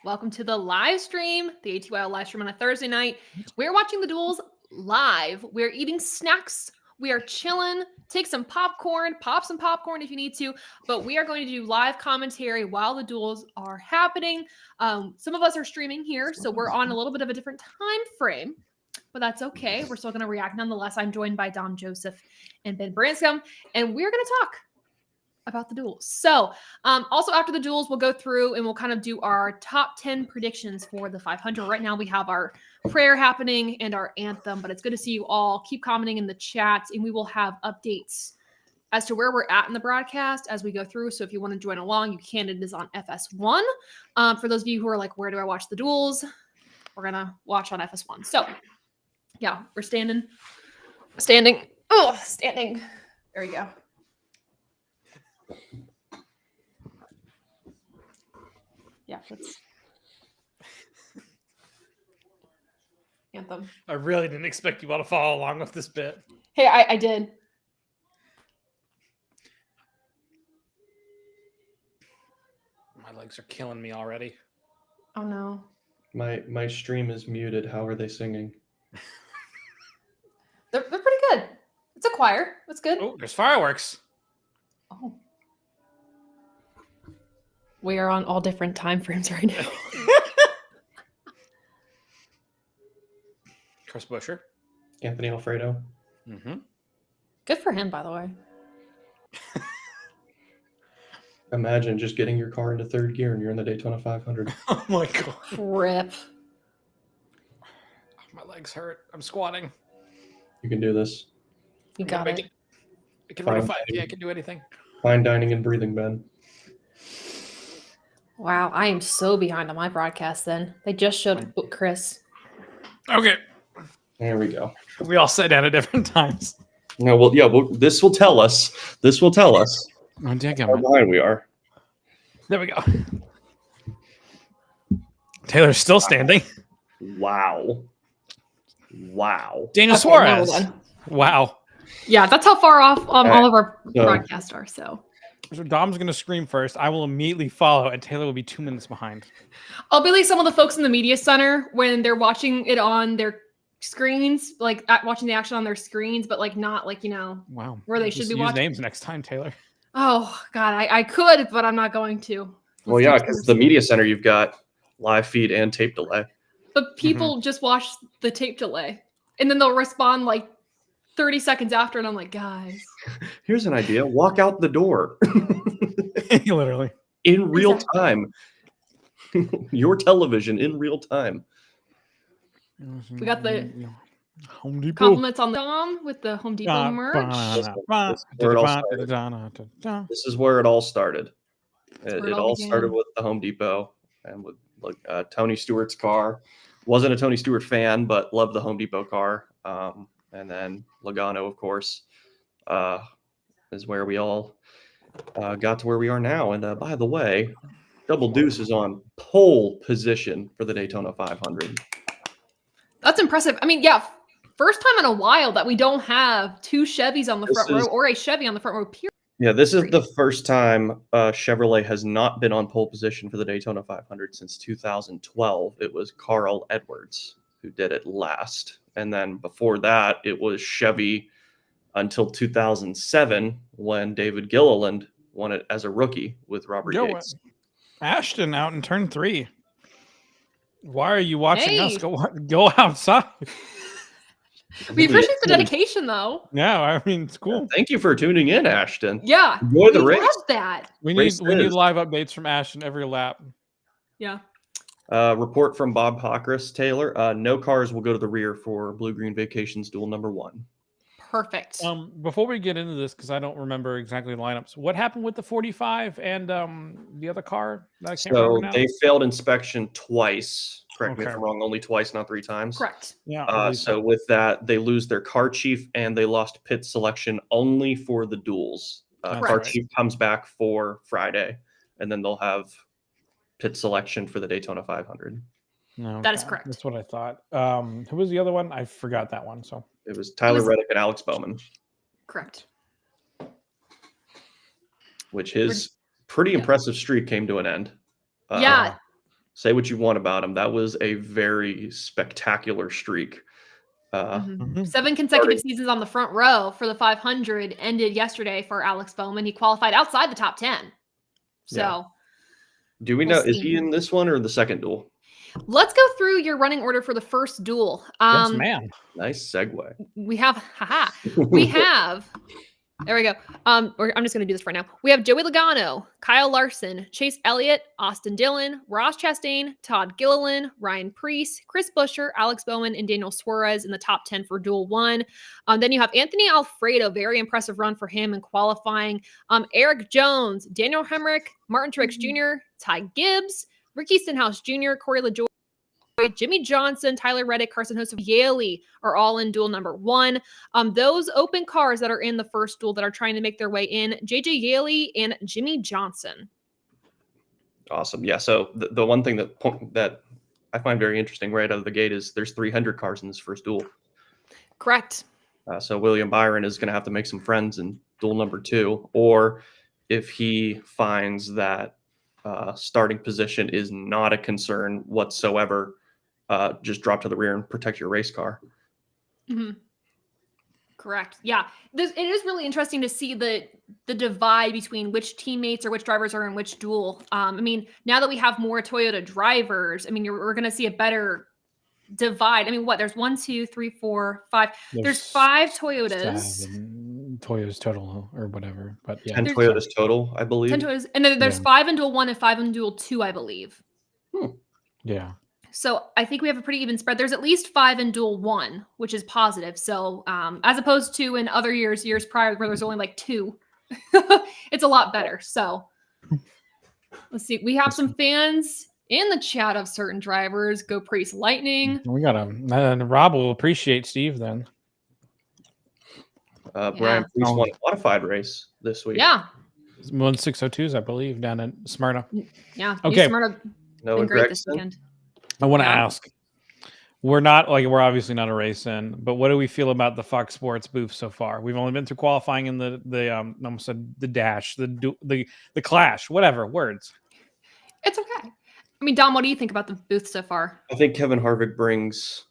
Welcome to the live stream, the ATYL live stream on a Thursday night. We're watching the duels live. We're eating snacks. We are chilling. Take some popcorn, pop some popcorn if you need to. But we are going to do live commentary while the duels are happening. Some of us are streaming here, so we're on a little bit of a different time frame. But that's okay. We're still going to react nonetheless. I'm joined by Dom Joseph and Ben Branscombe, and we're going to talk about the duels. So also after the duels, we'll go through and we'll kind of do our top 10 predictions for the 500. Right now we have our prayer happening and our anthem, but it's good to see you all. Keep commenting in the chat and we will have updates as to where we're at in the broadcast as we go through. So if you want to join along, you can. It is on FS1. For those of you who are like, where do I watch the duels? We're going to watch on FS1. So yeah, we're standing. Oh, standing. There you go. Yeah, that's anthem. I really didn't expect you all to follow along with this bit. Hey, I did. My legs are killing me already. Oh no. My stream is muted. How are they singing? They're pretty good. It's a choir. That's good. Oh, there's fireworks. Oh. We are on all different time frames right now. Chris Buescher. Anthony Alfredo. Mm-hmm. Good for him, by the way. Imagine just getting your car into third gear and you're in the Daytona 500. Oh my god. Rip. My legs hurt. I'm squatting. You can do this. You got it. I can run a 5K. I can do anything. Fine dining and breathing, Ben. Wow, I am so behind on my broadcast then. They just showed Chris. Okay. There we go. We all sat down at different times. No, well, yeah, this will tell us. This will tell us Oh, how behind we are. there we go. Taylor's still standing. Wow. Wow. Daniel Okay, Suarez. now we're done. Wow. Yeah, that's how far off all of our So- broadcasts are. So So Dom's going to scream first. I will immediately follow, and Taylor will be 2 minutes behind. I'll be like some of the folks in the media center when they're watching it on their screens, like watching the action on their screens, but like not like, Wow. where they Just should be use watching. names next time, Taylor. Oh God, I could, but I'm not going to. Well, yeah, because the media center, you've got live feed and tape delay. But people just watch the tape delay, and then they'll respond like 30 seconds after, and I'm like, guys. Here's an idea. Walk out the door. Literally. In real Exactly. time. Your television in real time. We got the Home Depot. compliments on the Dom with the Home Depot merch. This is where it all started. where it It all all started began. with the Home Depot and with Tony Stewart's car. Wasn't a Tony Stewart fan, but loved the Home Depot car. And then Logano, of course, is where we all got to where we are now. And by the way, Double Deuce is on pole position for the Daytona 500. That's impressive. I mean, yeah, first time in a while that we don't have two Chevys on the This front row is- or a Chevy on the front row. Period. Yeah, this is the first time Chevrolet has not been on pole position for the Daytona 500 since 2012. It was Carl Edwards who did it last. And then before that, it was Chevy until 2007 when David Gilliland won it as a rookie with Robert Yo, Yates. Ashton out in turn 3. Why are you watching us? Hey. Go outside. We appreciate the dedication, though. Yeah, I mean, it's cool. Thank you for tuning in, Ashton. Yeah, Enjoy the we race. love that. We Race need is. live updates from Ashton every lap. Yeah. Report from Bob Pockris, Taylor. No cars will go to the rear for Blue Green Vacations duel number 1. Perfect. Before we get into this, because I don't remember exactly the lineups, what happened with the 45 and the other car? That I can't So remember now? they failed inspection twice. Correct me if Okay. I'm wrong, only twice, not 3 times. Correct. Yeah. I believe So with that, they lose their car chief and they lost pit selection only for the duels. That's Car right. chief comes back for Friday, and then they'll have pit selection for the Daytona 500. No, That is okay. correct. That's what I thought. Who was the other one? I forgot that one. So It was Tyler was- Reddick and Alex Bowman, Correct. which his pretty impressive streak came to an end. Yeah. say what you want about him. That was a very spectacular streak. Mhm. 7 consecutive seasons on the front row for the 500 ended yesterday for Alex Bowman. He qualified outside the top 10. So Yeah. Do we we'll know, is see. he in this one or the second duel? Let's go through your running order for the first duel. Yes, ma'am. Nice segue. We have, there we go. I'm just going to do this right now. We have Joey Logano, Kyle Larson, Chase Elliott, Austin Dillon, Ross Chastain, Todd Gilliland, Ryan Preece, Chris Buescher, Alex Bowman, and Daniel Suarez in the top 10 for Duel 1. Then you have Anthony Alfredo, very impressive run for him in qualifying. Eric Jones, Daniel Hemrick, Martin Truex Jr., Ty Gibbs, Ricky Stenhouse Jr., Corey LaJoy, Jimmy Johnson, Tyler Reddick, Carson Host of Yaley are all in duel number 1. Those open cars that are in the first duel that are trying to make their way in, JJ Yaley and Jimmy Johnson. Awesome. Yeah. So the one thing that I find very interesting right out of the gate is there's 300 cars in this first duel. Correct. So William Byron is going to have to make some friends in duel number 2, or if he finds that starting position is not a concern whatsoever, just drop to the rear and protect your race car. Mm-hmm. Correct. Yeah. It is really interesting to see the divide between which teammates or which drivers are in which duel. I mean, now that we have more Toyota drivers, I mean, we're going to see a better divide. I mean, there's 1, 2, 3, 4, 5. There's 5 Toyotas. 7 Toyotas total or whatever. But yeah. 10 Toyotas total, I believe. 10 Toyotas. And then there's 5 in duel 1 and 5 in duel 2, I believe. Yeah. So I think we have a pretty even spread. There's at least 5 in duel 1, which is positive. So as opposed to in other years prior where there's only like 2, it's a lot better. So let's see. We have some fans in the chat of certain drivers. Go Priest Lightning. We got and Rob will appreciate Steve then. Brian Priest won a modified race this week. Yeah. 1602s, I believe, down in Smyrna. Yeah. Okay. Smyrna been great this weekend. I want to ask. We're obviously not a race in, but what do we feel about the Fox Sports booth so far? We've only been through qualifying in the almost said the dash, the clash, whatever words. It's okay. I mean, Dom, what do you think about the booth so far? I think Kevin Harvick brings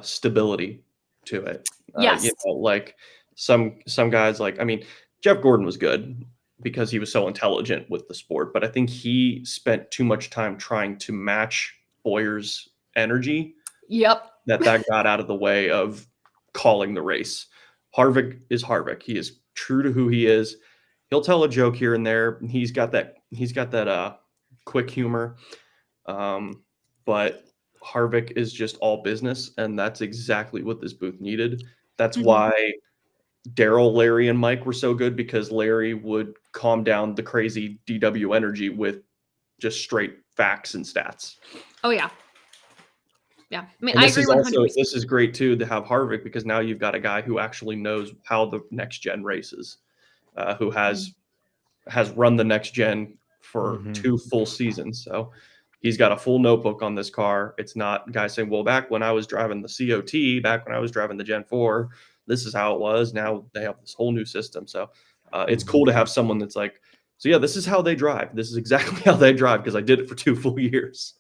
stability to it. Yes. Like some guys, Jeff Gordon was good because he was so intelligent with the sport, but I think he spent too much time trying to match Bowyer's energy. Yep. That got out of the way of calling the race. Harvick is Harvick. He is true to who he is. He'll tell a joke here and there. He's got that quick humor. But Harvick is just all business, and that's exactly what this booth needed. That's why Daryl, Larry, and Mike were so good, because Larry would calm down the crazy DW energy with just straight facts and stats. Oh, yeah. Yeah. I mean, and I agree 100%. This is great, too, to have Harvick, because now you've got a guy who actually knows how the next gen races, who has run the next gen for 2 full seasons. So he's got a full notebook on this car. It's not guys saying, well, back when I was driving the COT, back when I was driving the Gen 4, this is how it was. Now they have this whole new system. So it's cool to have someone that's like, so yeah, this is how they drive. This is exactly how they drive, because I did it for 2 full years.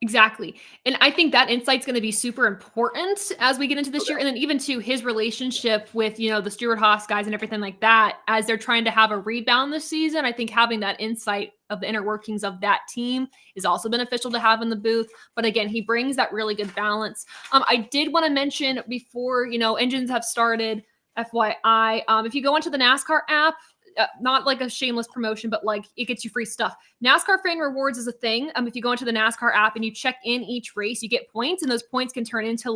Exactly. And I think that insight's going to be super important as we get into this year. And then even to his relationship with, the Stuart Haas guys and everything like that, as they're trying to have a rebound this season, I think having that insight of the inner workings of that team is also beneficial to have in the booth. But again, he brings that really good balance. I did want to mention before, engines have started, FYI, if you go into the NASCAR app, not like a shameless promotion, but it gets you free stuff. NASCAR Fan Rewards is a thing. If you go into the NASCAR app and you check in each race, you get points, and those points can turn into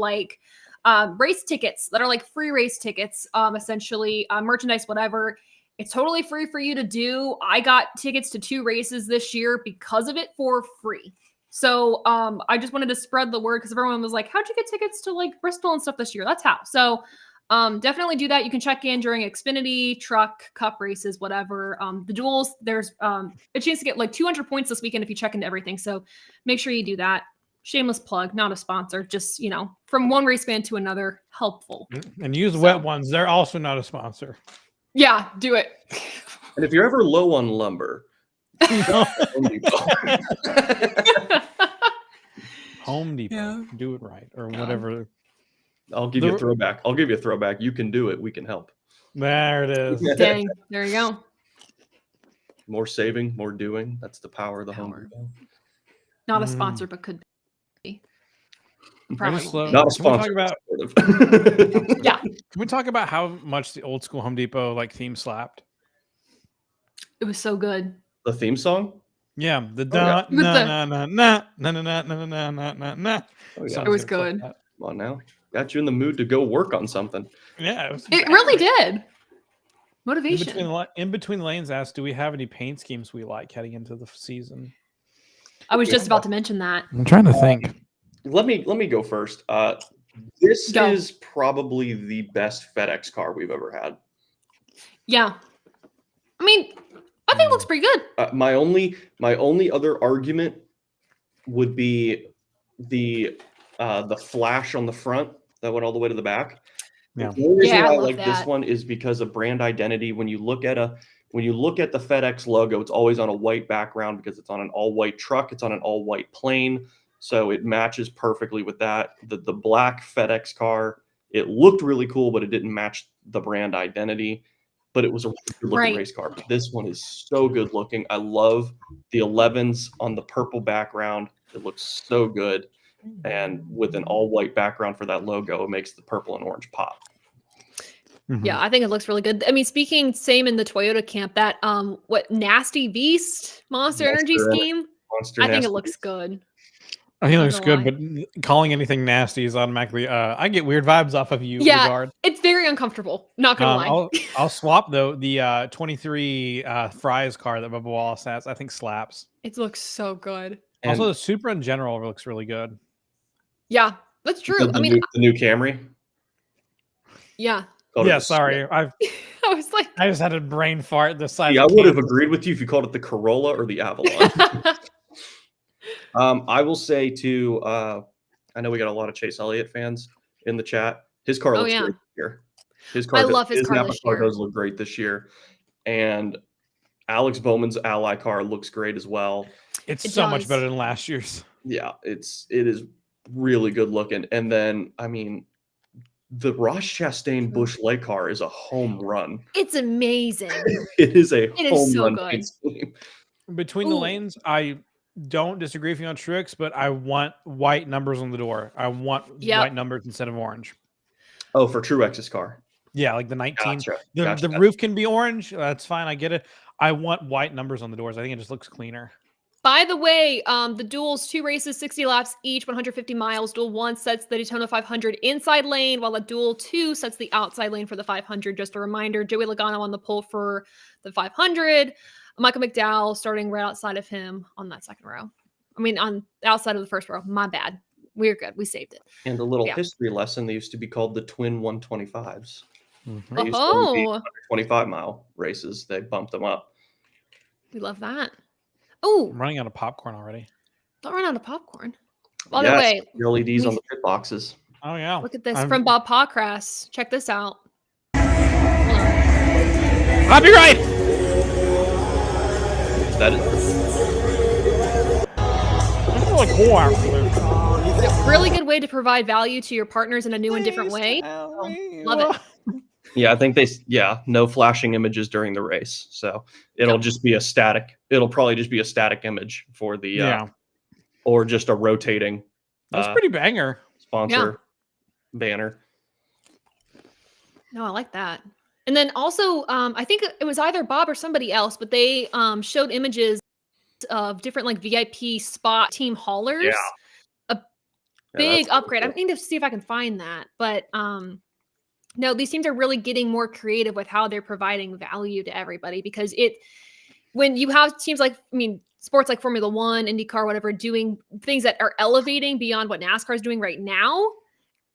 race tickets that are free race tickets, essentially merchandise, whatever. It's totally free for you to do. I got tickets to 2 races this year because of it for free. So I just wanted to spread the word, because everyone was like, how'd you get tickets to Bristol and stuff this year? That's how. So definitely do that. You can check in during Xfinity, truck, cup races, whatever. The duels, there's a chance to get 200 points this weekend if you check into everything. So make sure you do that. Shameless plug, not a sponsor, just, from one race fan to another, helpful. And use Wet Ones. They're also not a sponsor. Yeah, do it. And if you're ever low on lumber, No. Home Depot. Home Depot. Yeah. Do it right or God. whatever. I'll give you a throwback. I'll give you a throwback. You can do it. We can help. There it is. Dang. There you go. More saving, more doing. That's the power of the Home Power. Depot. Not a sponsor, but could be. Probably just won't love- be. Not a Can we talk sponsor. about- Yeah. Can we talk about how much the old school Home Depot like theme slapped? It was so good. The theme song? Yeah, the Oh, yeah. da na na na na na na na na na na na na. Oh, yeah. It was good. Come on now. Got you in the mood to go work on something. Yeah, it was It really did. In Motivation. between lanes asked, do we have any paint schemes we like heading into the season? I was just about to mention that. I'm trying to think. Let me go first. This Go. is probably the best FedEx car we've ever had. Yeah. I mean, I think it looks pretty good. My only other argument would be the flash on the front that went all the way to the back. Yeah. The only reason Yeah, I I love like this that. one is because of brand identity. When you look at the FedEx logo, it's always on a white background because it's on an all-white truck. It's on an all-white plane, so it matches perfectly with that. The black FedEx car, it looked really cool, but it didn't match the brand identity. But it was a really good looking Right. race car. But this one is so good looking. I love the 11s on the purple background. It looks so good. And with an all white background for that logo, it makes the purple and orange pop. Yeah, I think it looks really good. I mean, same in the Toyota camp, that what Nasty Beast Monster Energy Monster scheme. Monster I think it Nasty looks Beast. good. I think it Not looks gonna good, but calling anything nasty is automatically. I get weird vibes off of you. Yeah, Regard. it's very uncomfortable. Not gonna lie. I'll swap though. The 23 Fry's car that Bubba Wallace has, I think slaps. It looks so good. And Also, the Supra in general looks really good. Yeah, that's true. the I mean, new Camry. yeah. Called it Yeah, the- sorry, I was like, I just had a brain fart the size. Yeah, I of would have Kansas. agreed with you if you called it the Corolla or the Avalon. I will say too, I know we got a lot of Chase Elliott fans in the chat. His car Oh, looks yeah. great this year. His car, I love his car Napa this car year. does look great this year. And Alex Bowman's Ally car looks great as well. It's It so much does. better than last year's. Yeah, it is really good looking. And then, I mean, the Ross Chastain Busch Light car is a home run. it's amazing. It is a It is home so run good. paint scheme. Between the Ooh. lanes, I don't disagree with you on Truex, but I want white numbers on the door. I want Yep. white numbers instead of orange. Oh, for Truex's car. Yeah, like the 19. Gotcha. The Gotcha. roof can be orange. That's fine. I get it. I want white numbers on the doors. I think it just looks cleaner. By the way, the duels, 2 races, 60 laps each, 150 miles. Duel 1 sets the Daytona 500 inside lane, while the duel 2 sets the outside lane for the 500. Just a reminder, Joey Logano on the pole for the 500. Michael McDowell starting right outside of him on that second row. I mean, on the outside of the first row. My bad. We're good. We saved it. And a little Yeah. history lesson, they used to be called the Twin 125s. Mhm. They used to only be Oh, 25-mile races. They bumped them up. we love that. Oh, I'm running out of popcorn already. don't run out of popcorn. By the Yes, way, the LEDs we- on the pit boxes. Oh yeah. look at this I'm- from Bob Pockrass. Check this out. Copyright. That is I feel like whole after Really good way to provide value to your partners in a new and different way. Love it. Yeah, I think no flashing images during the race. So it'll just be a static. It'll probably just be a static image for the Yeah, or just a rotating that's pretty banger. sponsor banner. No, I like that. And then also, I think it was either Bob or somebody else, but they showed images of different like VIP spot team haulers. Yeah. A Yeah, big that's upgrade. I cool. need to see if I can find that. But no, these teams are really getting more creative with how they're providing value to everybody, because when you have teams like, I mean, sports like Formula One, IndyCar, whatever, doing things that are elevating beyond what NASCAR is doing right now,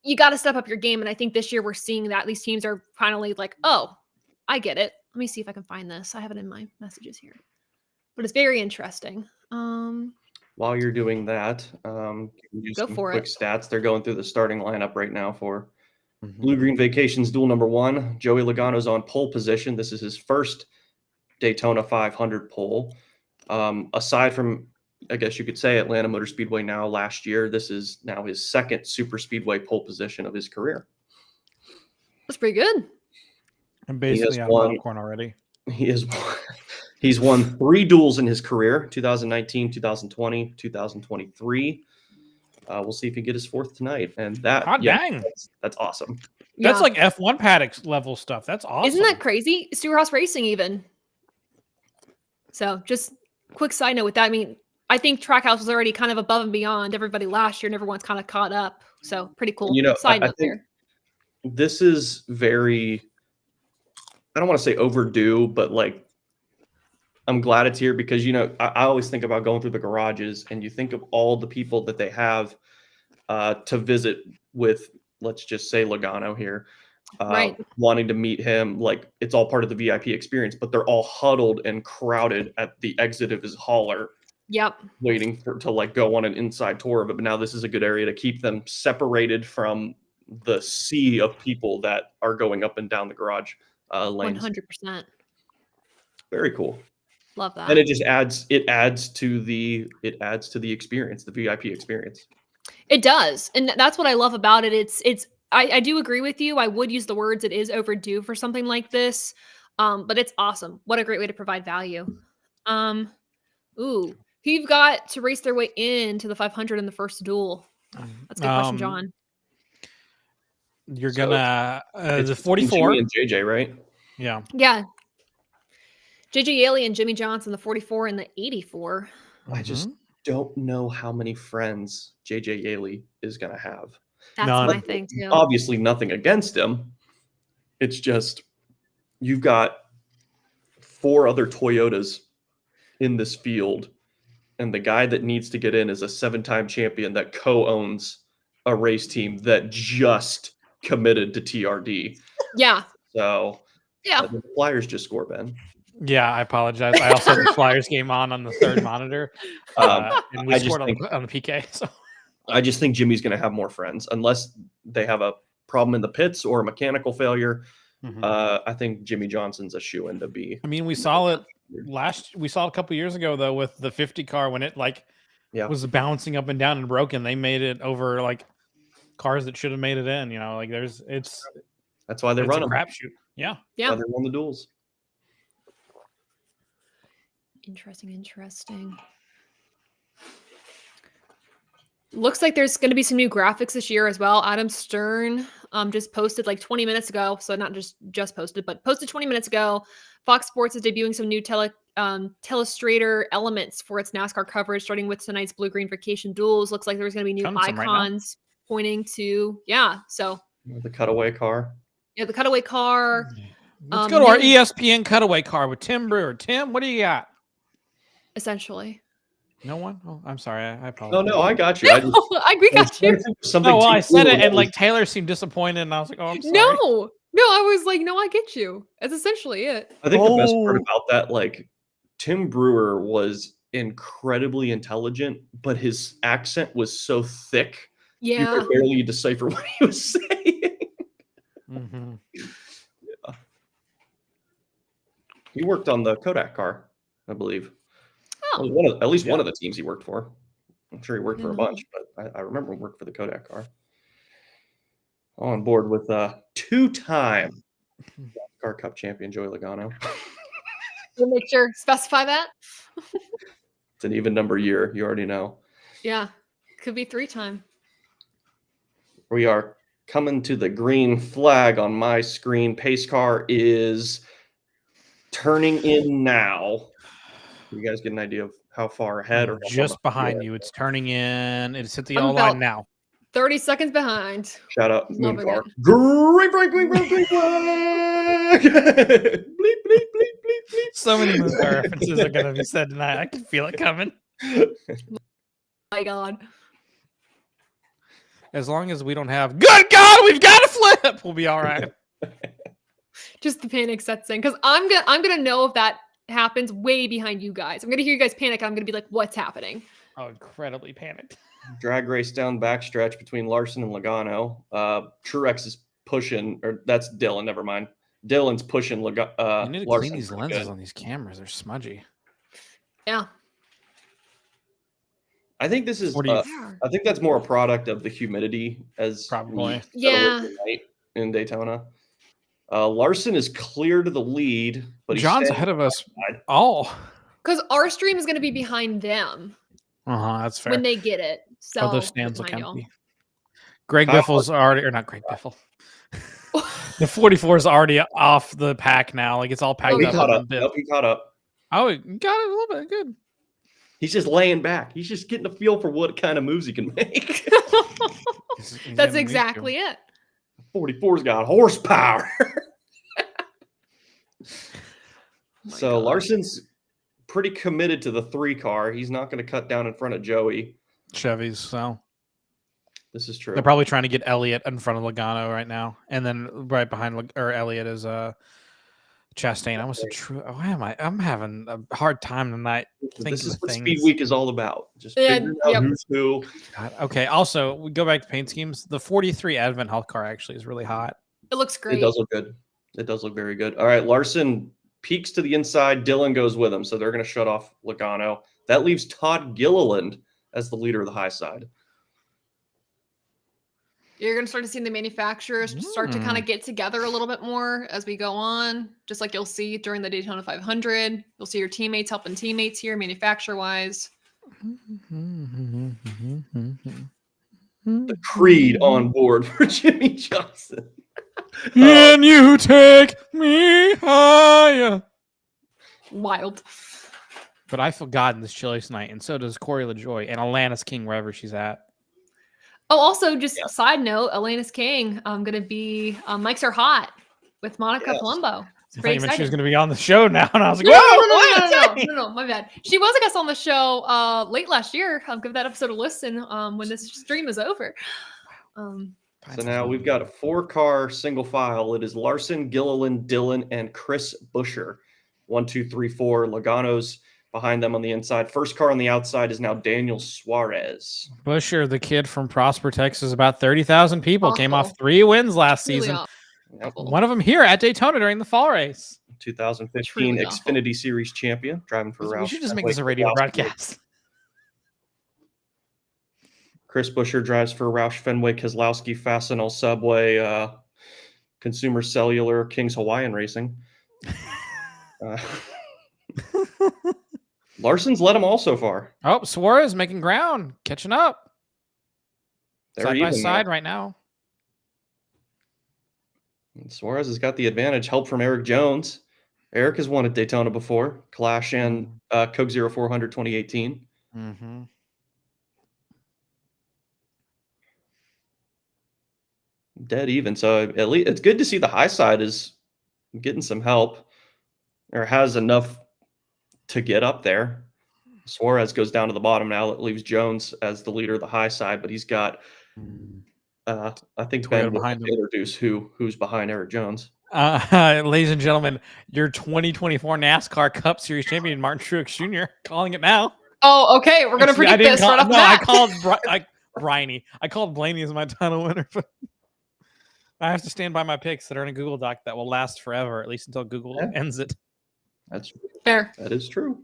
you got to step up your game. And I think this year we're seeing that these teams are finally like, oh, I get it. Let me see if I can find this. I have it in my messages here, but it's very interesting. While you're doing that, give you Go some for quick it. stats. They're going through the starting lineup right now for Mhm. Blue Green Vacations duel number 1. Joey Logano's on pole position. This is his first Daytona 500 pole. Aside from, I guess you could say, Atlanta Motor Speedway now last year, this is now his second super speedway pole position of his career. That's pretty good. I'm basically out of popcorn already. He's won 3 duels in his career, 2019, 2020, 2023. We'll see if he get his 4th tonight. And that, dang. That's awesome. That's like F1 paddock level stuff. That's awesome. Isn't that crazy? Stewart-Haas Racing even. So just quick side note with that. I mean, I think Trackhouse was already kind of above and beyond everybody last year, and everyone's kind of caught up. So pretty cool. Side note there. This is very, I don't want to say overdue, but like, I'm glad it's here because, I always think about going through the garages and you think of all the people that they have to visit with, let's just say Logano here, wanting to meet him. Like, it's all part of the VIP experience, but they're all huddled and crowded at the exit of his hauler. Yep. Waiting to like go on an inside tour of it. But now this is a good area to keep them separated from the sea of people that are going up and down the garage lanes. 100%. Very cool. Love that. And it just adds to the experience, the VIP experience. It does. And that's what I love about it. I do agree with you. I would use the words it is overdue for something like this. But it's awesome. What a great way to provide value. Who you've got to race their way into the 500 in the first duel? That's a good question, John. You're gonna the 44 Jimmy and JJ, right? Yeah. JJ Yaley and Jimmy Johnson, the 44 and the 84. I just don't know how many friends JJ Yaley is gonna have. That's my thing too. Obviously, nothing against him. It's just you've got 4 other Toyotas in this field, and the guy that needs to get in is a 7-time champion that co-owns a race team that just committed to TRD. Yeah. So the Flyers just score, Ben. Yeah, I apologize. I also had the Flyers game on the 3rd monitor, and we scored on the PK. So I just think Jimmy's going to have more friends unless they have a problem in the pits or a mechanical failure. I think Jimmy Johnson's a shoo-in to be. I mean, we saw it a couple years ago though with the 50 car when it was bouncing up and down and broken. They made it over like cars that should have made it in. That's why they run a crapshoot. Yeah. That's why they run the duels. Interesting. Looks like there's going to be some new graphics this year as well. Adam Stern just posted like 20 minutes ago. So not just posted, but posted 20 minutes ago. Fox Sports is debuting some new telestrator elements for its NASCAR coverage, starting with tonight's Blue-Green Vacation Duels. Looks like there's going to be new icons pointing to, so. The cutaway car. Yeah, the cutaway car. Let's go to our ESPN cutaway car with Tim Brewer. Tim, what do you got? Essentially. No one? Oh, I'm sorry. I apologize. No, I got you. We got you. I said it, and like Taylor seemed disappointed, and I was like, "Oh, I'm sorry." No, I was like, "No, I get you." That's essentially it. I think the best part about that, like, Tim Brewer was incredibly intelligent, but his accent was so thick, you could barely decipher what he was saying. Yeah. He worked on the Kodak car, I believe. At least one of the teams he worked for. I'm sure he worked for a bunch, but I remember him worked for the Kodak car. On board with 2-time NASCAR Cup champion Joey Logano. We'll make sure specify that. It's an even number year. You already know. Yeah, could be 3-time. We are coming to the green flag on my screen. Pace car is turning in now. You guys get an idea of how far ahead or just behind you? It's turning in. It's hit the yellow line now. 30 seconds behind. Shout out Moon Car. Green flag. Bleep, bleep, bleep, bleep. So many Moon Car references are going to be said tonight. I can feel it coming. My God. As long as we don't have, good God, we've got to flip, we'll be all right. Just the panic sets in, because I'm gonna know if that happens way behind you guys. I'm gonna hear you guys panic. I'm gonna be like, what's happening? Oh, incredibly panicked. Drag race down backstretch between Larson and Logano. Truex is pushing, or that's Dylan. Never mind. Dylan's pushing you need to Larson. clean these lenses on these cameras. They're smudgy. Yeah. I think this is. 40 I think that's more a product of the humidity as Probably. Yeah. night in Daytona. Larson is clear to the lead, but he's John's staying ahead of us. outside. Oh. Because our stream is going to be behind them That's fair. when they get it. So Oh, those they're stands look behind y'all. empty. Greg Kyle- Biffle's already, or not Greg Biffle. The 44 is already off the pack now. Like it's all packed He up. caught on up. Biff. Nope, he caught up. Oh, he got it a little bit. Good. He's just laying back. He's just getting a feel for what kind of moves he can make. He's That's gonna need exactly to. it. 44's got horsepower. my So gosh. Larson's pretty committed to the 3 car. He's not going to cut down in front of Joey. Chevys. So This is true. they're probably trying to get Elliott in front of Logano right now, and then right behind Elliott is Chastain. I almost said true. Why am I? I'm having a hard time tonight. This is of what things. Speed Week is all about. Just Yeah, figuring out yep. who's who. God. Okay. Also, we go back to paint schemes. The 43 Advent Health car actually is really hot. It looks great. It does look good. It does look very good. All right, Larson peeks to the inside. Dylan goes with him, so they're going to shut off Logano. That leaves Todd Gilliland as the leader of the high side. You're going to start to see the manufacturers start to kind of get together a little bit more as we go on, just like you'll see during the Daytona 500. You'll see your teammates helping teammates here, manufacturer-wise. The Creed on board for Jimmy Johnson. Can you take me higher? Wild. But I feel God in this chilliest night, and so does Corey LaJoy and Alanis King wherever she's at. Oh, also, just a side note, Alanis King, going to be Mics Are Hot with Monica Palumbo. It's I thought pretty you meant she was exciting. going to be on the show now, and I was like, No, my bad. She was a guest on the show late last year. I'll give that episode a listen when this stream is over. So now we've got a 4-car single file. It is Larson, Gilliland, Dillon, and Chris Buescher. 1, 2, 3, 4. Logano's behind them on the inside. First car on the outside is now Daniel Suarez. Buescher, the kid from Prosper, Texas, about 30,000 people, came Awful. off 3 wins last Really season. awful. One of them here at Daytona during the fall race. 2015 Truly awful. Xfinity Series champion, driving for Roush. We should just make this a radio broadcast. Chris Buescher drives for Roush Fenway, Keselowski, Fastenal, Subway, Consumer Cellular, King's Hawaiian Racing. Larson's led them all so far. Oh, Suarez making ground, catching up. They're Side by even side now. right now. And Suarez has got the advantage. Help from Eric Jones. Eric has won at Daytona before. Clash and Coke 0400 2018. Mm-hmm. Dead even. So at least it's good to see the high side is getting some help or has enough to get up there. Suarez goes down to the bottom now. It leaves Jones as the leader of the high side, but he's got I think Toyota Ben will behind him. introduce who's behind Eric Jones. Ladies and gentlemen, your 2024 NASCAR Cup Series champion, Martin Truex Jr., calling it now. Oh, okay. We're going to predict this right off the bat. I called Briney. I called Blaney as my title winner, but I have to stand by my picks that are in a Google Doc that will last forever, at least until Google ends it. That's Fair. That is true.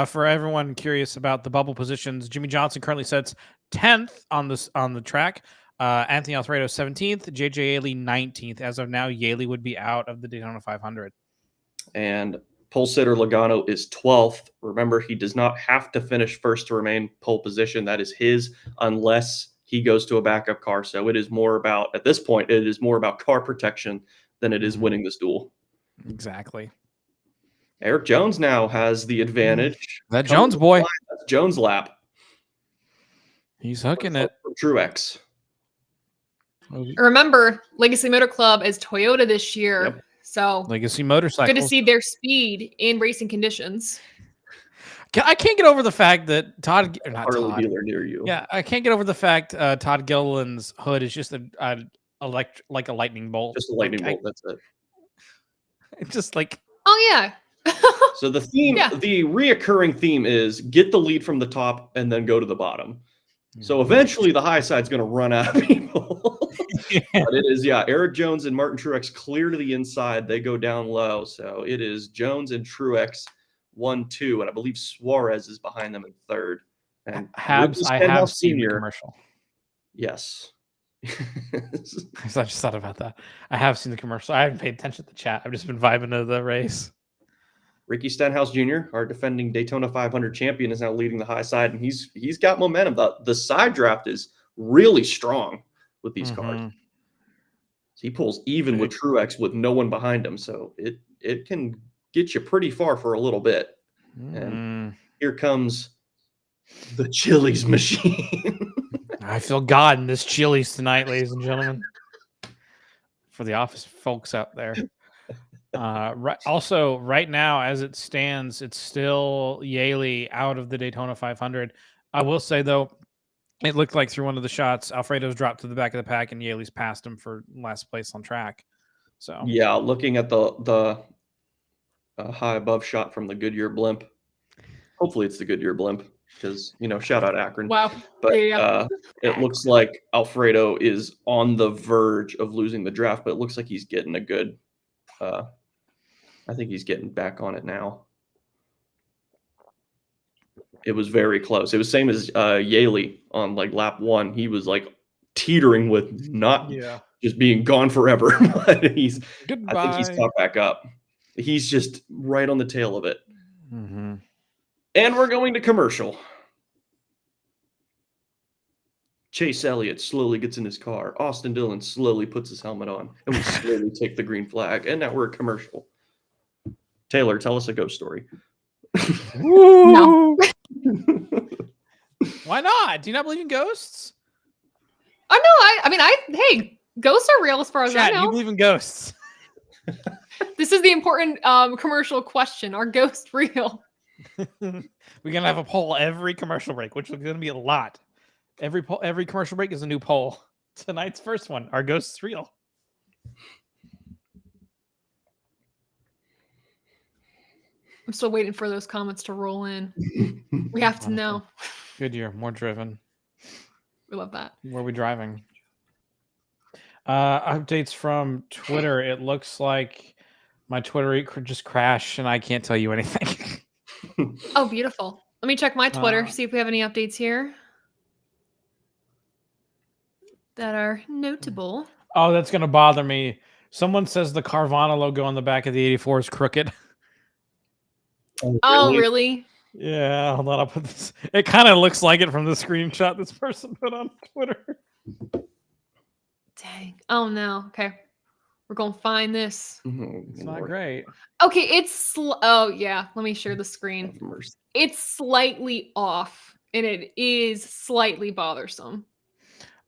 For everyone curious about the bubble positions, Jimmy Johnson currently sits 10th on the track. Anthony Alfredo 17th, JJ Yaley 19th. As of now, Yaley would be out of the Daytona 500. And pole sitter Logano is 12th. Remember, he does not have to finish first to remain pole position. That is his unless he goes to a backup car. So it is more about, at this point, it is more about car protection than it is winning this duel. Exactly. Eric Jones now has the advantage. That Jones boy. That's Jones lap. He's hooking it. Truex. Remember, Legacy Motor Club is Toyota this year. Yep. So Legacy Motorcycles. good to see their speed in racing conditions. I can't get over the fact that Todd. Harley dealer near you. Yeah, I can't get over the fact Todd Gilliland's hood is just like a lightning bolt. Just a lightning bolt. That's it. It's just like. Oh, yeah. So the theme, the reoccurring theme is get the lead from the top and then go to the bottom. So eventually the high side's going to run out of people. But it is, Eric Jones and Martin Truex clear to the inside. They go down low. So it is Jones and Truex 1, 2, and I believe Suarez is behind them in third. And Habs, Ricky I have Stenhouse seen the Jr. commercial. Yes. I just thought about that. I have seen the commercial. I haven't paid attention to the chat. I've just been vibing to the race. Ricky Stenhouse Jr., our defending Daytona 500 champion, is now leading the high side, and he's got momentum. The side draft is really strong with these cars. So he pulls even with Truex with no one behind him, so it can get you pretty far for a little bit. And here comes the Chili's machine. I feel God in this Chili's tonight, ladies and gentlemen. For the office folks out there. Also, right now, as it stands, it's still Yaley out of the Daytona 500. I will say, though, it looked like through one of the shots, Alfredo's dropped to the back of the pack and Yaley's passed him for last place on track. So yeah, looking at the high above shot from the Goodyear blimp. Hopefully it's the Goodyear blimp because, shout out Akron. Wow. But Yeah. it looks like Alfredo is on the verge of losing the draft, but it looks like he's getting a good I think he's getting back on it now. It was very close. It was same as Yaley on like lap 1. He was like teetering with not just being gone forever, but I think he's caught back up. He's just right on the tail of it. Mm-hmm. And we're going to commercial. Chase Elliott slowly gets in his car. Austin Dillon slowly puts his helmet on. And we slowly take the green flag. And now we're a commercial. Taylor, tell us a ghost story. No. Why not? Do you not believe in ghosts? Oh, no. Hey, ghosts are real as far as I Chad, know. you believe in ghosts? This is the important commercial question. Are ghosts real? We're going to have a poll every commercial break, which is going to be a lot. Every commercial break is a new poll. Tonight's first one: are ghosts real? I'm still waiting for those comments to roll in. We have to know. Goodyear, more driven. We love that. Where are we driving? Updates from Twitter. It looks like my Twitter just crashed and I can't tell you anything. Oh, beautiful. Let me check my Twitter, see if we have any updates here that are notable. Oh, that's going to bother me. Someone says the Carvana logo on the back of the 84 is crooked. Oh, really? Yeah, hold on. I'll put this. It kind of looks like it from the screenshot this person put on Twitter. Dang. Oh, no. Okay. We're going to find this. It's not great. Okay, it's... oh, yeah. Let me share the screen. It's slightly off, and it is slightly bothersome.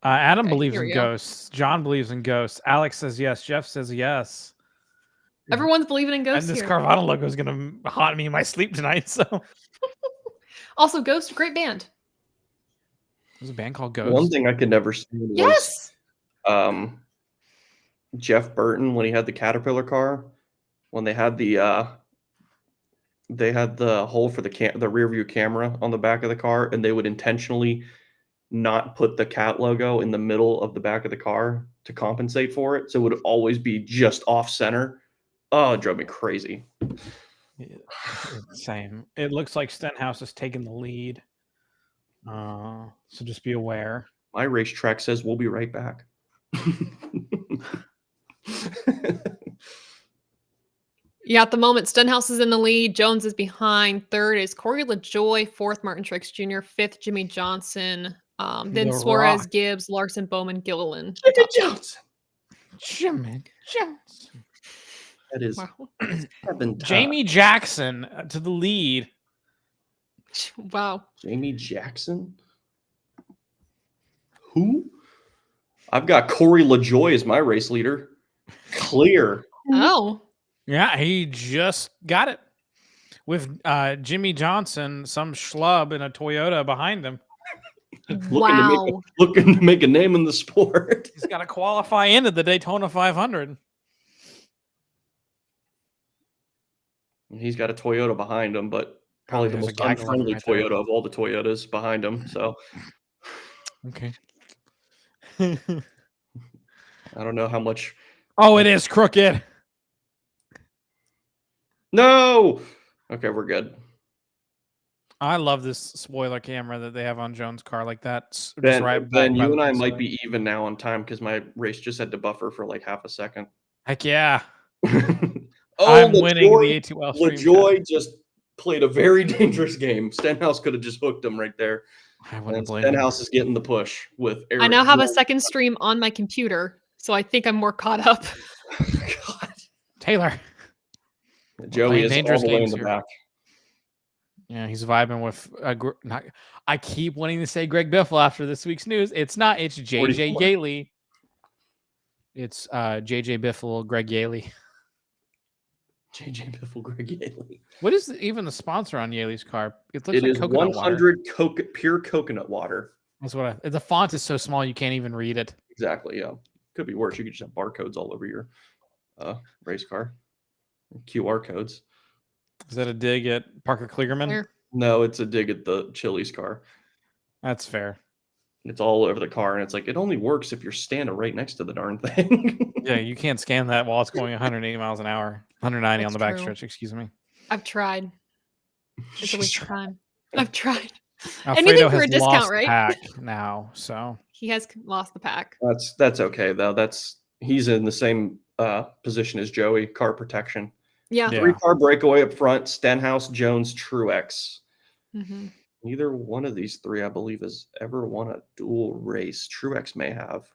Adam believes in ghosts. John believes in ghosts. Alex says yes. Jeff says yes. Everyone's believing in ghosts and this here. Carvana logo is going to haunt me in my sleep tonight. So, also, Ghost, great band. There's a band called Ghost. One thing I could never stand was Jeff Burton when he had the Caterpillar car. When they had the hole for the rear view camera on the back of the car, and they would intentionally not put the cat logo in the middle of the back of the car to compensate for it, so it would always be just off center. Oh, it drove me crazy. Yeah, same. It looks like Stenhouse has taken the lead. So just be aware. My racetrack says we'll be right back. Yeah, at the moment, Stenhouse is in the lead. Jones is behind. Third is Corey LaJoy. Fourth, Martin Truex Jr. Fifth, Jimmy Johnson. Then Suarez, Gibbs, Larson, Bowman, Gilliland. Jimmy Johnson. Jimmy Johnson. That is Jamie Jackson to the lead. Wow. Jamie Jackson? Who? I've got Corey LaJoy as my race leader. Clear. Oh. Yeah, he just got it with Jimmy Johnson, some schlub in a Toyota behind him. Looking to make a name in the sport. He's got to qualify into the Daytona 500. He's got a Toyota behind him, but probably the most unfriendly Toyota of all the Toyotas behind him. So, okay. I don't know how much. Oh, it is crooked. No. Okay, we're good. I love this spoiler camera that they have on Jones' car, like that. Just Ben, right back ben by you the and I pit might stop. be even now on time because my race just had to buffer for like half a second. Heck yeah! Oh, I'm winning the ATYL stream shot. LaJoy just played a very dangerous game. Stenhouse could have just hooked him right there. I wouldn't And blame him. Stenhouse is getting the push with Eric. I now have a second stream on my computer, so I think I'm more caught up. God. Taylor. Joey playing is all dangerous the way in games the here. back. Yeah, he's vibing with. I keep wanting to say Greg Biffle after this week's news. It's not. It's JJ 44. Yaley. It's JJ Biffle, Greg Yaley. JJ Biffle, Greg Yaley. What is even the sponsor on Yaley's car? It looks It like is coconut water. 100 pure coconut water. That's what the font is so small you can't even read it. Exactly. Yeah. Could be worse. You could just have barcodes all over your race car. QR codes. Is that a dig at Parker Kligerman? Where? No, it's a dig at the Chili's car. That's fair. It's all over the car, and it's like it only works if you're standing right next to the darn thing. Yeah, you can't scan that while it's going 180 miles an hour, 190 on the That's true. backstretch. Excuse me. I've tried. It's a waste of time. I've tried. Alfredo Anything for has a discount, lost the right? pack now, so He has lost the pack. That's okay though. He's in the same position as Joey. Car protection. Yeah. Yeah. 3-car breakaway up front. Stenhouse, Jones, Truex. Mm-hmm. Neither one of these three, I believe, has ever won a dual race. Truex may have,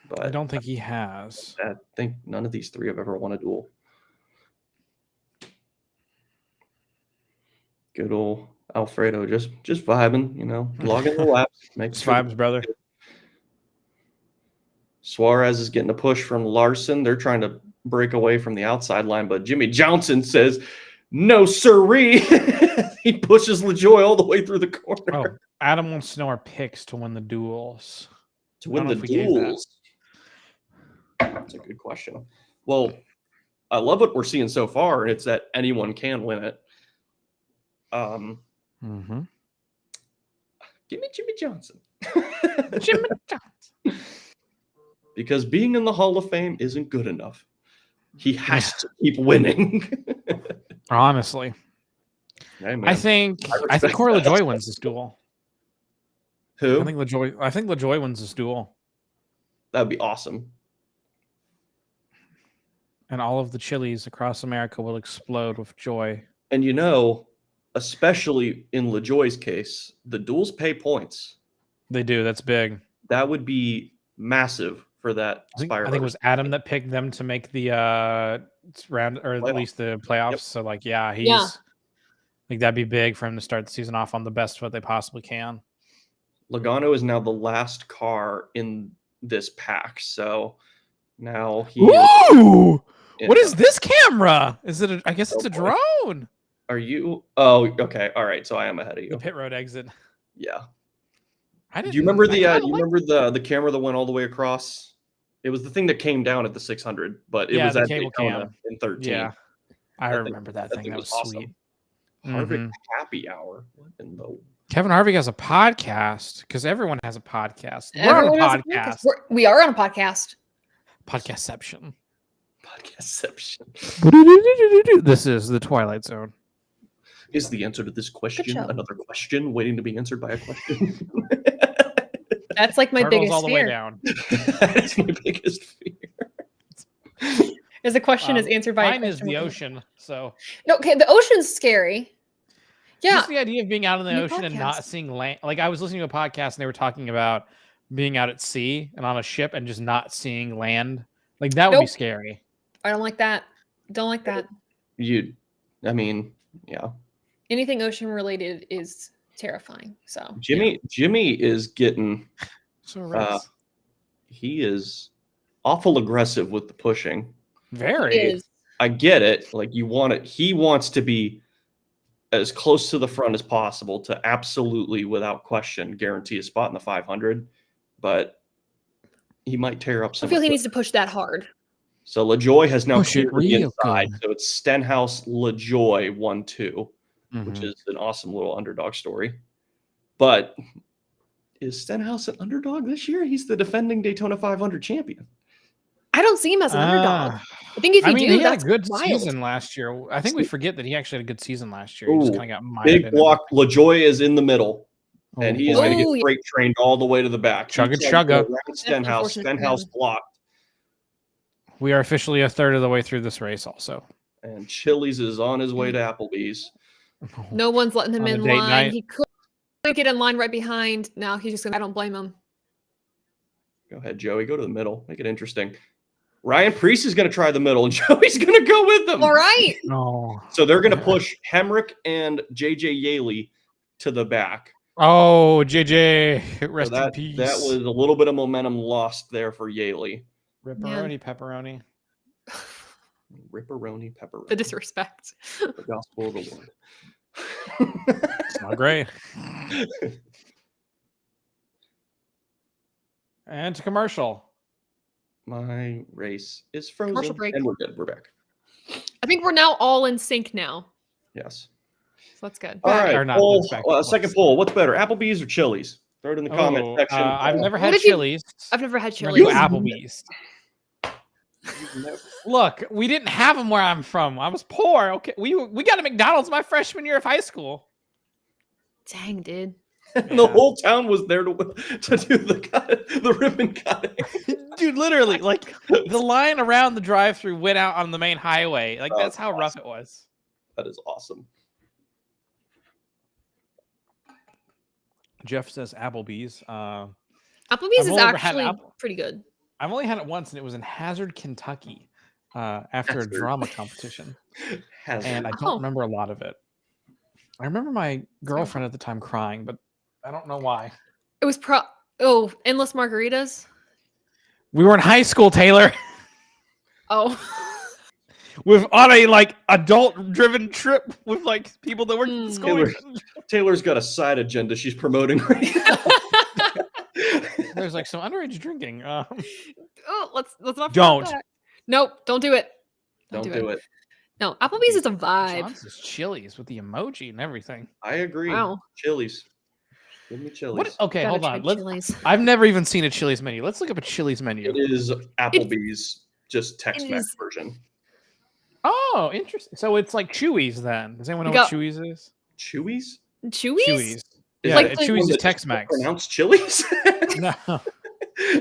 but I don't think he has. I think none of these three have ever won a duel. Good old Alfredo, just vibing, logging the laps. It's vibes, brother. Suarez is getting a push from Larson. They're trying to break away from the outside line, but Jimmy Johnson says, "No, sirree." He pushes LaJoy all the way through the corner. Oh, Adam wants to know our picks to win the duels. To win the duels? That's a good question. Well, I love what we're seeing so far, and it's that anyone can win it. Give me Jimmy Johnson. Jimmy Johnson. Because being in the Hall of Fame isn't good enough. He has to keep winning. Honestly. Hey, man. I think Corey LaJoy wins this duel. Who? I think LaJoy wins this duel. That would be awesome. And all of the Chili's across America will explode with joy. And especially in LaJoy's case, the duels pay points. They do. That's big. That would be massive for that. I think it was Adam that picked them to make the round, or at least the playoffs. Yep. So, like that'd be big for him to start the season off on the best foot they possibly can. Logano is now the last car in this pack, so now he. Ooh! What is this camera? Is it? I guess it's a drone. Are you? Oh, okay. All right. So I am ahead of you. The pit road exit. Yeah. Do you remember the camera that went all the way across? It was the thing that came down at the 600, but it was at Daytona in 13. Yeah, I remember that thing. That was awesome. Sweet. Harvick happy hour. What in the? Kevin Harvick has a podcast because everyone has a podcast. We're on a podcast. We are on a podcast. Podcastception. This is the Twilight Zone. Is the answer to this question another question waiting to be answered by a question? That's like my biggest all the fear. Way down. That's my biggest fear. As the question is answered by a question. Mine is the ocean. So no, okay, the ocean's scary. Yeah, just the idea of being out in the ocean and not seeing land. Like I was listening to a podcast and they were talking about being out at sea and on a ship and just not seeing land. Like that would be scary. I don't like that. Don't like that. Yeah. Anything ocean related is terrifying. So Jimmy is getting he is awful aggressive with the pushing. Very. I get it. Like he wants to be as close to the front as possible to absolutely, without question, guarantee a spot in the 500. But he might tear up some. I feel he needs to push that hard. So LaJoy has now cleared the inside. So it's Stenhouse, LaJoy 1-2, which is an awesome little underdog story. But is Stenhouse an underdog this year? He's the defending Daytona 500 champion. I don't see him as an underdog. I think if you I mean, do, he had a that's good wild. season last year. I think we forget that he actually had a good season last year. He just Ooh, kind of got mired big in block. everything. LaJoy is in the middle, Oh, and he's going to get boy. freight trained all the way to the back. He Chugga, tried to go chugga. around Stenhouse. unfortunate for Stenhouse him. blocked, We are officially a third of the way through this race also. and Chili's is on his way to Applebee's. No one's letting him On a in date line. night. He could get in line right behind. Now he's just gonna. I don't blame him. Go ahead, Joey. Go to the middle. Make it interesting. Ryan Priest is going to try the middle, and Joey's going to go with them. All right. No. So they're going to push Hemrick and JJ Yaley to the back. Oh, JJ, So rest in peace. that was a little bit of momentum lost there for Yaley. Ripperoni, pepperoni. Ripperoni, pepperoni. The disrespect. The gospel of the Lord. It's not great. And to commercial. My race is Commercial frozen, break. and we're good. We're back. I think we're now all in sync now. Yes. So that's good. All right. or not, Poll, that's back. second poll. What's better, Applebee's or Chili's? Throw it in the comment Oh, section. I've never What had if you- Chili's. I've never had I'm gonna go Chili's. Applebee's. Look, we didn't have them where I'm from. I was poor. Okay, we got a McDonald's my freshman year of high school. Dang, dude. The whole town was there to do the ribbon cutting. Dude, literally, like the line around the drive-through went out on the main highway. Like that's how rough it was. That is awesome. Jeff says Applebee's. Applebee's I've is only ever had actually pretty good. I've only had it once, and it was in Hazard, Kentucky, after Hazard. a drama competition, Hazard. and I don't Oh. remember a lot of it. I remember my girlfriend at the time crying, but I don't know why. It was endless margaritas. We were in high school, Taylor, Oh. with on a like adult-driven trip with like people that worked at the school. Taylor's got a side agenda she's promoting right now. There's like some underage drinking. Oh, let's not. Don't. forget that. Nope. Don't do it. Don't do it. No, Applebee's is a vibe. Johnson's Chili's with the emoji and everything. I agree. Wow. Chili's. Give me Chili's. What? Okay, Gotta hold try on. Let's. Chili's. I've never even seen a Chili's menu. Let's look up a Chili's menu. It is Applebee's, just Tex-Mex is. version. Oh, interesting. So it's like Chewy's then. Does anyone know Go- what Chewy's is? Chewy's? Chewy's? Chewy's. Is Yeah, like that the- Chewy's one is that Tex-Mex. Pronounced Chili's? No.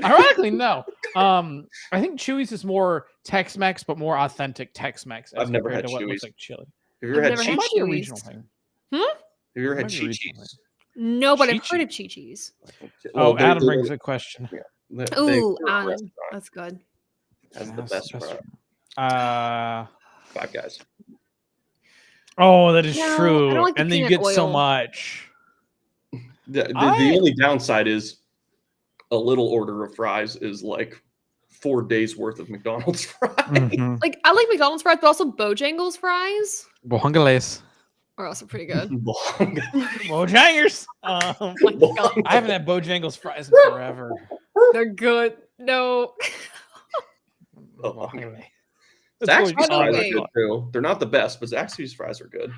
Ironically, no. I think Chewy's is more Tex-Mex, but more authentic Tex-Mex. I've never compared had to what looks Chewy's. like chili. Have you ever I've had never It had might be a Chewy's. regional thing. Have you ever had Might be a regional Chi-Chi's? No, but I've Chi-Chi. heard of Chi-Chi's. Oh, they're- Adam they're- brings a question. they're Ooh, a Adam. restaurant. That's good. Has the Fast best product. Five Guys. Oh, that is No, I true. don't like the And then you peanut get so oil. much. The I- only downside is a little order of fries is like 4 days worth of McDonald's fries. Mm-hmm. Like I like McDonald's fries, but also Bojangles fries Bojangles. are also pretty good. Bojangers. Oh my God. I haven't had Bojangles fries in forever. They're good. No. Bojangles. Zaxby's By the fries are way- good too. They're not the best, but Zaxby's fries are good.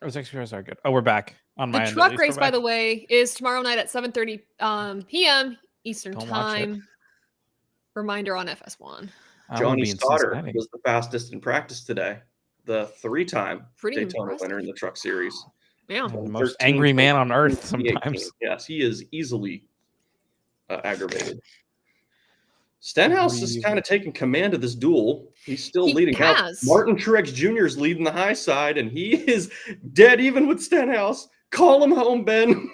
Oh, Zaxby's fries are good. Oh, we're back on my The end. at truck least. race, We're by back. the way, is tomorrow night at 7:30 p.m. Eastern Don't watch it. time. Reminder on FS1. I will Johnny be in Stoddard Cincinnati. was the fastest in practice today. The 3-time Pretty Daytona impressive. winner in the truck series. Yeah. The most 13, angry man on earth 2018. sometimes. Yes, he is easily aggravated. Stenhouse is Agreed. kind of taking command of this duel. He's still He leading out. has. Martin Truex Jr. is leading the high side, and he is dead even with Stenhouse. Call him home, Ben.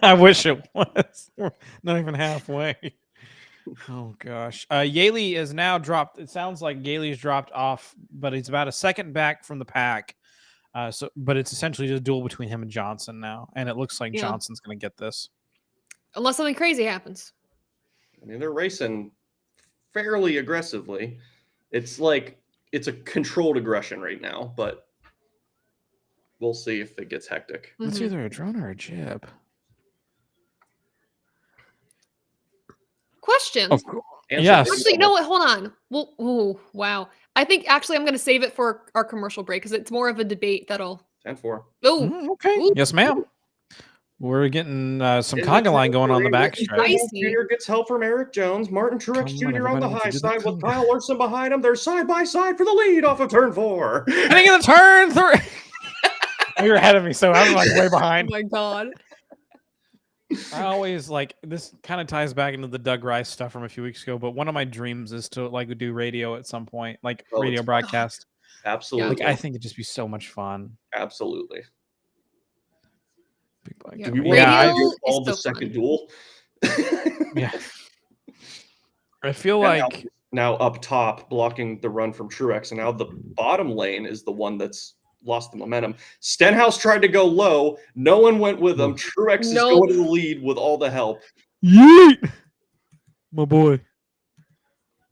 I wish it was. We're not even halfway. Oh gosh. Yaley is now dropped. It sounds like Yaley's dropped off, but he's about a second back from the pack. But it's essentially just a duel between him and Johnson now, and it looks like Yeah. Johnson's going to get this. Unless something crazy happens. I mean, they're racing fairly aggressively. It's like it's a controlled aggression right now, but we'll see if it gets hectic. It's Mhm. either a drone or a jib. Questions. Answer Yes. this. Actually, you know what? Hold on. Well, ooh, wow. I think actually I'm going to save it for our commercial break because it's more of a debate that'll. 10-4. Oh, Okay. Ooh. Yes, ma'am. We're getting some In the conga line going on the Ricky backstretch. Nice. Stenhouse Jr. gets help from Eric Jones. Martin Truex Come on, Jr. on everybody, the let's high do the side with conga. Kyle Larson behind him. They're side by side for the lead off of turn 4. Heading in the turn 3. You're ahead of me, so I'm like way Oh behind. my god. I always like this. Kind of ties back into the Doug Rice stuff from a few weeks ago. But one of my dreams is to like do radio at some point, like Oh, radio it's broadcast. Absolutely. Like I think it'd just be so much fun. Absolutely. Yeah, Do we radio want to is all the so second fun. duel? Yeah. I feel And like now up top, blocking the run from Truex, and now the bottom lane is the one that's lost the momentum. Stenhouse tried to go low. No one went with him. Truex is Nope. going to the lead with all the help. yeet, my boy,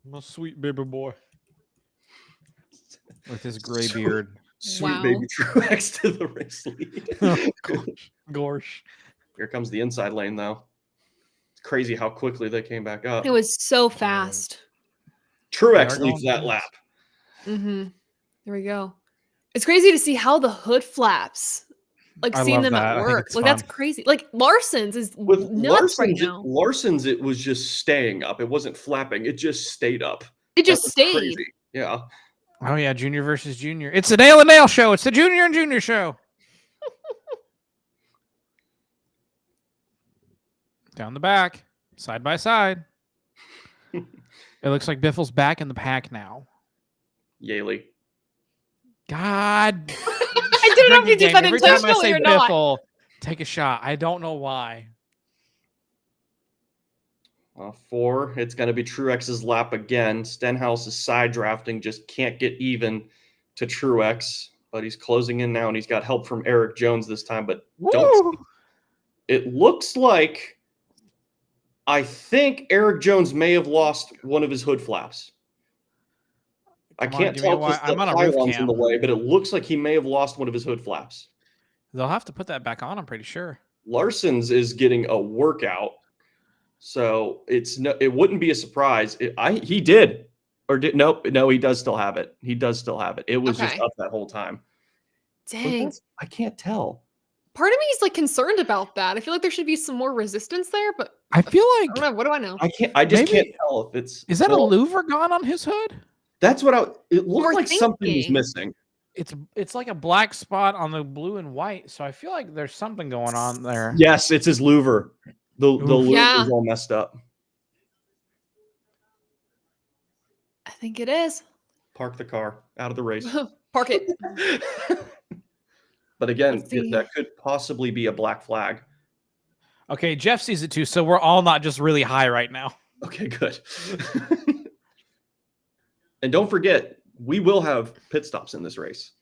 my sweet baby boy, with his gray beard. Sweet Wow. baby Truex to the race lead. Oh, gosh. Here comes the inside lane, though. It's crazy how quickly they came back up. It was so fast. Truex They are leads going that fast. lap. Mm-hmm. There we go. It's crazy to see how the hood flaps. Like I seeing love them that. I at think work. it's Like that's fun. crazy. Like Larson's is With nuts right now. Larson's, it was just staying up. It wasn't flapping. It just stayed up. It just That was stayed. crazy. Yeah. Oh yeah, junior versus junior. It's the Dale and Dale show. It's the junior and junior show. Down the back, side by side. It looks like Biffle's back in the pack now. Yaley. I God. didn't know if you Drinking did that game. Every time I intentionally say or not. Biffle, take a shot. I don't know why. 4. It's going to be Truex's lap again. Stenhouse is side drafting, just can't get even to Truex, but he's closing in now, and he's got help from Eric Jones this time. But Woo! it looks like I think Eric Jones may have lost one of his hood flaps. I Come on, can't give me a tell wi- because the I'm on a roof pylon's in the cam. way, but it looks like he may have lost one of his hood flaps. They'll have to put that back on, I'm pretty sure. Larson's is getting a workout, so it wouldn't be a surprise. He did or did no, he does still have it. He does still have it. It was just Okay. up that whole time. Dang. I can't tell. Part of me is like concerned about that. I feel like there should be some more resistance there, but I feel I like don't know. What do I know? I just Maybe- can't tell if it's. is that well, a louver gone on his hood? That's what it looked We're like something was thinking. missing. It's like a black spot on the blue and white, so I feel like there's something going on there. Yes, it's his louver. The louver Yeah. is all messed up. I think it is. Park the car out of the race. Park it. But again, Let's see. that could possibly be a black flag. Okay, Jeff sees it too, so we're all not just really high right now. Okay, good. And don't forget, we will have pit stops in this race.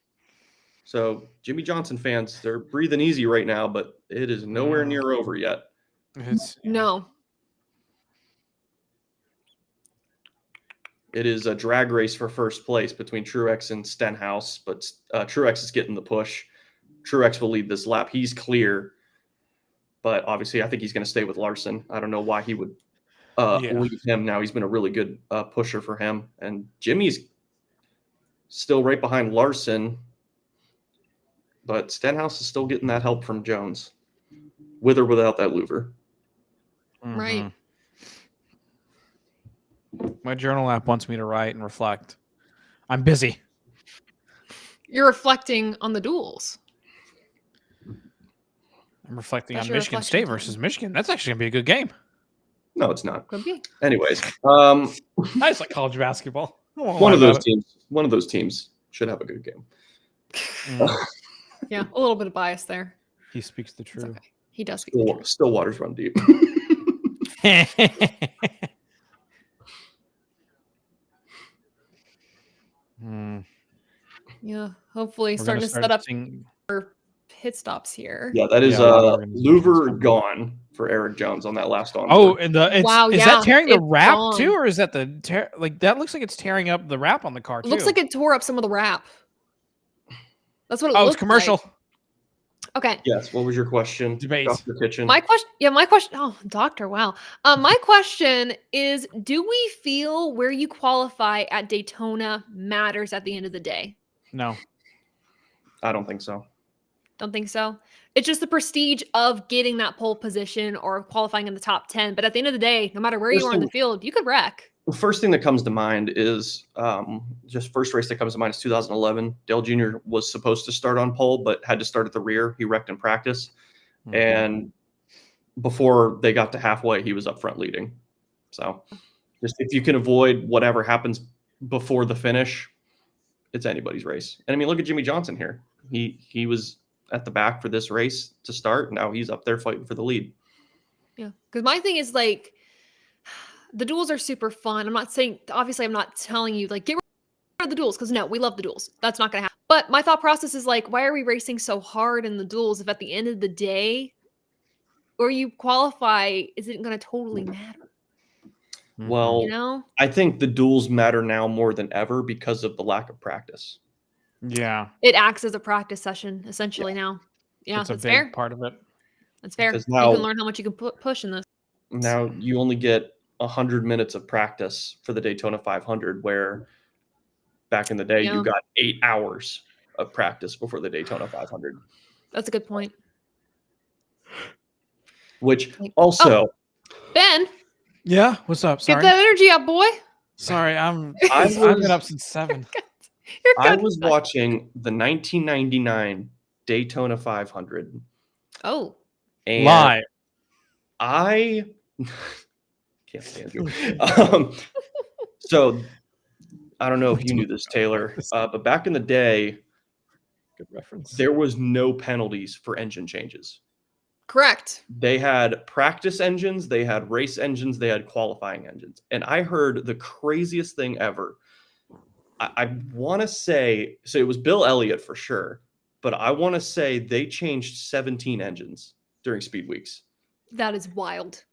So Jimmy Johnson fans, they're breathing easy right now, but it is nowhere near over yet. No. It is a drag race for first place between Truex and Stenhouse, but Truex is getting the push. Truex will lead this lap. He's clear, but obviously I think he's going to stay with Larson. I don't know why he would leave him now. He's been a really good pusher for him. And Jimmy's still right behind Larson, but Stenhouse is still getting that help from Jones, with or without that louver. Right. My journal app wants me to write and reflect. I'm busy. You're reflecting on the duels. I'm reflecting That's on your Michigan reflection State time. versus Michigan. That's actually gonna be a good game. No, it's not. Could be. Anyways, I just like college basketball. I don't wanna one lie of those about teams. One of those teams should have a good game. it. Yeah, a little bit of bias there. He speaks the It's truth. okay. He does speak the truth. Still waters run deep. Yeah, hopefully We're starting gonna to set start up seeing- pit stops here. Yeah, that is Yeah, a lot of organizations louver coming. gone for Eric Jones on that last on. Oh, and Wow, is yeah, that tearing the it's wrap gone. too, or is that like that looks like it's tearing up the wrap on the car It too? looks like it tore up some of the wrap. That's what it Oh, looks it's commercial. like. Okay. Yes. What was your question? Debate. Dr. Kitchen. My question. Oh, doctor, wow. My question is, do we feel where you qualify at Daytona matters at the end of the day? No. I don't think so. Don't think so. It's just the prestige of getting that pole position or qualifying in the top 10. But at the end of the day, no matter where you are in the field, you could wreck. The first thing that comes to mind is just first race that comes to mind is 2011. Dale Jr. was supposed to start on pole, but had to start at the rear. He wrecked in practice. And before they got to halfway, he was up front leading. So just if you can avoid whatever happens before the finish, it's anybody's race. And I mean, look at Jimmy Johnson here. He was at the back for this race to start. Now he's up there fighting for the lead. Yeah. Because my thing is like, the duels are super fun. I'm not saying, obviously, I'm not telling you, like, get rid of the duels, because no, we love the duels. That's not going to happen. But my thought process is like, why are we racing so hard in the duels if at the end of the day, or you qualify, is it going to totally matter? Well, You know? I think the duels matter now more than ever because of the lack of practice. Yeah. It acts as a practice session, essentially, now. Yeah, That's a that's big fair. part of it. That's fair. Because You now- can learn how much you can push in this. Now you only get 100 minutes of practice for the Daytona 500, where back in the day you got 8 hours of practice before the Daytona 500. That's a good point. Which also, Ben, Yeah. What's up? Sorry. get that energy up, boy. Sorry. I've was- been up since 7. You're I good. was watching the 1999 Daytona 500, Oh, and Live. I can't stand you. So I don't know if you knew this, Taylor, but back in the day, Good reference. there was no penalties for engine changes. correct. They had practice engines, they had race engines, they had qualifying engines. And I heard the craziest thing ever. I want to say, so it was Bill Elliott for sure, but I want to say they changed 17 engines during speed weeks. That is wild.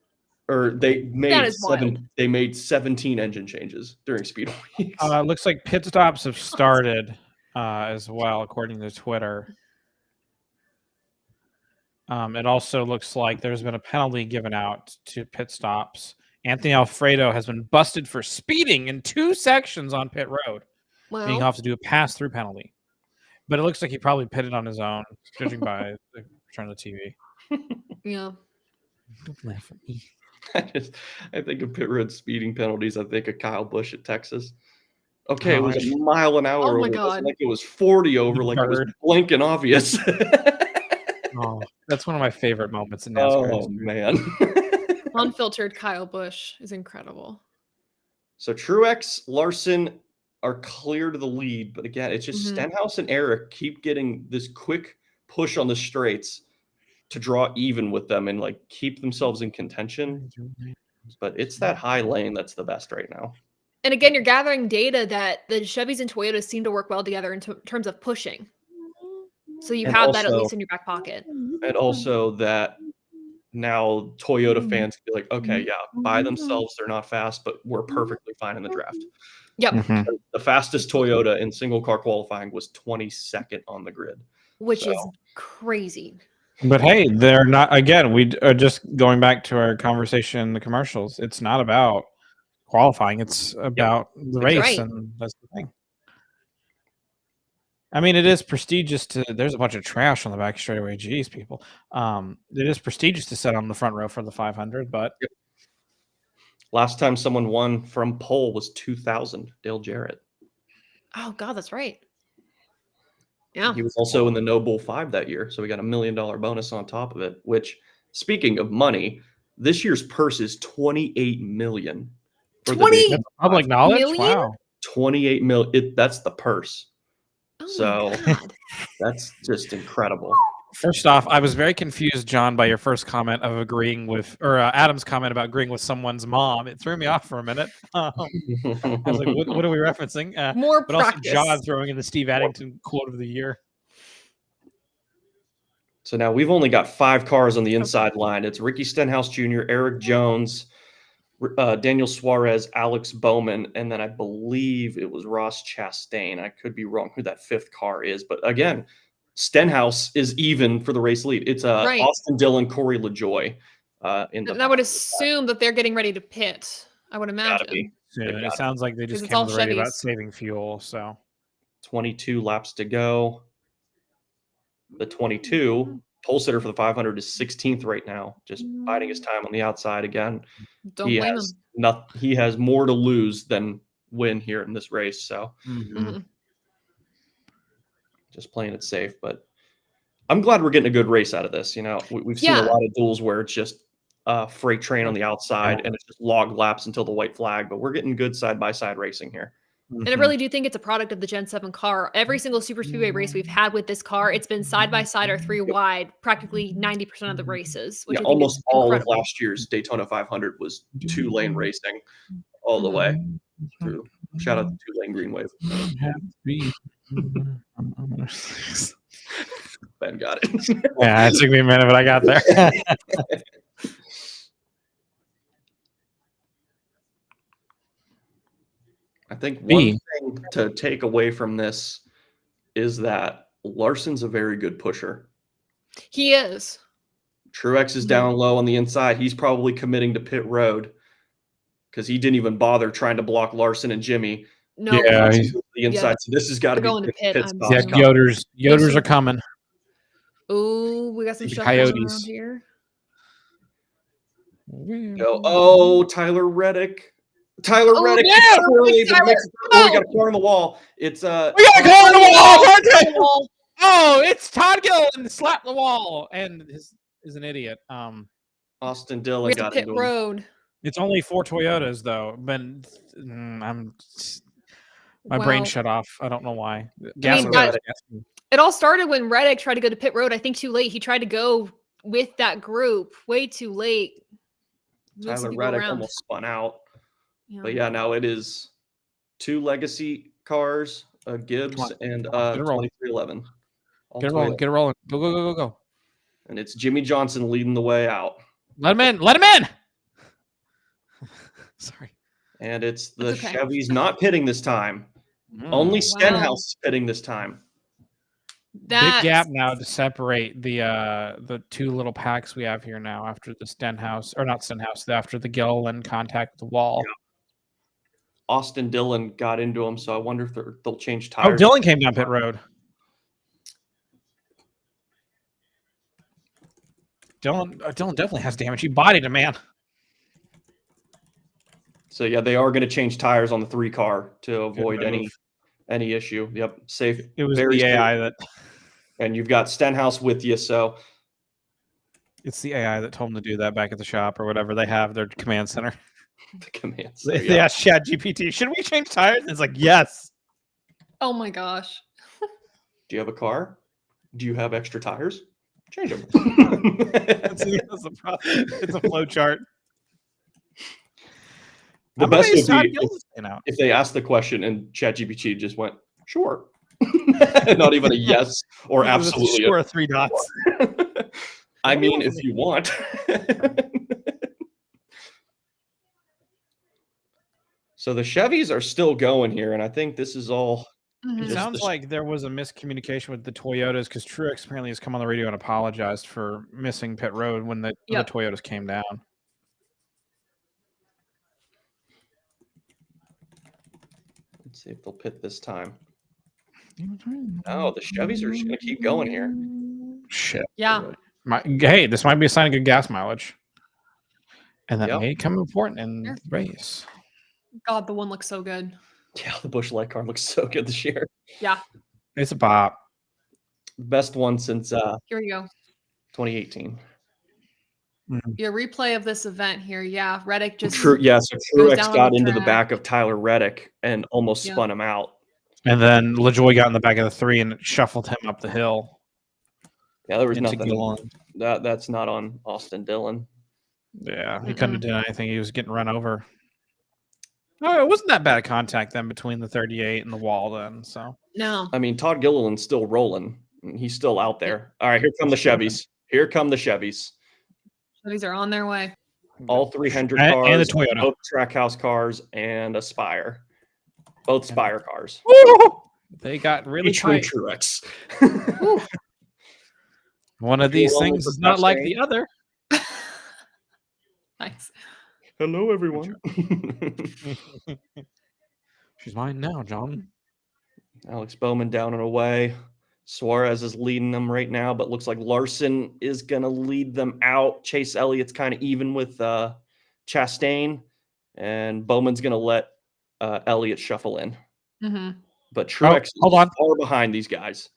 Or they made is wild. they made 17 engine changes during speed weeks. Looks like pit stops have started as well, according to Twitter. It also looks like there's been a penalty given out to pit stops. Anthony Alfredo has been busted for speeding in 2 sections on pit road, being Well, off to do a pass-through penalty. But it looks like he probably pitted on his own, judging by the turn of the TV. yeah. Don't laugh at me. I think of pit road speeding penalties. I think of Kyle Busch at Texas. Okay, Oh, it was a mile an hour Oh my over. It wasn't God. like it was 40 over, like it was Bird. blank and obvious. Oh, that's one of my favorite moments in NASCAR. Oh history. man. Unfiltered Kyle Busch is incredible. So Truex, Larson are clear to the lead, but again, it's just Stenhouse and Eric keep getting this quick push on the straights to draw even with them and like keep themselves in contention. But it's that high lane that's the best right now. And again, you're gathering data that the Chevys and Toyotas seem to work well together in terms of pushing. So you And have that at also- least in your back pocket. And also that now Toyota fans can be like, okay, yeah, by themselves they're not fast, but we're perfectly fine in the draft. Yep. Mhm. The fastest Toyota in single car qualifying was 22nd on the grid. Which is So- crazy. But hey, they're not. Again, we are just going back to our conversation in the commercials. It's not about qualifying; it's about the race, right. and that's the thing. I mean, it is prestigious to. There's a bunch of trash on the back straightaway. Jeez, people. It is prestigious to sit on the front row for the 500, but Last time someone won from pole was 2000, Dale Jarrett. Oh God, that's right. Yeah. He was also in the No Bull 5 that year, so we got $1 million bonus on top of it, which, speaking of money, this year's purse is $28 million. for the 20 Daytona that's public 500. knowledge. million? Wow. 28 million. That's the purse. Oh So- my God. That's just incredible. First off, I was very confused, John, by your first comment of agreeing with, or Adam's comment about agreeing with someone's mom. It threw me off for a minute. I was like, what are we referencing? More But also practice. John throwing in the Steve Addington quote of the year. So now we've only got 5 cars on the inside line. It's Ricky Stenhouse Jr., Eric Jones, Daniel Suarez, Alex Bowman, and then I believe it was Ross Chastain. I could be wrong who that 5th car is, but again, Stenhouse is even for the race lead. It's Right. Austin Dillon, Corey LaJoy. In the And I would assume that they're getting ready to pit. I would Gotta be. imagine. Soon. They've It got it. sounds like they just it's came all to the radio about Chevys. saving fuel. So 22 laps to go. The 22 pole sitter for the 500 is 16th right now, just biding his time on the outside again. Don't blame him. He has more to lose than win here in this race, so just playing it safe. But I'm glad we're getting a good race out of this. We've seen a lot of duels where it's just a freight train on the outside and it's just log laps until the white flag, but we're getting good side-by-side racing here. And I really do think it's a product of the Gen 7 car. Every single super speedway race we've had with this car, it's been side by side or three wide practically 90% of the races, which I think almost is all incredible. of last year's Daytona 500 was 2-lane racing all the way through. Shout out to 2-lane green wave. Ben got it. Yeah, it took me a minute, but I got there. I think one thing to take away from this is that Larson's a very good pusher. He is. Truex is down low on the inside. He's probably committing to pit road because he didn't even bother trying to block Larson and Jimmy. No, yeah, the inside. So this has got to be going to pit. Yeah, Yoders are coming. Oh, we got some Coyotes around here. Tyler Reddick. Reddick. Yeah, we got a car on the wall. It's we got a car on the wall. Oh, it's Todd Gilliland slapped the wall and is an idiot. Austin Dillon got pit into road. It's only 4 Toyotas though. But my brain shut off. I don't know why. It all started when Reddick tried to go to pit road. I think too late. He tried to go with that group way too late. Tyler Reddick almost spun out. Yeah. But yeah, now it is 2 legacy cars, a Gibbs and 2311. Get it rolling. Go. And it's Jimmy Johnson leading the way out. Let him in. Sorry. And it's the Chevys not pitting this time. Only Stenhouse is pitting this time. Big gap now to separate the 2 little packs we have here now after the after the Gilliland contact with the wall. Yeah. Austin Dillon got into him, so I wonder if they'll change tires. Oh, Dillon came down pit road. Dillon definitely has damage. He bodied a man. So yeah, they are going to change tires on the 3 car to avoid any issue. Yep, safe. It was the AI that. And you've got Stenhouse with you, so it's the AI that told them to do that back at the shop or whatever they have their command center. The command center. They asked ChatGPT, should we change tires? And it's like, yes. Oh my gosh. Do you have a car? Do you have extra tires? Change them. It's a flow chart. The best would be if they asked the question and ChatGPT just went, sure. Not even a yes or absolutely. Sure, 3 dots. I mean, if you want. So the Chevys are still going here, and I think this is all. It sounds like there was a miscommunication with the Toyotas because Truex apparently has come on the radio and apologized for missing pit road when the Toyotas came down. Let's see if they'll pit this time. Oh, the Chevys are just going to keep going here. Shit. Yeah. Hey, this might be a sign of good gas mileage. And that may come important in the race. God, the one looks so good. Yeah, the Busch Light car looks so good this year. Yeah. It's a bop. Best one since here we go. 2018. Your replay of this event here. Yeah, Reddick just so Truex got into the back of Tyler Reddick and almost spun him out. And then LaJoie got in the back of the 3 and shuffled him up the hill. Yeah, there was nothing. That's not on Austin Dillon. Yeah, he couldn't have done anything. He was getting run over. Oh, it wasn't that bad a contact then between the 38 and the wall then. So no. I mean, Todd Gilliland's still rolling. He's still out there. All right, here come the Chevys. Chevys are on their way. All 300 cars, and the Toyota, both Trackhouse cars, and Aspire. Both Spire cars. Woo! They got really tight. Truex. One of these things is not like the other. Nice. Hello, everyone. She's mine now, John. Alex Bowman down and away. Suarez is leading them right now, but looks like Larson is going to lead them out. Chase Elliott's kind of even with Chastain, and Bowman's going to let Elliott shuffle in. Mm-hmm. But Truex is hold on. far behind these guys.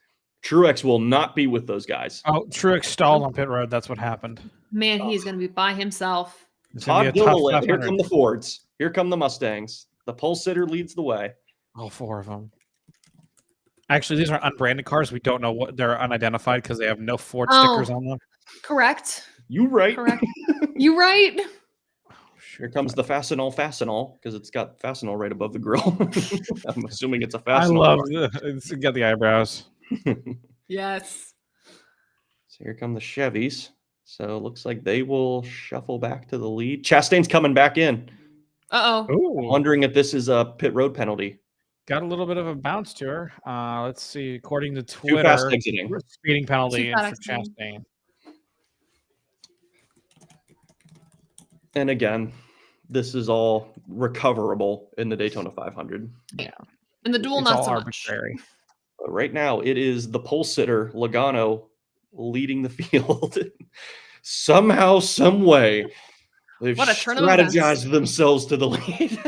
Truex will not be with those guys. Oh, Truex stalled on pit road. That's what happened. Man, he's going to be by himself. It's gonna Todd be a tough Gilliland. Here 500. come the Fords. Here come the Mustangs. The pole sitter leads the way. All 4 of them. Actually, these are unbranded cars. We don't know what they're unidentified because they have no Ford stickers on them. Correct. You right. Correct. You right. Here comes the Fastenal, because it's got Fastenal right above the grill. I'm assuming it's a Fastenal. I love it's got the eyebrows. Yes. So here come the Chevys. So it looks like they will shuffle back to the lead. Chastain's coming back in. Uh-oh. Ooh. Wondering if this is a pit road penalty. Got a little bit of a bounce to her. Let's see. According to Too fast Twitter, exiting. speeding penalty Too for fast exiting. Chastain. And again, this is all recoverable in the Daytona 500. Yeah. And the duel, It's not all so arbitrary. much. But right now, it is the pole sitter, Logano, leading the field. Somehow, some way, they've What a turn of events. strategized themselves to the lead.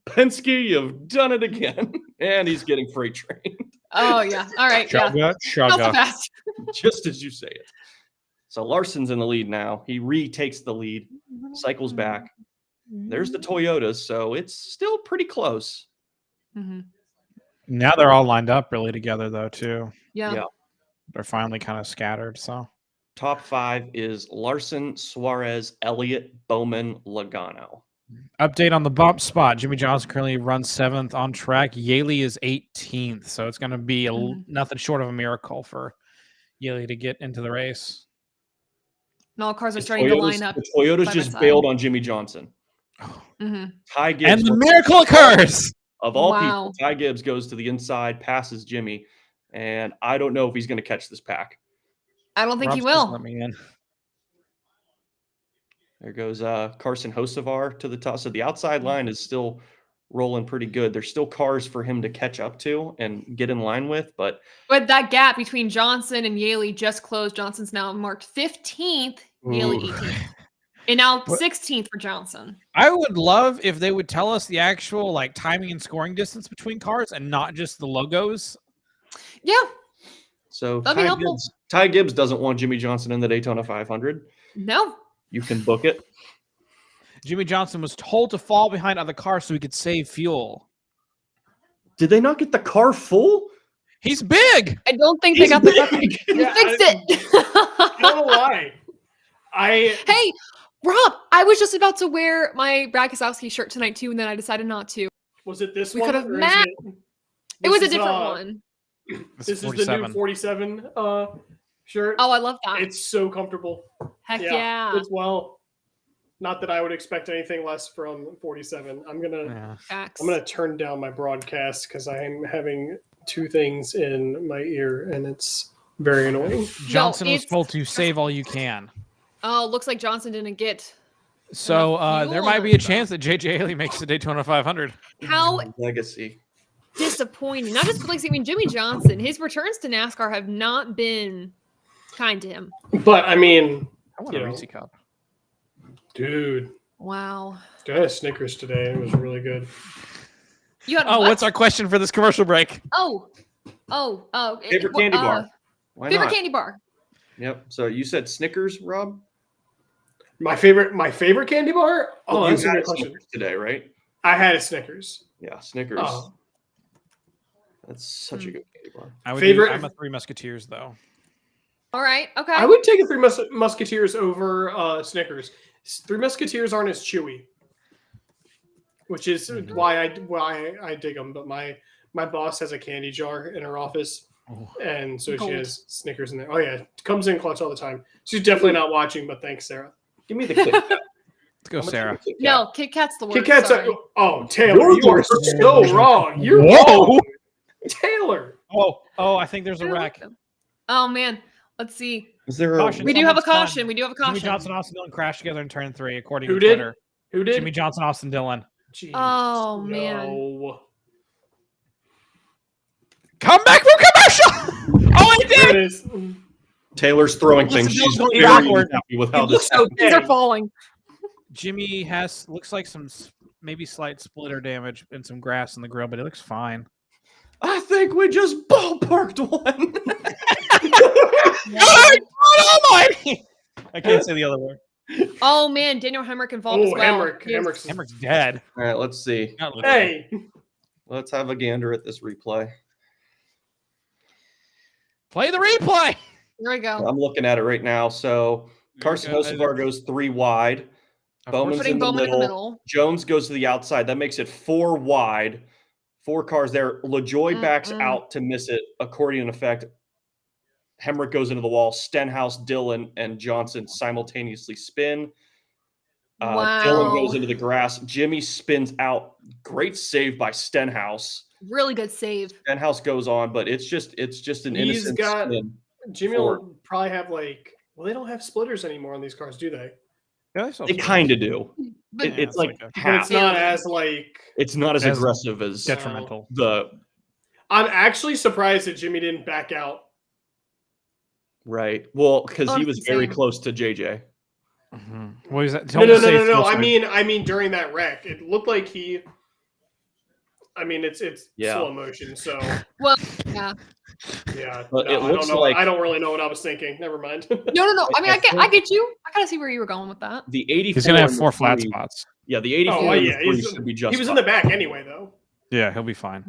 Penske, you've done it again. And he's getting freight trained. Oh, yeah. All right. Yeah. Not so Chugga. fast. Just as you say it. So Larson's in the lead now. He retakes the lead, cycles back. There's the Toyotas, so it's still pretty close. Mm-hmm. Now they're all lined up really together, though, too. Yeah. Yeah. They're finally kind of scattered, so. Top 5 is Larson, Suarez, Elliott, Bowman, Logano. Update on the bump spot. Jimmy Johnson currently runs 7th on track. Yaley is 18th, so it's going to be nothing short of a miracle for Yaley to get into the race. And all cars are starting to line up. The Toyotas side by just side. bailed on Jimmy Johnson. Mm-hmm. Ty Gibbs, And the miracle occurs! of all Wow. people, Ty Gibbs goes to the inside, passes Jimmy, and I don't know if he's going to catch this pack. I don't think he Rob's just will. let me in. There goes Carson Hocevar to the top. So the outside line is still rolling pretty good. There's still cars for him to catch up to and get in line with, but that gap between Johnson and Yaley just closed. Johnson's now marked 15th, Yaley 18th. And now 16th for Johnson. I would love if they would tell us the actual like timing and scoring distance between cars and not just the logos. Yeah. so That'd be helpful. Ty Gibbs doesn't want Jimmy Johnson in the Daytona 500. No. You can book it. Jimmy Johnson was told to fall behind other cars so he could save fuel. Did they not get the car full? He's big. I don't think He's they got the big. They fixed it. I don't know why. Hey, Rob, I was just about to wear my Brad Keselowski shirt tonight too, and then I decided not to. Was it this We one? could have or is met. It was a this is, different one. This is the new 47 shirt. Oh, I love that. It's so comfortable. Heck yeah. It's not that I would expect anything less from 47. I'm gonna turn down my broadcast because I am having 2 things in my ear and it's very annoying. Johnson was told to save all you can. Oh, looks like Johnson didn't get. So enough there fuel might on be him. a chance that JJ Haley makes the Daytona 500. How Legacy. disappointing. Not just like, I mean, Jimmy Johnson, his returns to NASCAR have not been kind to him. But I mean, I want a Reese Cup. dude, Wow. I had a Snickers today. It was really good. You had What's our question for this commercial break? Favorite candy bar. Why Favorite not? candy bar. Yep. So you said Snickers, Rob? My favorite candy bar? Oh, You that's a had good question. Snickers today, right? I had a Snickers. Yeah, Snickers. Oh. That's such a good candy bar. I'm a Three Musketeers, though. All right. Okay. I would take a Three Musketeers over Snickers. Three Musketeers aren't as chewy, which is why I dig them. But my boss has a candy jar in her office, and so she has Snickers in there. Oh yeah, comes in clutch all the time. She's definitely not watching, but thanks, Sarah. Give me the Kit Kat. Let's go, Sarah. No, Kit Kat's the worst. Kit Kat's sorry. Taylor, you are so wrong. You're wrong. Taylor. Oh, I think there's a wreck. Oh man, let's see. Is there Caution. We do have a Someone's caution. done. We do have a Jimmy caution. Johnson, Austin Dillon crashed together in turn 3, according Who to did? Twitter. Who did? Jimmy Johnson, Austin Dillon. Jeez, Oh man. no. Come back, we'll come commercial. Oh, I There did. it is. Taylor's throwing Listen, things. Dylan's She's going very backward. happy with how It this. looks Things are okay. falling. Jimmy looks like some maybe slight splitter damage and some grass in the grill, but it looks fine. I think we just ballparked one. God almighty! I can't say the other word. Oh man, Daniel Hemrick involved as Oh, well. Hemrick's Hemrick's dead. All right, let's see. Not literally. Hey, Let's have a gander at this replay. Play the replay. Here we go. I'm looking at it right now. So Carson Hocevar goes 3 wide. Bowman's Putting in the Bowman in middle. the middle. Jones goes to the outside. That makes it 4 wide. 4 cars there. LaJoy backs out to miss it. Accordion effect. Hemrick goes into the wall. Stenhouse, Dillon, and Johnson simultaneously spin. Dillon goes into the grass. Jimmy spins out. Great save by Stenhouse. Really good save. Stenhouse goes on, but it's just an He's innocent got- spin. Jimmy will probably have they don't have splitters anymore on these cars, do they? Yeah, They kind of do. But Yeah, It's like But half. it's not as like. It's not as As aggressive as detrimental. the I'm actually surprised that Jimmy didn't back out. right. Well, because Oh, he was very insane. close to JJ. What is that? No. I mean, during that wreck, it looked like he. I mean, it's Yeah. slow motion, so well, yeah. yeah. But no, it I looks don't know. like- I don't really know what I was thinking. Never mind. No. I mean, I get you. I kind of see where you were going with that. The 84. He's gonna have and the 4 flat 3 spots. Yeah, the 84 Oh, and yeah, the 3 he's- should be just he was in fine. the back anyway, though. Yeah, he'll be fine.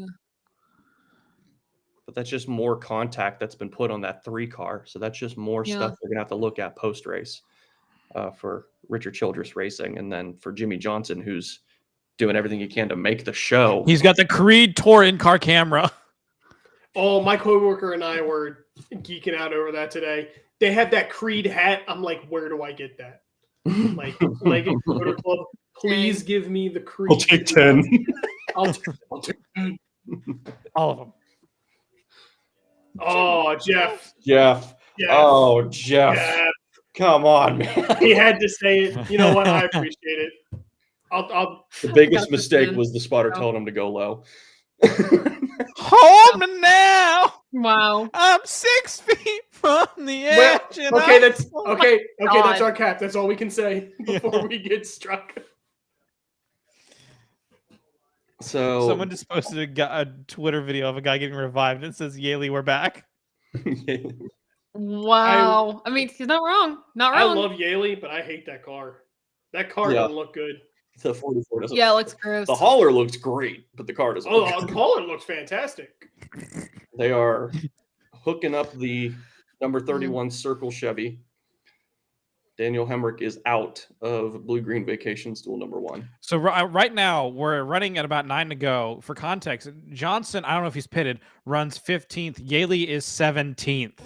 But that's just more contact that's been put on that 3 car. So that's just more Yeah. stuff we're going to have to look at post race for Richard Childress Racing. And then for Jimmy Johnson, who's doing everything he can to make the show. He's got the Creed Tour in-car camera. Oh, my coworker and I were geeking out over that today. They had that Creed hat. I'm like, where do I get that? Like Motor Club, please give me the Creed. I'll take 10. I'll take 10. All of them. Oh, Jeff. Jeff. Jeff. Oh, Jeff. Jeff. Come on, man. He had to say it. You know what? I appreciate it. I'll The biggest Got this, mistake man. was the spotter telling him to go low. Hold me now. Wow. I'm 6 feet from the Well, edge. and okay, I'm- that's okay. Okay, that's God. our cap. That's all we can say before we get struck. So Someone just posted a Twitter video of a guy getting revived. It says, "Yaley, we're back." Wow. I mean, he's not wrong. Not I wrong. love Yaley, but I hate that car. That car Yeah. doesn't look good. the 44 doesn't. Yeah, it looks gross. The hauler looks great, but the car doesn't. Oh, look the good. collar looks fantastic. They are hooking up the number 31 Circle Chevy. Daniel Hemrick is out of Blue Green Vacations duel number 1. So right now we're running at about 9 to go. For context, Johnson, I don't know if he's pitted, runs 15th. Yaley is 17th.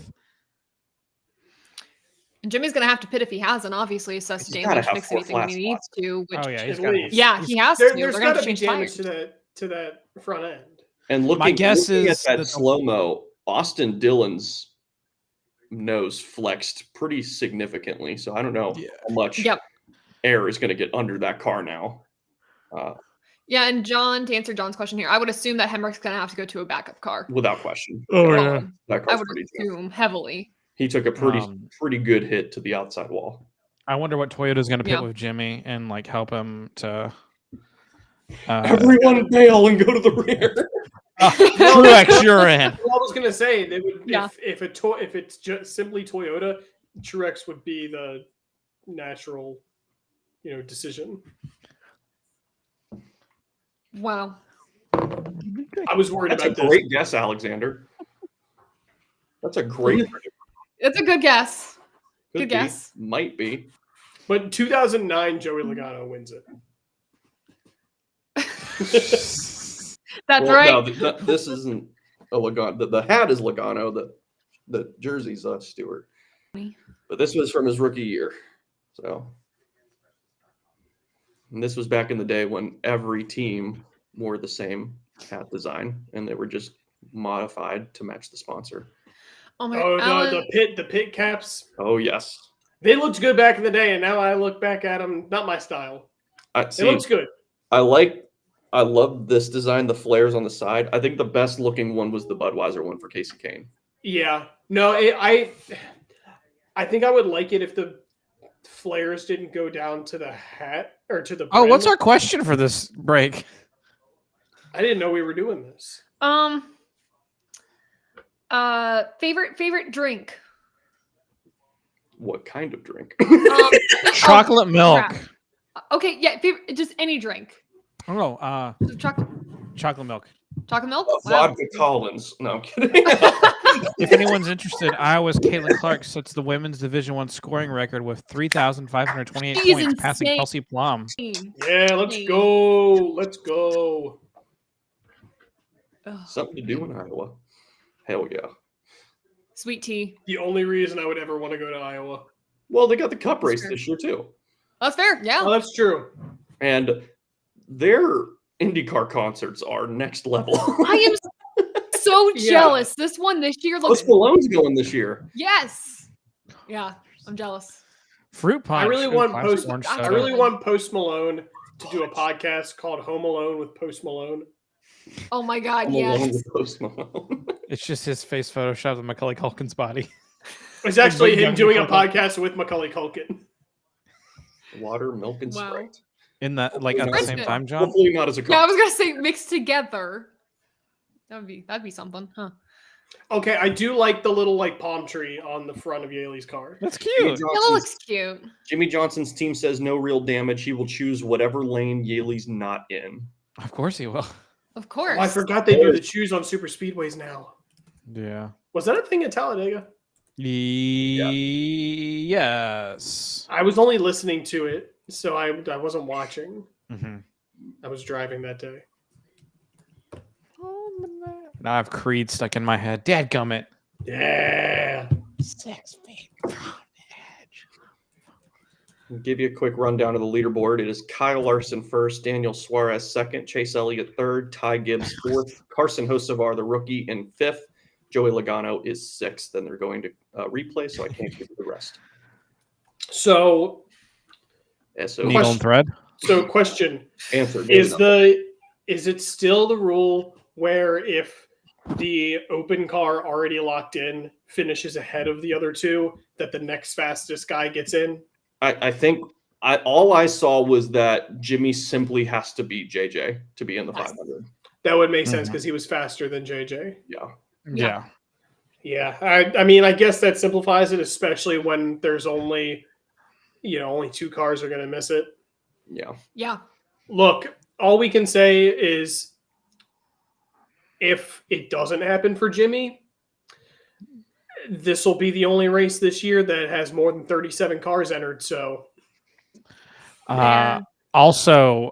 And Jimmy's gonna have to pit if he hasn't, obviously, assess He's gotta damage, have fix 4 anything flat he needs to. Which, Oh yeah, he's At got. least. yeah, he has to. There's They're gonna got have to to be change damage tires. to that front end. And looking, My guess looking is at that that the- slow-mo, Austin Dillon's nose flexed pretty significantly. So I don't know how much Yep. air is going to get under that car now. Yeah, and John, to answer John's question here, I would assume that Hemrick's gonna have to go to a backup car. Without question. Oh Well, yeah. That I car's would pretty tough. assume heavily. He took a Um, pretty good hit to the outside wall. I wonder what Toyota's going to pit Yeah. with Jimmy and like help him to. Everyone bail and go to the rear. Truex, you're in. Well, I was gonna say they would Yeah. if it's just simply Toyota, Truex would be the natural, decision. Wow. I was worried That's a about this. great guess, Alexander. That's a great prediction. It's a good guess. Could Good be, guess. Might be. But in 2009, Joey Logano wins it. That's Well, right. No, this isn't a Logano. The hat is Logano. The jersey's Stewart. But this was from his rookie year. So, and this was back in the day when every team wore the same hat design, and they were just modified to match the sponsor. Oh my Oh, Alan, the pit caps. Oh yes, They looked good back in the day, and now I look back at them. Not my style. I It see. looks good. I like I love this design, the flares on the side. I think the best looking one was the Budweiser one for Casey Kane. Yeah. No, I think I would like it if the flares didn't go down to the hat or to the Oh, what's brim. our question for this break? I didn't know we were doing this. Favorite drink. What kind of drink? Chocolate milk. crap. Okay, yeah, just any drink. Oh, chocolate milk. Chocolate milk. Wow. Vodka Collins. No, I'm kidding. If anyone's interested, Iowa's Caitlin Clark sets the women's Division I scoring record with 3,528 She's points, passing insane. Kelsey Plum. Yeah, let's go. Let's go. Ugh, Something to do in Iowa. Hell yeah. sweet tea. The only reason I would ever want to go to Iowa. Well, they got the Cup race fair. this year too, That's fair. Yeah. Oh, that's true. and their IndyCar concerts are next level. I am so Yeah. jealous. This one this year looks. Post Malone's going this year. Yes. Yeah, I'm jealous. Fruit punch. I really and want classic Post. orange I I soda. really want Post Malone to do a podcast called Home Alone with Post Malone. Oh my God. I'm alone Yes. with Post Malone. It's just his face photoshopped of Macaulay Culkin's body. It's actually him young doing a Macaulay podcast with Macaulay Culkin. Water, milk, and Wow. Sprite. In that, like, at the That's same good. time, John? Hopefully not as a Yeah, I couple. was gonna say mixed together. That'd be something, huh? Okay, I do like the little like palm tree on the front of Yaley's car. That's Jimmy cute. It looks cute. Jimmy Johnson's team says no real damage. He will choose whatever lane Yaley's not in. Of course he will. Of course. Oh, I forgot they do the choose on super speedways now. Yeah. Was that a thing at Talladega? Yes. I was only listening to it, so I wasn't watching. Mm-hmm. I was driving that day. Now I have Creed stuck in my head. Dadgummit. Yeah. 6 feet from the edge. I'll give you a quick rundown of the leaderboard. It is Kyle Larson first, Daniel Suarez second, Chase Elliott third, Ty Gibbs fourth, Carson Hocevar, the rookie, in fifth. Joey Logano is sixth, and they're going to replay, so I can't give you the rest. So, So Needle and thread. question: answer is it still the rule where if the open car already locked in finishes ahead of the other two, that the next fastest guy gets in? I think all I saw was that Jimmy simply has to beat JJ to be in the 500. That would make sense because he was faster than JJ. Yeah. Yeah. Yeah, I mean, I guess that simplifies it, especially when there's only two cars are going to miss it. Yeah. Yeah. Look, all we can say is if it doesn't happen for Jimmy, this will be the only race this year that has more than 37 cars entered. So, Man. Also,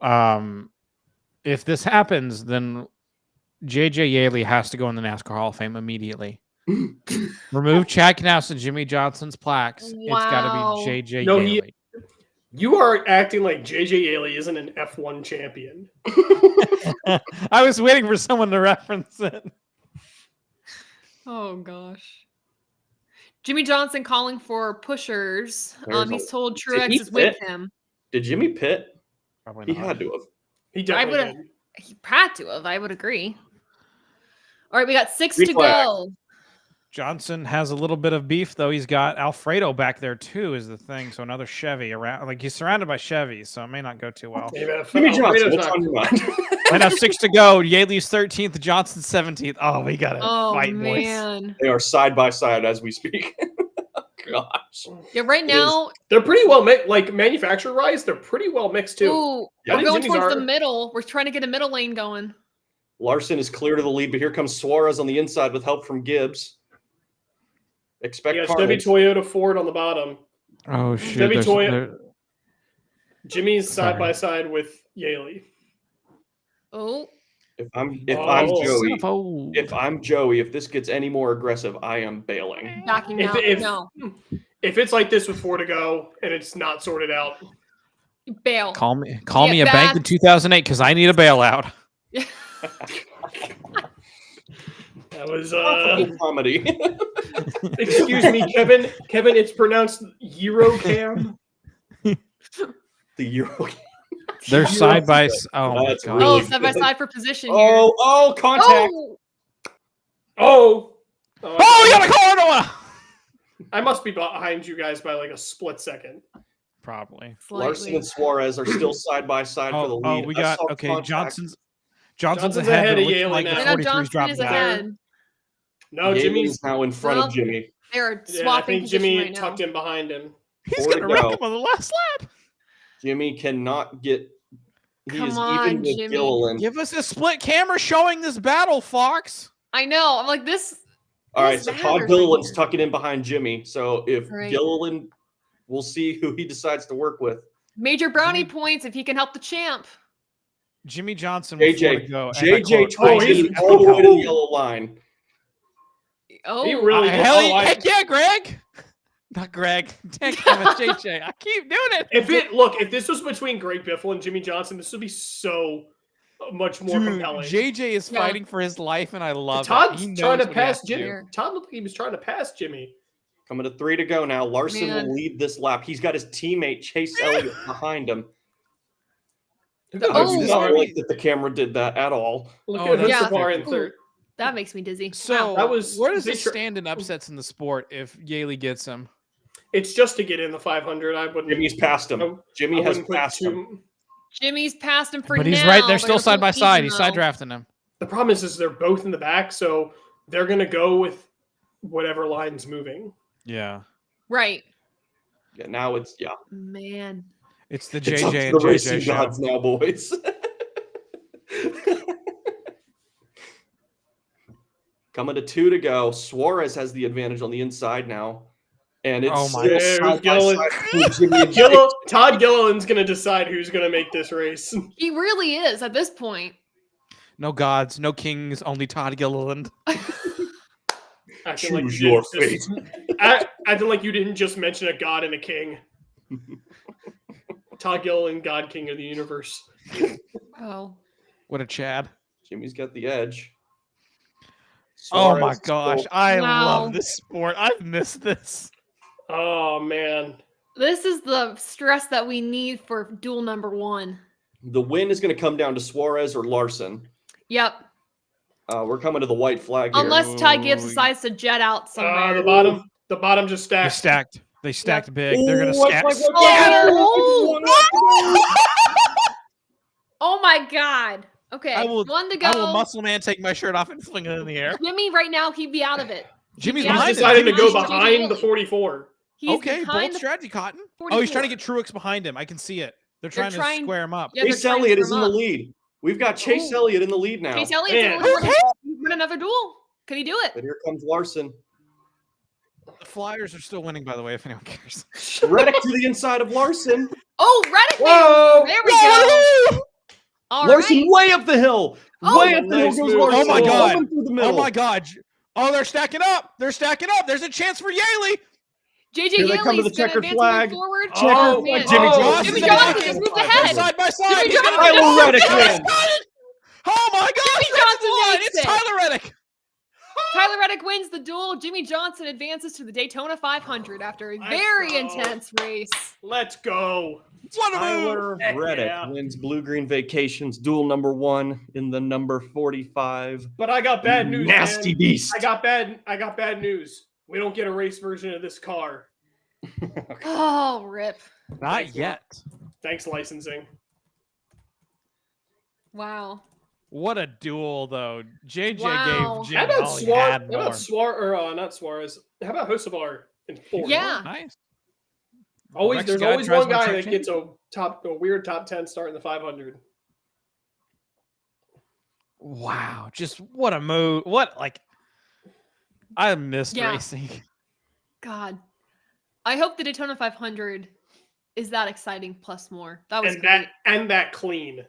if this happens, then JJ Yaley has to go in the NASCAR Hall of Fame immediately. Remove Chad Knaus and Jimmy Johnson's plaques. It's got Wow. to be JJ No, Yaley. you are acting like JJ Yaley isn't an F1 champion. I was waiting for someone to reference it. Oh gosh. Jimmy Johnson calling for pushers. He's told Did Truex he is with pit? him. Did Jimmy pit? Probably He not. had to have. He definitely would've- did. He had to have. I would agree. All right, we got 6 Green to flag. go. Johnson has a little bit of beef, though. He's got Alfredo back there, too, is the thing. So another Chevy around. Like, he's surrounded by Chevys, so it may not go too well. Hey, man, Jimmy Johnson, Alfredo's what's not- on your mind? Right now, 6 to go. Yaley's 13th, Johnson 17th. Oh, we got to Oh fight, boys. man. They are side by side as we speak. Gosh. Yeah, right now, They're pretty well mixed. Like manufacturer-wise, they're pretty well mixed too. ooh, Yeah, we're going Jimmy's towards the are- middle. We're trying to get a middle lane going. Larson is clear to the lead, but here comes Suarez on the inside with help from Gibbs. Expect Yeah, carnage. Chevy, Toyota, Ford on the bottom. Oh, shoot. Chevy there's- Toy- there- Jimmy's side Sorry. by side with Yaley. Oh, If I'm Oh. Joey, Oh. if this gets any more aggressive, I am bailing. backing If- out. if- No, If it's like this with 4 to go and it's not sorted out, bail. Call me Yeah, a bank in that's- 2008 because I need a bailout. that was Comedy. excuse me, Kevin. Kevin, it's pronounced Eurocam. The Euro. They're side by. Oh my That's god. really Oh, side by good. side for position here. Oh, contact. Oh, Oh. Oh, we got a corner. I must be behind you guys by like a split second. Probably. Larson slightly. and Suarez are still side by side for the lead. We I got saw okay. contact. Johnson's Johnson's ahead. ahead But it of looks Yaley like now. the I know 43's Johnson dropping is back. ahead. No, Yaley Jimmy's is now in front Well, of Jimmy. They're Yeah, I swapping think position Jimmy right now. tucked in behind him. He's Four to gonna wreck go. him on the last lap. Jimmy cannot get. He Come is on, even with Jimmy. Gilliland. Give us a split camera showing this battle, Fox. I know. I'm like this. All right, this so matters Todd right Gilliland's here. tucking in behind Jimmy. So if Right. Gilliland, we'll see who he decides to work with. Major brownie Jimmy- points if he can help the champ. Jimmy Johnson with 4 to JJ, go. JJ Oh, tucks he's- in all the way to the yellow line. Oh, He really did. Hell, Oh, I- heck yeah, Greg. Not Greg. Damn it, JJ. I keep doing it. If this was between Greg Biffle and Jimmy Johnson, this would be so much more Dude, compelling. JJ is Yeah. fighting for his life, and I love it. Todd's He knows trying to what he has pass to do. Jimmy. Todd looked like he was trying to pass Jimmy. Coming to 3 to go now. Larson Man. will lead this lap. He's got his teammate Chase Elliott behind him. Look I at Oh, do Hosevar. not like that the camera did that at all. Look Oh, at that's Hosevar in Ooh. third. that makes me dizzy. So, That was- where does they this tr- stand in upsets in the sport if Yaley gets him? It's just to get in the 500. I wouldn't. Jimmy's passed him. I Jimmy has wouldn't put passed him. too. Jimmy's passed him for But now. he's right there, They're still gonna side put by Ethan, side. He's though. side drafting him. The problem is they're both in the back, so they're gonna go with whatever line's moving. Yeah, Right. Yeah, now it's Man. it's the It's JJ up to and the JJ racing show. gods now, boys. Coming to 2 to go. Suarez has the advantage on the inside now. And it's Oh my- still Yeah, side by Gilliland. side between Jimmy and Jake. Todd Gilliland's gonna decide who's gonna make this race. He really is at this point. No gods, no kings, only Todd Gilliland. Acting like Choose you your didn't fate. acting like you didn't just mention a god and a king. Todd Gilliland, God King of the universe. Oh. What a Chad. Jimmy's got the edge. Oh Suarez my is gosh, still- I Wow. love this sport. I've missed this. Oh man. This is the stress that we need for duel number 1. The win is going to come down to Suarez or Larson. Yep. We're coming to the white flag here. Unless Ty Gibbs Ooh. decides to jet out somewhere. The bottom just They stacked. stacked. They stacked big. They're gonna White scat. flag, white Oh, flag. Oh my God. Okay. I will- 1 to go. I will muscle man take my shirt off and fling it in the air. Jimmy right now, he'd be out of it. Jimmy's Yeah, He's behind decided to him. go Jimmy's behind the Yaley. 44. He's Okay, behind bold the strategy, Cotton. 44. Oh, he's trying to get Truex behind him. I can see it. They're trying to trying- square him up. Yeah, they're Chase trying to Elliott is firm in the up. lead. We've got Chase Ooh. Elliott in the lead now. Chase Elliott's Man. gonna win another duel. Can he do it? But here comes Larson. The Flyers are still winning, by the way, if anyone cares. Reddick to the inside of Larson. Oh, Reddick. Whoa! There we go. All Larson right. way up the hill. Oh, way up the hill nice goes move. Larson. Oh my God. Coming through the Oh middle. my God. Oh, they're stacking up. They're stacking up. There's a chance for Yaley. JJ Here they come to the Yaley's gonna checkered advance flag. moving forward. Checkered Oh, flag. man. Jimmy Oh, Johnson. Jimmy Jimmy Johnson Johnson just moved They're ahead. side by side. Jimmy He's gonna- Johnson- Tyler Reddick Yes, wins. got it. Oh my God. Jimmy He gets Johnson the line. makes It's it. Tyler Reddick. Tyler Reddick wins the duel. Jimmy Johnson advances to the Daytona 500 after a Let's very go. intense race. Let's go. What a move. Tyler Heck Reddick yeah. wins Blue Green Vacations duel number 1 in the number 45. But I got bad news. Nasty man. beast. I got bad news. We don't get a race version of this car. Oh, rip. Not yet. Thanks, licensing. Wow. What a duel, though. JJ Wow. gave How Jim about all he Suarez? had How more. about Suarez? Not Suarez. How about Hosevar in 4? Yeah. Nice. Always, Rex there's guy always tries one one guy check that chain. gets a weird top 10 start in the 500. Wow. Just what a move. I missed Yeah. racing. God. I hope the Daytona 500 is that exciting plus more. That was And great. that clean.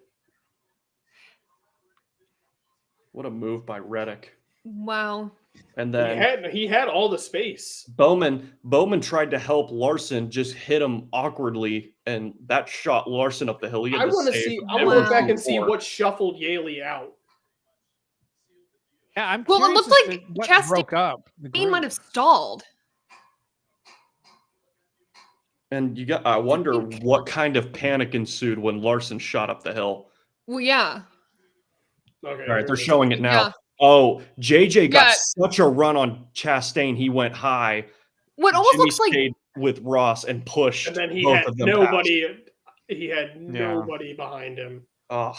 What a move by Reddick. Wow. And then He had all the space. Bowman tried to help Larson, just hit him awkwardly, and that shot Larson up the hill. He had I to want to save see. I every want to look back single and see four. what shuffled Yaley out. Yeah, I'm Well, it curious looked as like to what Chastain broke up. the He might group. have stalled. And I wonder what kind of panic ensued when Larson shot up the hill. Well, yeah. Okay. All right, here they're it is. showing it now. Yeah. Oh, JJ got Yeah. such a run on Chastain. He went high. What almost Jimmy looks like stayed with Ross and pushed And then he both had of them nobody. past. He had Yeah. nobody behind him. Oh,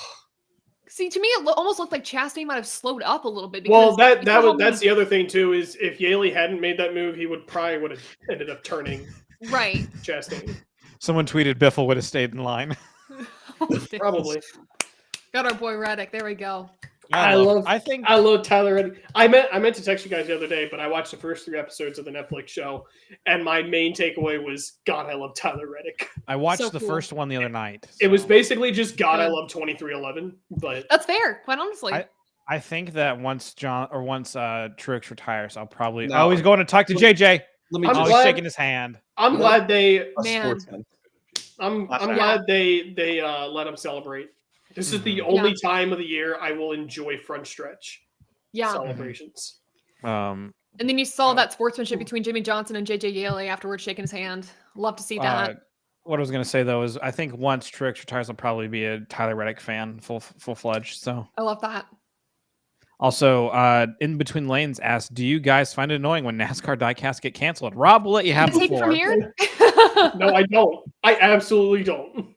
see to me it almost looked like Chastain might have slowed up a little bit. Well, Because that's the other thing too. Is if Yaley hadn't made that move, he would have ended up turning right. Chastain. Someone tweeted Biffle would have stayed in line. Probably. Got our boy Reddick. There we go. I love Tyler Reddick. I meant to text you guys the other day, but I watched the first 3 episodes of the Netflix show, and my main takeaway was, God, I love Tyler Reddick. I watched So the cool. first one the other night. It was so basically just, God, I Good. love 2311, but That's fair, quite honestly. I think that once Truex retires, I'll probably. No. Oh, he's going to talk to JJ. let me I'm Oh, just he's glad- shaking his hand. I'm What? glad they Man. sportsman. I'm Last night. glad they let him celebrate. This is the only time of the year I will enjoy front stretch yeah. celebrations. Um, And then you saw that sportsmanship between Jimmy Johnson and JJ Yaley afterwards shaking his hand. Love to see that. what I was going to say though is I think once Truex retires, I'll probably be a Tyler Reddick fan, full fledged. So I love that. also, in between lanes asked, do you guys find it annoying when NASCAR diecast get canceled? Rob, we'll let you have Can I the take it floor. from here? No, I don't. I absolutely don't.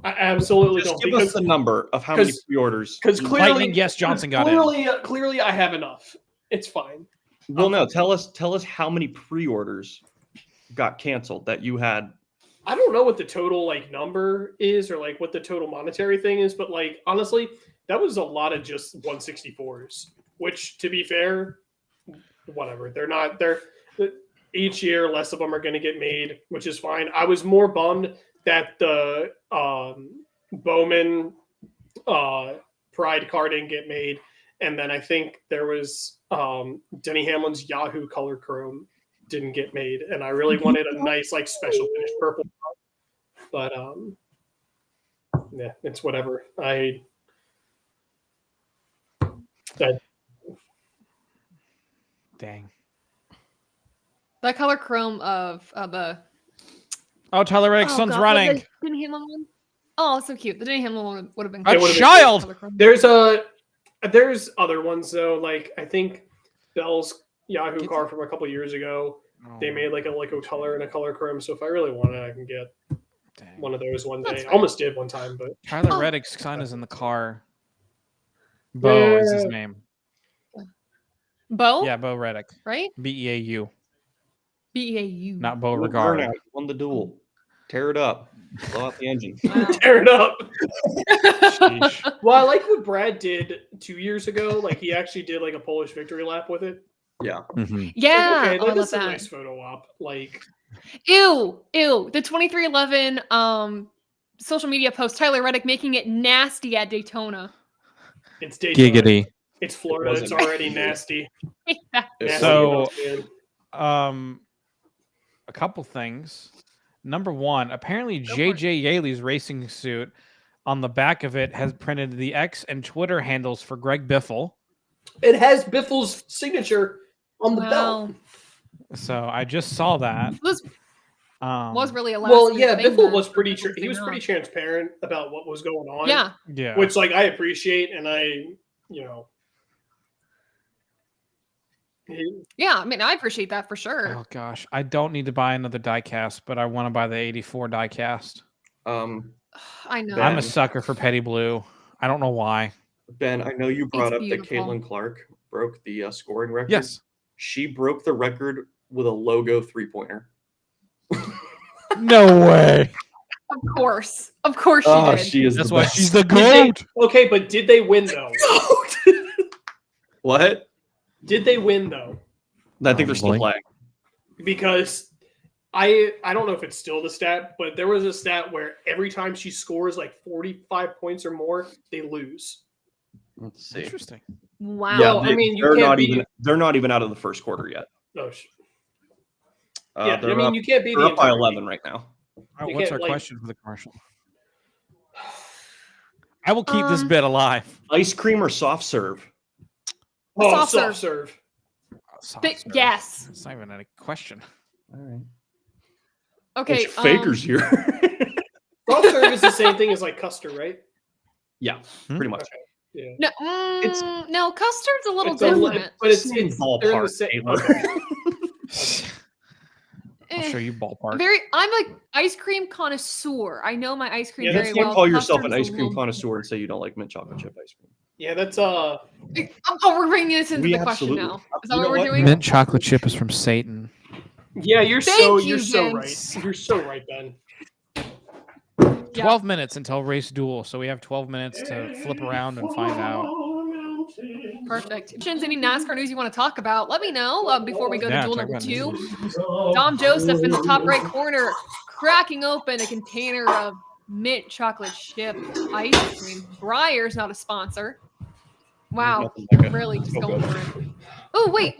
I absolutely Just don't. give us the number of how many pre-orders. Because Lightning, clearly, yes, Johnson got in. clearly, I have enough. It's fine. Well, no, tell us how many pre-orders got canceled that you had. I don't know what the total number is or what the total monetary thing is, but honestly, that was a lot of just 164s. Which, to be fair, whatever. They're each year less of them are going to get made, which is fine. I was more bummed that the Bowman Pride car didn't get made, and then I think there was Denny Hamlin's Yahoo Color Chrome didn't get made, and I really wanted a nice special finish purple, but yeah, it's whatever. Dang. That color chrome of the Oh, Tyler Reddick's son's God, running. the Denny Hamlin one. Oh, so cute. The Denny Hamlin one would have been A It would've been child. color chrome. There's other ones though. I think Bell's Yahoo car from a couple years ago. They made a color and a color chrome. So if I really want it, I can get Dang. one of those one That's day. fair. Almost did one time, but Tyler Oh. Reddick's son is in the car. Bo is his Yeah. name. Bo? Yeah, Bo Reddick. Right? BEAU, BEAU. not Bo Burnout, Regard. won the duel. Tear it up. Blow out the engine. Wow. tear it up. Sheesh. Well, I like what Brad did 2 years ago. He actually did a Polish victory lap with it. Yeah. Mhm. Yeah. Okay, oh, I love this is a that. nice photo op. Ew. The 2311 social media post, Tyler Reddick making it nasty at Daytona. It's Daytona. Giggity. It's Florida. It's wasn't. already nasty. It Nasty So- enough, man. A couple things. Number one, apparently Go for it. JJ Yaley's racing suit on the back of it has printed the X and Twitter handles for Greg Biffle. It has Biffle's signature on the Wow. belt. So I just saw that. This was really a last Well, minute yeah, thing Biffle then. was pretty. Biffle He was thing pretty up. transparent about what was going on. Yeah. Yeah. which I appreciate, and Yeah. I mean, I appreciate that for sure. Oh gosh, I don't need to buy another diecast, but I want to buy the 84 diecast. I know. I'm Ben. a sucker for Petty Blue. I don't know why. Ben, I know you brought up that beautiful. Caitlin Clark broke the scoring record. Yes. She broke the record with a logo 3-pointer. No way. Of course she Oh, did. she is That's the why best. she's the Did they- GOAT. okay, but did they win though? What? Did they win though? I think they're still Probably. playing. Because I don't know if it's still the stat, but there was a stat where every time she scores 45 points or more, they lose. Let's see. Interesting. Wow. Yeah. I mean, you they're can't not beat- even. They're not even out of the first quarter yet. No, yeah, They're I mean, up, you can't beat they're the up by entire 11 league. right now. All right, You what's can't, our question for the commercial? I will keep this bit alive. Ice cream or soft serve? Oh, Soft soft serve. Soft But serve. yes. It's not even a question. All right. Okay. Faker's here. Soft serve is the same thing as like Custer, right? Yeah, pretty much. Yeah. No, It's- no, custard's a little It's a different. but it's Same they're in the ballpark, same. Taylor. Okay. I'll show you ballpark. I'm like ice cream connoisseur. I know my ice cream Yeah, very Let's well. not call yourself Custard an is ice a cream little- connoisseur and say you don't like mint chocolate chip ice cream. Yeah, that's Oh, we're bringing this into We the question absolutely- now. Is that you what know we're what? doing? Mint chocolate chip is from Satan. yeah. You're Thank you, you're so Vince. right. You're so right, Ben. 12 minutes until race duel, so we have 12 minutes to flip around and find out. Perfect. If there's any NASCAR news you want to talk about, let me know before we go to Yeah, duel talk number about 2. news. Dom Joseph in the top right corner, cracking open a container of mint chocolate chip ice cream. Breyer's not a sponsor. Wow, Nothing like it. really just So going good. for it. Oh, wait.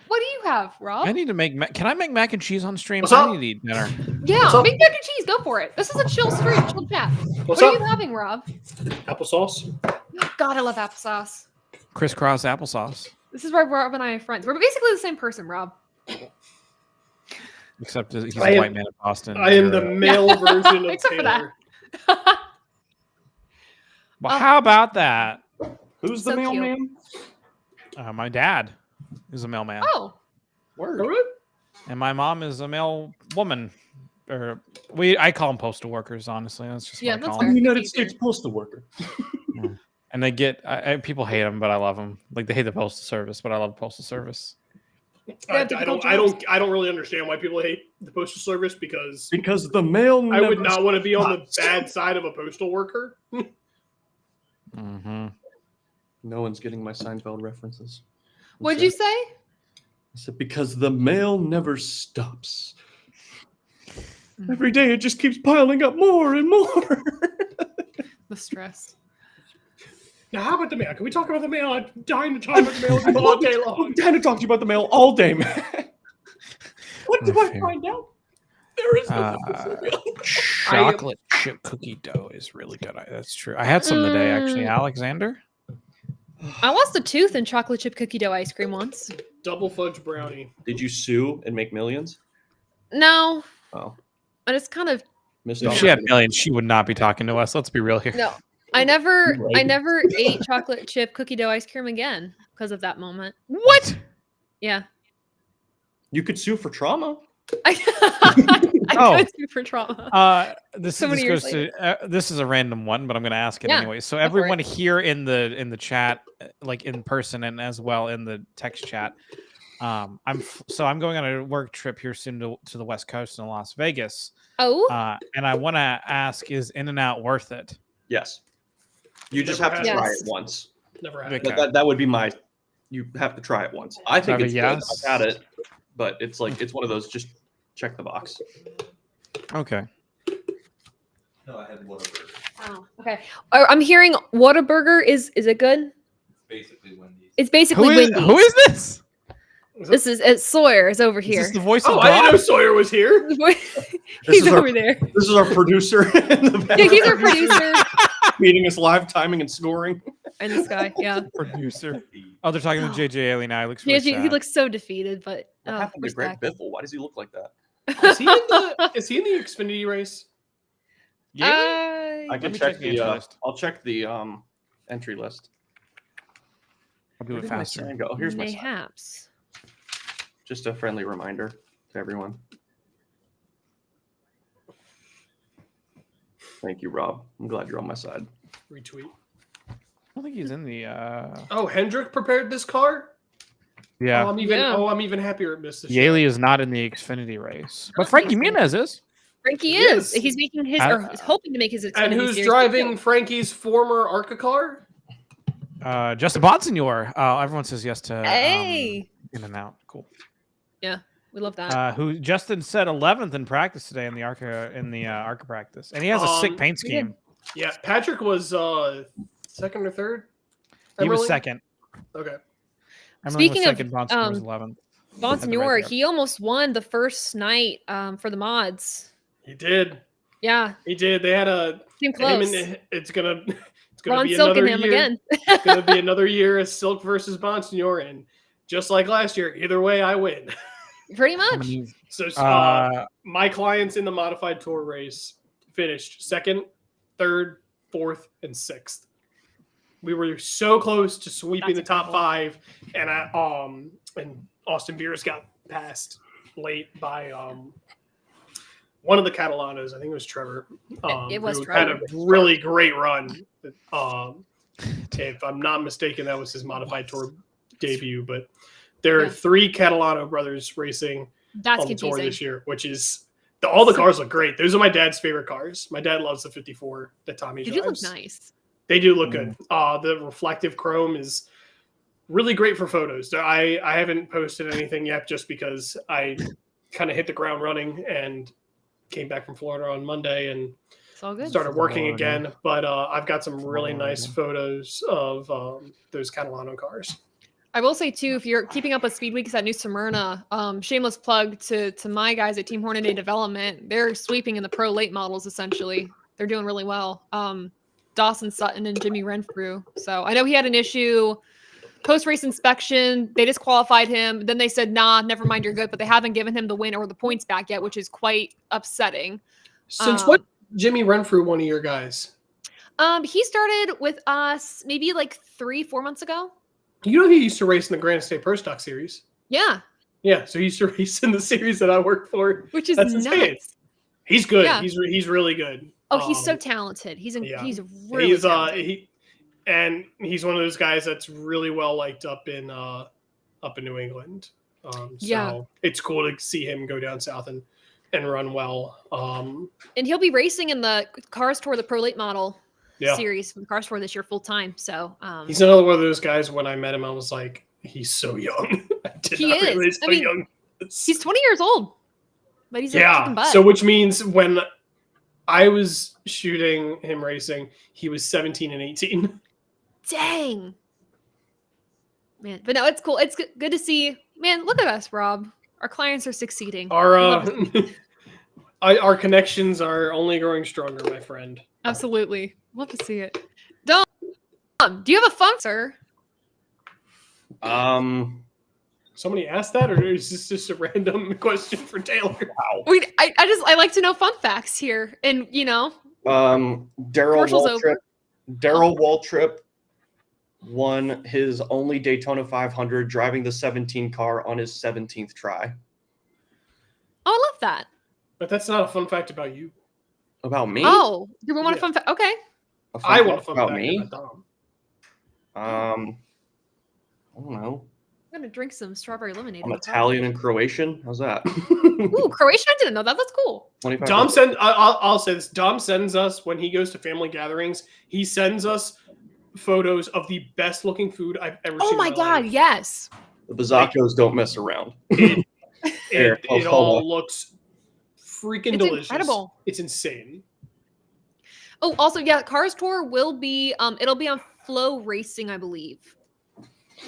What do you have, Rob? I need to make. Can I make mac and cheese on stream? What's I up? need to eat dinner. Yeah, What's up? make mac and cheese. Go for it. This is a chill stream, chill chat. What's What are up? you having, Rob? Applesauce. God, I love applesauce. Crisscross applesauce. This is why Rob and I are friends. We're basically the same person, Rob. Except he's I a am- white man in Boston. I am the You're a- male version of Except for that. Taylor. Well, how about that? Who's So the cute. mailman? My dad is a mailman, Oh, Word. All right. and my mom is a mail woman. Or I call them postal workers. Honestly, that's just Yeah, what I that's call fair. them. United Easier. States Postal Worker. And they get people hate them, but I love them. Like they hate the postal service, but I love the postal service. I difficult don't really understand why people hate the postal service because Because the mail. I would never not want to be on the stops. bad side of a postal worker. Mm-hmm. No one's getting my Seinfeld references. I'm what'd you sorry. say? I said because the mail never stops. Every day it just keeps piling up more and more. The stress. Now, how about the mail? Can we talk about the mail? I'm dying to talk about the mail all day long. I'm trying to talk to you about the mail all day, man. What did I Fair. find out? There is no mail. Chocolate chip cookie dough is really good. That's true. I had some today, actually. Alexander. I lost a tooth in chocolate chip cookie dough ice cream once. Double fudge brownie. Did you sue and make millions? No, Oh, but it's kind of missed If she had millions, she would not be talking to us. Let's be real here. no. I never Right. ate chocolate chip cookie dough ice cream again because of that moment. What? Yeah. You could sue for trauma. I Oh. could do for trauma. This, So this many years goes to this is a random one, but I'm going to ask it Yeah, anyway. So for it. everyone here in the chat, like in person and as well in the text chat, I'm going on a work trip here soon to the West Coast in Las Vegas, Oh, and I want to ask: is In-N-Out worth it? Yes. You just Never have to had try it. it once. Never had Okay. it. That would be my. You have to try it once. I think So, it's yes. good. I've had it, but it's one of those. Just check the box. Okay. No, I had Whataburger. oh, okay. I'm hearing Whataburger is it good? Basically Wendy's. It's basically Wendy's. Who is this? This is Sawyer is over Is here. this the voice Oh, of I didn't know God? Sawyer was here. He's is our- over there. This is our producer. In the Yeah, he's our producer Feeding us live timing and scoring. and this guy. Yeah, Producer. Oh, they're talking to JJ Ailey now. He looks he, really he sad. looks so defeated, but What happened to Greg respect. Biffle? Why does he look like that? Is he in the Xfinity race? Yeah. I Let can me check check the entry the. list. I'll check the entry list. I'll do Where it did my faster. sign go? Here's my sign. Mayhaps. Just a friendly reminder to everyone. Thank you, Rob. I'm glad you're on my side. Retweet. I don't think he's in the. Oh, Hendrick prepared this car. Yeah. Oh, I'm even happier it missed the show. Yaley is not in the Xfinity race, but Frankie Muniz is. Frankie He is. is. He's making his I- or is hoping to make his. And Xfinity who's Series driving debut. Frankie's former ARCA car? Justin Bonsignor. Everyone says yes to Hey, In-N-Out. Cool. we love that. Who Justin said 11th in practice today in the ARCA practice, and he has a sick paint we did. scheme. Yeah, Patrick was second or third. He was Emerling? second. Okay. Speaking was of, second, Bonsignor was 11th. Bonsignor, there. he almost won the first night for the mods. He did. Yeah, He did. They had a came him close. and it's gonna Ron be Silk another and him year. again. It's gonna be another year of Silk versus Bonsignor, and just like last year, either way I win. Pretty How much. many- So Uh, my clients in the modified tour race finished second, third, fourth, and sixth. We were so close to sweeping That's the top incredible. 5, and Austin Beers got passed late by one of the Catalanas. I think it was Trevor. It was who Trevor. had a really great run. If I'm not mistaken, that was his modified tour debut. But there are Yeah. 3 Catalano brothers racing That's on the tour confusing. this year, which is all the cars look great. Those are my dad's favorite cars. My dad loves the 54 that Tommy They do look drives. nice. They do look good. The reflective chrome is really great for photos. I haven't posted anything yet just because I kind of hit the ground running and came back from Florida on Monday and It's all good. started working Florida. again. But I've got some really nice Florida. photos of those Catalano cars. I will say too, if you're keeping up with Speed Weeks at New Smyrna, shameless plug to my guys at Team Hornaday Development. They're sweeping in the pro late models essentially. They're doing really well. Dawson Sutton and Jimmy Renfrew. So I know he had an issue post-race inspection. They disqualified him. Then they said, nah, never mind, you're good. But they haven't given him the win or the points back yet, which is quite upsetting. Since when Jimmy Renfrew one of your guys? He started with us maybe like 3-4 months ago. You know he used to race in the Granite State Pro Stock Series. Yeah, Yeah, so he used to race in the series that I worked for. which is That's nuts. insane. He's good. Yeah. He's really good. Oh, he's so talented. He's yeah. he's really talented. He's one of those guys that's really well liked up in New England. So it's cool to see him go down south and run well. And he'll be racing in the Cars Tour, the Pro Late Model Yeah. series from Cars Tour this year full time. So He's another one of those guys. When I met him, I was like, he's so young. I did He not is. realize I how mean, young. he's 20 years old, but he's like kicking butt. So which means when I was shooting him racing, he was 17 and 18. Dang. Man, but no, it's cool. It's good to see. Man, look at us, Rob. Our clients are succeeding. Our connections are only growing stronger, my friend. Absolutely. Love to see it. Dom, do you have a fun, sir? Somebody asked that, or is this just a random question for Taylor? I like to know fun facts here, and Daryl Commercial's over. Waltrip won his only Daytona 500 driving the 17 car on his 17th try. Oh, I love that. But that's not a fun fact about you. About me? Oh, do we want a Yeah. fun fact? Okay. A fun I want a fact fun about fact me? about Dom. I don't know. I'm gonna drink some strawberry lemonade. I'm with Italian and Croatian. How's that? Ooh, Croatian! I didn't know that. That's cool. 25%. Dom I'll say this. Dom sends us, when he goes to family gatherings, he sends us photos of the best looking food I've ever seen. Oh my in god, life. yes. The Bazzacos don't mess around. It all looks freaking It's delicious. incredible. It's insane. Oh, also, yeah, Cars Tour will be it'll be on Flow Racing, I believe.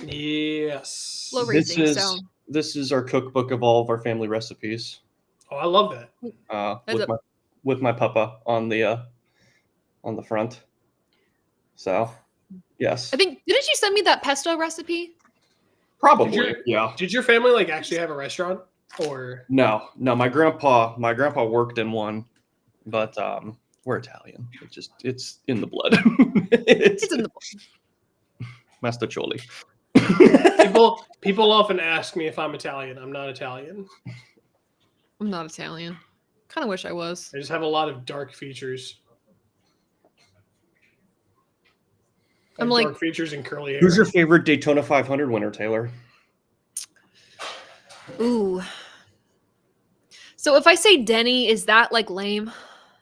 Yes. Flow Racing. So This is our cookbook of all of our family recipes. Oh, I love that. With my papa on the front. So, yes, I think didn't you send me that pesto recipe? probably. Yeah. Did your family actually have a restaurant, or No. My grandpa worked in one, but we're Italian. It's in the blood. It's in the book. Mastacholi. people often ask me if I'm Italian. I'm not Italian. I'm not Italian. Kind of wish I was. I just have a lot of dark features. I'm like- dark features and curly hair. Who's your favorite Daytona 500 winner, Taylor? Ooh. So if I say Denny, is that lame?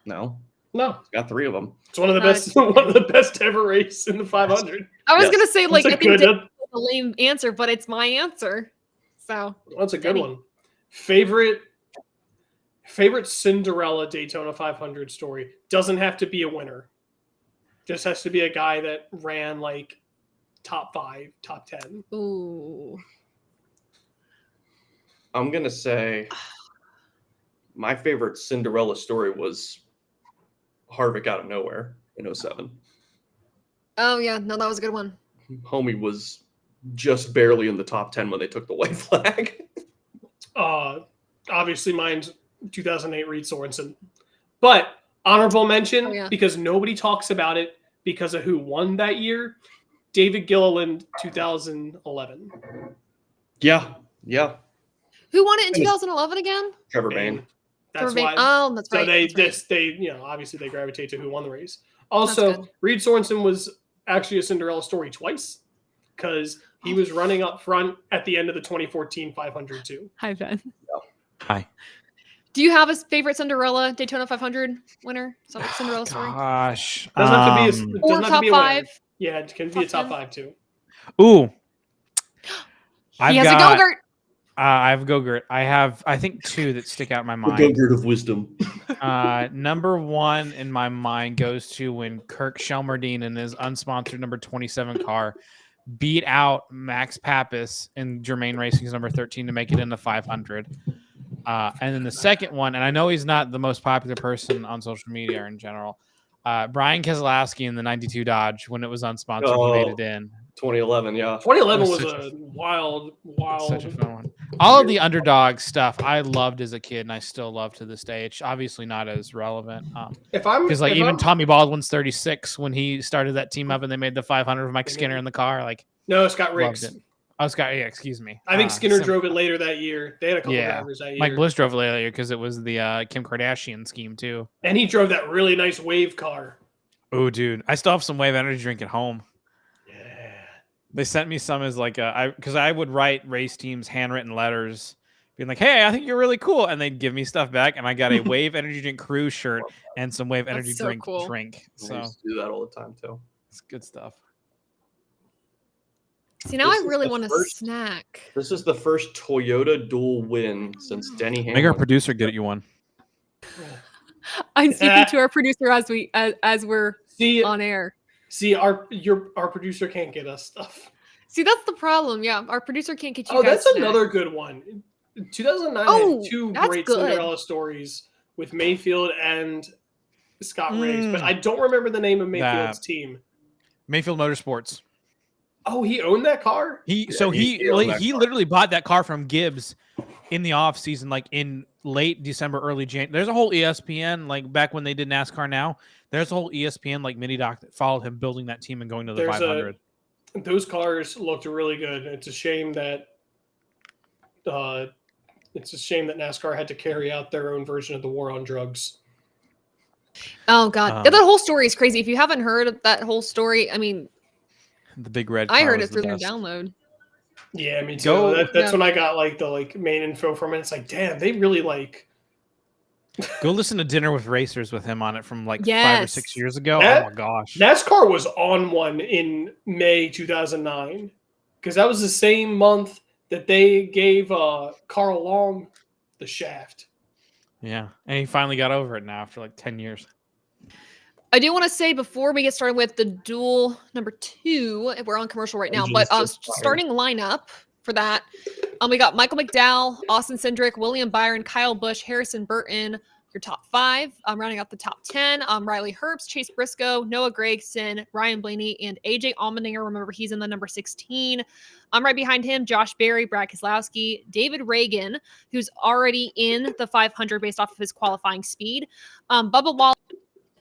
No, No, got 3 of them. it's one of the best. One of the best to ever race in the 500. I was Yes. gonna say That's I a think good. Denny's a lame answer, but it's my answer. So That's a good Denny. one. Favorite Cinderella Daytona 500 story doesn't have to be a winner. Just has to be a guy that ran top 5, top 10. ooh. I'm gonna say my favorite Cinderella story was Harvick out of nowhere in 07. Oh yeah, no, that was a good one. Homie was just barely in the top 10 when they took the white flag. Obviously, mine's 2008 Reed Sorensen. But honorable mention, Oh, yeah. because nobody talks about it because of who won that year, David Gilliland, 2011. Yeah. Who won it in 2011 again? Trevor Bain. That's Trevor why. Bain. Oh, that's So right. they that's right. they obviously they gravitate to who won the race. That's Also, good. Reed Sorensen was actually a Cinderella story twice because he was running up front at the end of the 2014 500 too. Hi, Ben. Hi. Do you have a favorite Cinderella Daytona 500 winner? Cinderella story? Gosh. Doesn't have to be a, Or doesn't have to top be a winner. 5? Yeah, it can be a Top top 10? 5 too. Ooh. He has a Go-Gurt. I have Go-Gurt. I think 2 that stick out in my mind. Go-Gurt of wisdom. Number 1 in my mind goes to when Kirk Shelmerdine in his unsponsored number 27 car beat out Max Pappas in Germain Racing's number 13 to make it in the 500. And then the second one, and I know he's not the most popular person on social media or in general, Brian Keselowski in the 92 Dodge when it was unsponsored, he made it in. 2011, yeah. 2011 It was was a wild. Such a fun one. All of the underdog stuff I loved as a kid, and I still love to this day. It's obviously not as relevant. Because even Tommy Baldwin's 36 when he started that team up and they made the 500 with Mike Skinner in the car. Like, no, Scott loved Riggs. it. Oh, Scott, yeah, excuse me. I think Skinner drove it later that year. They had a couple drivers that year. Mike Bliss drove it later because it was the Kim Kardashian scheme too. And he drove that really nice wave car. Oh, dude, I still have some Wave energy drink at home. Yeah. They sent me some as like because I would write race teams handwritten letters, being like, "Hey, I think you're really cool," and they'd give me stuff back, and I got a Wave energy drink crew shirt and some Wave energy so drink cool. drink. So I used to do that all the time too. it's good stuff. See, now This I is really the want a first- snack. This is the first Toyota dual win since Denny Hamlin. Make our producer get you one. I'm speaking to our producer as we're See, on air. our producer can't get us stuff. See, that's the problem. Yeah, our producer can't get you. Oh, guys that's snacks. another good one. 2009 Oh, had 2 that's great good. Cinderella stories with Mayfield and Scott Riggs, but I don't remember the name of Mayfield's team. Mayfield Motorsports. Oh, he owned that car? He owned that car. literally bought that car from Gibbs in the off season, like in late December, early January. There's a whole ESPN, like back when they did NASCAR now, there's a whole ESPN like mini doc that followed him building that team and going to the 500. Those cars looked really good. It's a shame that NASCAR had to carry out their own version of the war on drugs. Oh God, yeah, that whole story is crazy. If you haven't heard of that whole story, I mean, The big red. I car heard was it through the their best. download. Yeah, me too. That's when I got like the main info from it. It's like, damn, they really Go listen to Dinner with Racers with him on it from like 5 or Yes. 6 years ago. That- Oh my gosh. NASCAR was on one in May 2009 because that was the same month that they gave Carl Long the shaft. Yeah. And he finally got over it now after like 10 years. I do want to say before we get started with the duel number 2, we're on commercial right now, but starting lineup for that, we got Michael McDowell, Austin Cindric, William Byron, Kyle Busch, Harrison Burton, your top 5. Rounding out the top 10, Riley Herbst, Chase Briscoe, Noah Gragson, Ryan Blaney, and AJ Allmendinger. Remember, he's in the number 16. Right behind him, Josh Berry, Brad Keselowski, David Reagan, who's already in the 500 based off of his qualifying speed, Bubba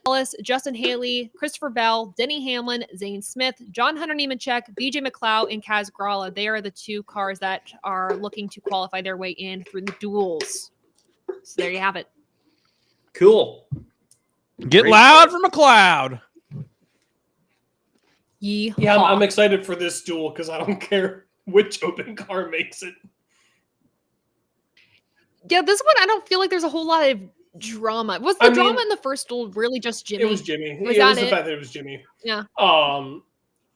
Wallace, Justin Haley, Christopher Bell, Denny Hamlin, Zane Smith, John Hunter Nemechek, BJ McLeod, and Kaz Grala. They are the 2 cars that are looking to qualify their way in through the duels. So there you have it. Cool. Get Great. loud from a cloud. Yeehaw. Yeah, I'm excited for this duel because I don't care which open car makes it. Yeah, this one, I don't feel like there's a whole lot of drama. Was the drama in the first duel really just Jimmy? It was Jimmy. Was it that was the it? fact that it was Jimmy. Yeah.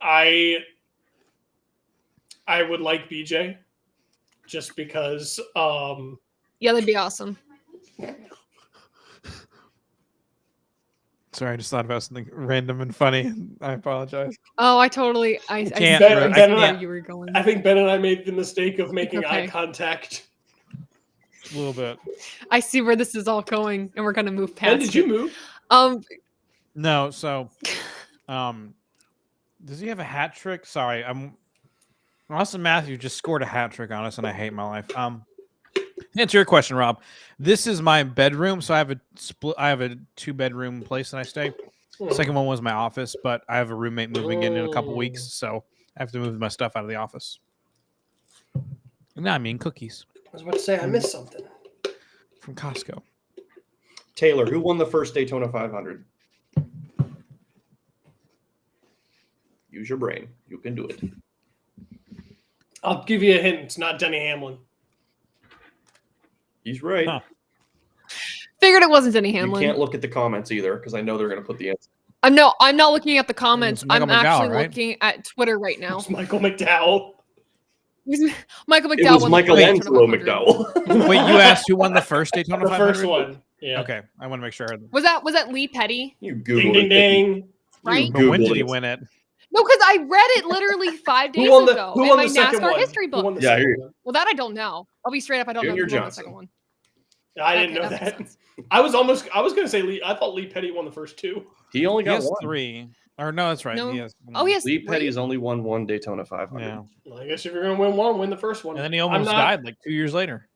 I would like BJ just because Yeah, that'd be awesome. Sorry, I just thought about something random and funny. I apologize. Oh, I totally. I Can't, see bro. where I can't. you were going. I think Ben and I made the mistake of making Okay. eye contact. A little bit. I see where this is all going, and we're gonna move past. Ben, did you move? No, so does he have a hat trick? Sorry, Austin Matthews just scored a hat trick on us, and I hate my life. To answer your question, Rob, this is my bedroom. So I have a split. I have a 2-bedroom place that I stay. Second one was my office, but I have a roommate moving in a couple weeks, so I have to move my stuff out of the office. No, I mean cookies. I was about to say I missed something. From Costco. Taylor, who won the first Daytona 500? Use your brain. You can do it. I'll give you a hint. It's not Denny Hamlin. He's right. Huh. Figured it wasn't Denny You Hamlin. can't look at the comments either because I know they're going to put the answer. I'm not looking at the comments. Michael I'm actually McDowell, right? looking at Twitter right now. It's Michael McDowell. Michael McDowell. It was won the first Michelangelo Daytona 500. McDowell. Wait, you asked who won the first Daytona The 500? first one. Yeah. Okay, I want to make sure. Was that Lee Petty? You Ding, Googled ding, it. ding. Right? But when Googled did he it. win it? No, because I read it literally 5 days Who won ago the in my second NASCAR one? history Who book. won the Yeah, second here- one? Well, that I don't know. I'll be straight up. I don't Junior know who won the Johnson. second one. I didn't Okay, know that makes that. sense. I was gonna say Lee. I thought Lee Petty won the first two. He only He got has one. 3. Or no, that's right. No. He has Oh, yes. Lee Petty's only won one Daytona 500. Yeah. Well, I guess if you're gonna win one, win the first one. And then he almost died like 2 years later.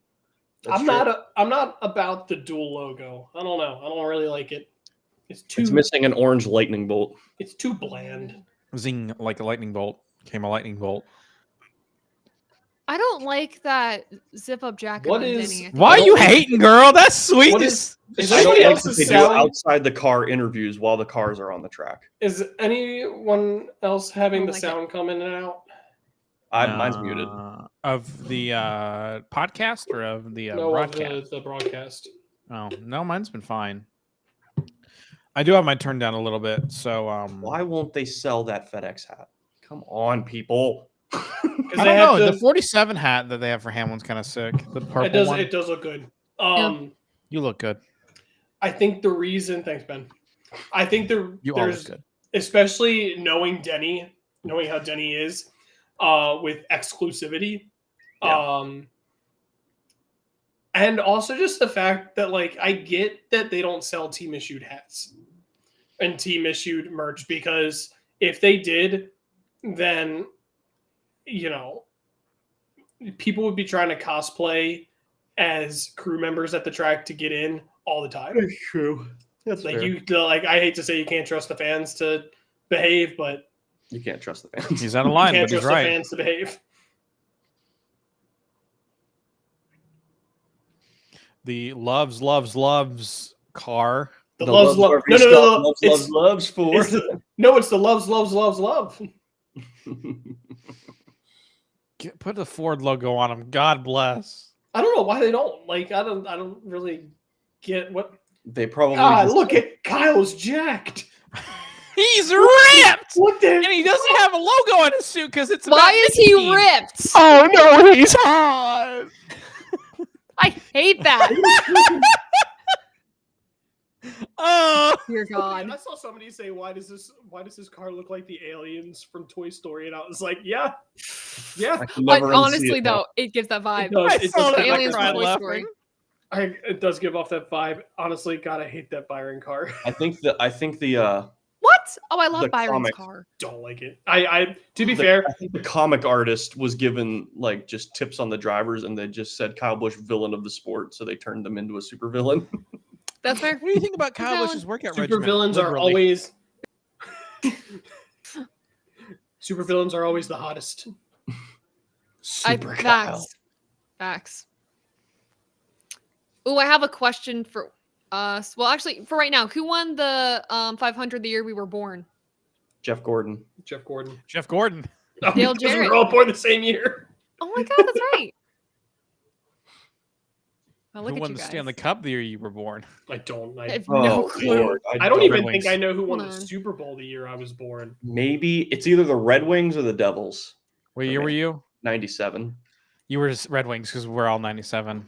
That's I'm true. not about the dual logo. I don't know. I don't really like it. It's It's missing an orange lightning bolt. It's too bland. Zing, like a lightning bolt. Came a lightning bolt. I don't like that zip up jacket. What on is- Denny. I think Why are it's- you hating, girl? That's sweet. What is I don't anybody like else that is they do selling? outside the car interviews while the cars are on the track. Is anyone else having I the don't like sound come in and out? Mine's muted. Of the podcast or of the No, of broadcast? the broadcast. Oh, no, mine's been fine. I do have mine turned down a little bit, so Why won't they sell that FedEx hat? Come on, people. Because I don't know. The 47 hat that they have for Hamlin's kind of sick. The purple one. It does look good. You look good. I think the reason. Thanks, Ben. I think You all look there's good. especially knowing Denny, knowing how Denny is, with exclusivity, and also just the fact that like I get that they don't sell team issued hats and team issued merch, because if they did, then people would be trying to cosplay as crew members at the track to get in all the time. That's true. That's Like fair. I hate to say you can't trust the fans to behave, but You can't trust the fans. He's out of you line, can't but he's trust the right. fans to behave. The loves car. The loves love. No, loves, it's, loves, loves for. it's it's the loves love. Put the Ford logo on him. God bless. I don't know why they don't. Like I don't really get what. They probably God, just- look at Kyle's jacked. He's ripped, Look at and he doesn't have a logo on his suit because it's. Why about is he Mickey. ripped? Oh no, he's hot. I hate that. Oh, Dear God. I saw somebody say, why does this car look like the aliens from Toy Story? And I was like, yeah. I can But never unsee honestly, it now. though, it gives that vibe. It does. I It saw does that. give Aliens I from cried Toy laughing. Story. it does give off that vibe. Honestly, God, I hate that Byron car. I think the What? Oh, I love The Byron's comic. car. Don't like it. I to be the- fair, I think the comic artist was given like just tips on the drivers, and they just said Kyle Busch villain of the sport, so they turned them into a super villain. That's fair. What do you think about Kyle Valid. Busch's workout super regimen? villains are Literally. always the hottest. Super Kyle. Facts. Oh, I have a question for us. Well, actually, for right now, who won the 500 the year we were born? Jeff Gordon. Jeff Gordon. Jeff Gordon. Oh, Dale because we Jarrett. were all born the same year. Oh my God, that's right. Oh, look Who at won you the guys. Stanley Cup the year you were born? I don't. I I, have no Oh, clue. Lord. I don't Red even Wings. think I know who won the Hold on. Super Bowl the year I was born. Maybe it's either the Red Wings or the Devils. What year were you? 97. You were Red Wings because we're all 97.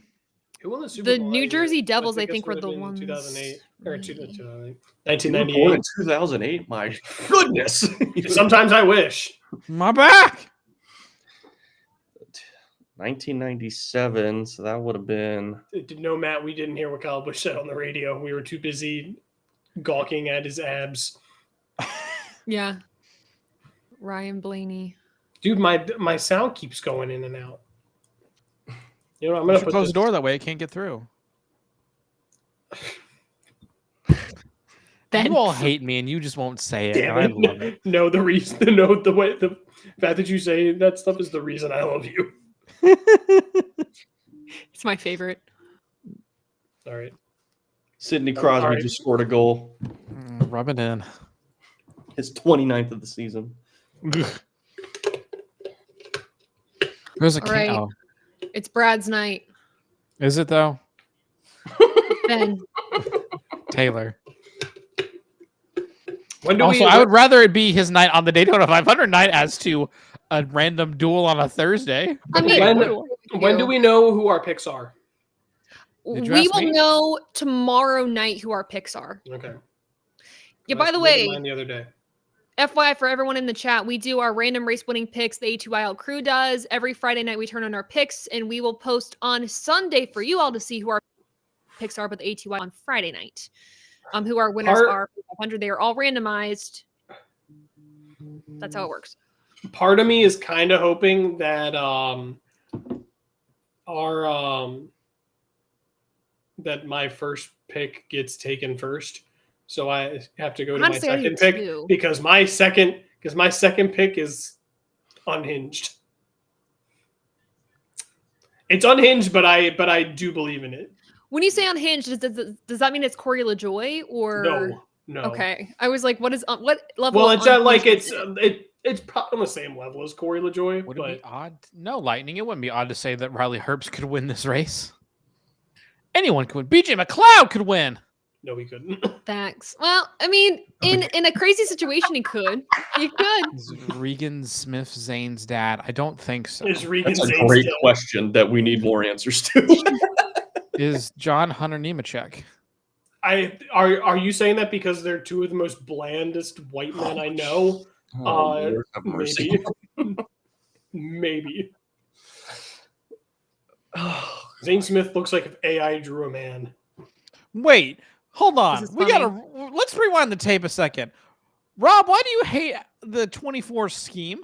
Who won the Super The Bowl? New that year? Jersey Devils, I guess think, were would the have been ones. 2008 or 2008. You were born 1998. in 2008. My goodness. Sometimes I wish. My back. 1997. So that would have been. No, Matt, we didn't hear what Kyle Busch said on the radio. We were too busy gawking at his abs. Yeah. Ryan Blaney. Dude, my sound keeps going in and out. You know, I'm You gonna should put close this. the door that way it can't get through. Ben. You all hate me, and you just won't say it. Damn and I it! love it. No, the reason, the fact that you say that stuff is the reason I love you. It's my favorite. All right. Sidney Crosby All right. just scored a goal. Rub it in. His 29th of the season. There's a All right. cow. It's Brad's night. Is it though? Ben. Taylor. When do Also, we? I would rather it be his night on the Daytona 500 night as to a random duel on a Thursday. I mean, When do we know who our picks are? Did you we ask will me? know tomorrow night who our picks are. Okay. Yeah, I by the submitted way, mine the other day. FYI for everyone in the chat, we do our random race winning picks. The ATYL crew does. Every Friday night, we turn on our picks, and we will post on Sunday for you all to see who our picks are, but the ATY on Friday night. Who our winners are for 500. They are all randomized. That's how it works. Part of me is kind of hoping that that my first pick gets taken first, so I have to go to Honestly, I my do second pick too. because my second pick is unhinged. It's unhinged, but I do believe in it. When you say unhinged, does that mean it's Corey LaJoy or No. Okay, I was like, what level? Well, of it's not like unhinged is it's probably on the same level as Corey LaJoy, Would but it be odd? No, Lightning. It wouldn't be odd to say that Riley Herbst could win this race. Anyone could win. BJ McLeod could win. no, he couldn't. Thanks. Well, I mean, in a crazy situation, he could. He could. Is Regan Smith Zane's dad? I don't think so. Is Regan That's a Zane's great still- question that we need more answers to. Is John Hunter Nemechek? Are you saying that because they're two of the most blandest white men I know? Lord have mercy. Maybe. Zane Smith looks like if AI drew a man. Wait, hold on. This is We funny. gotta let's rewind the tape a second. Rob, why do you hate the 24 scheme?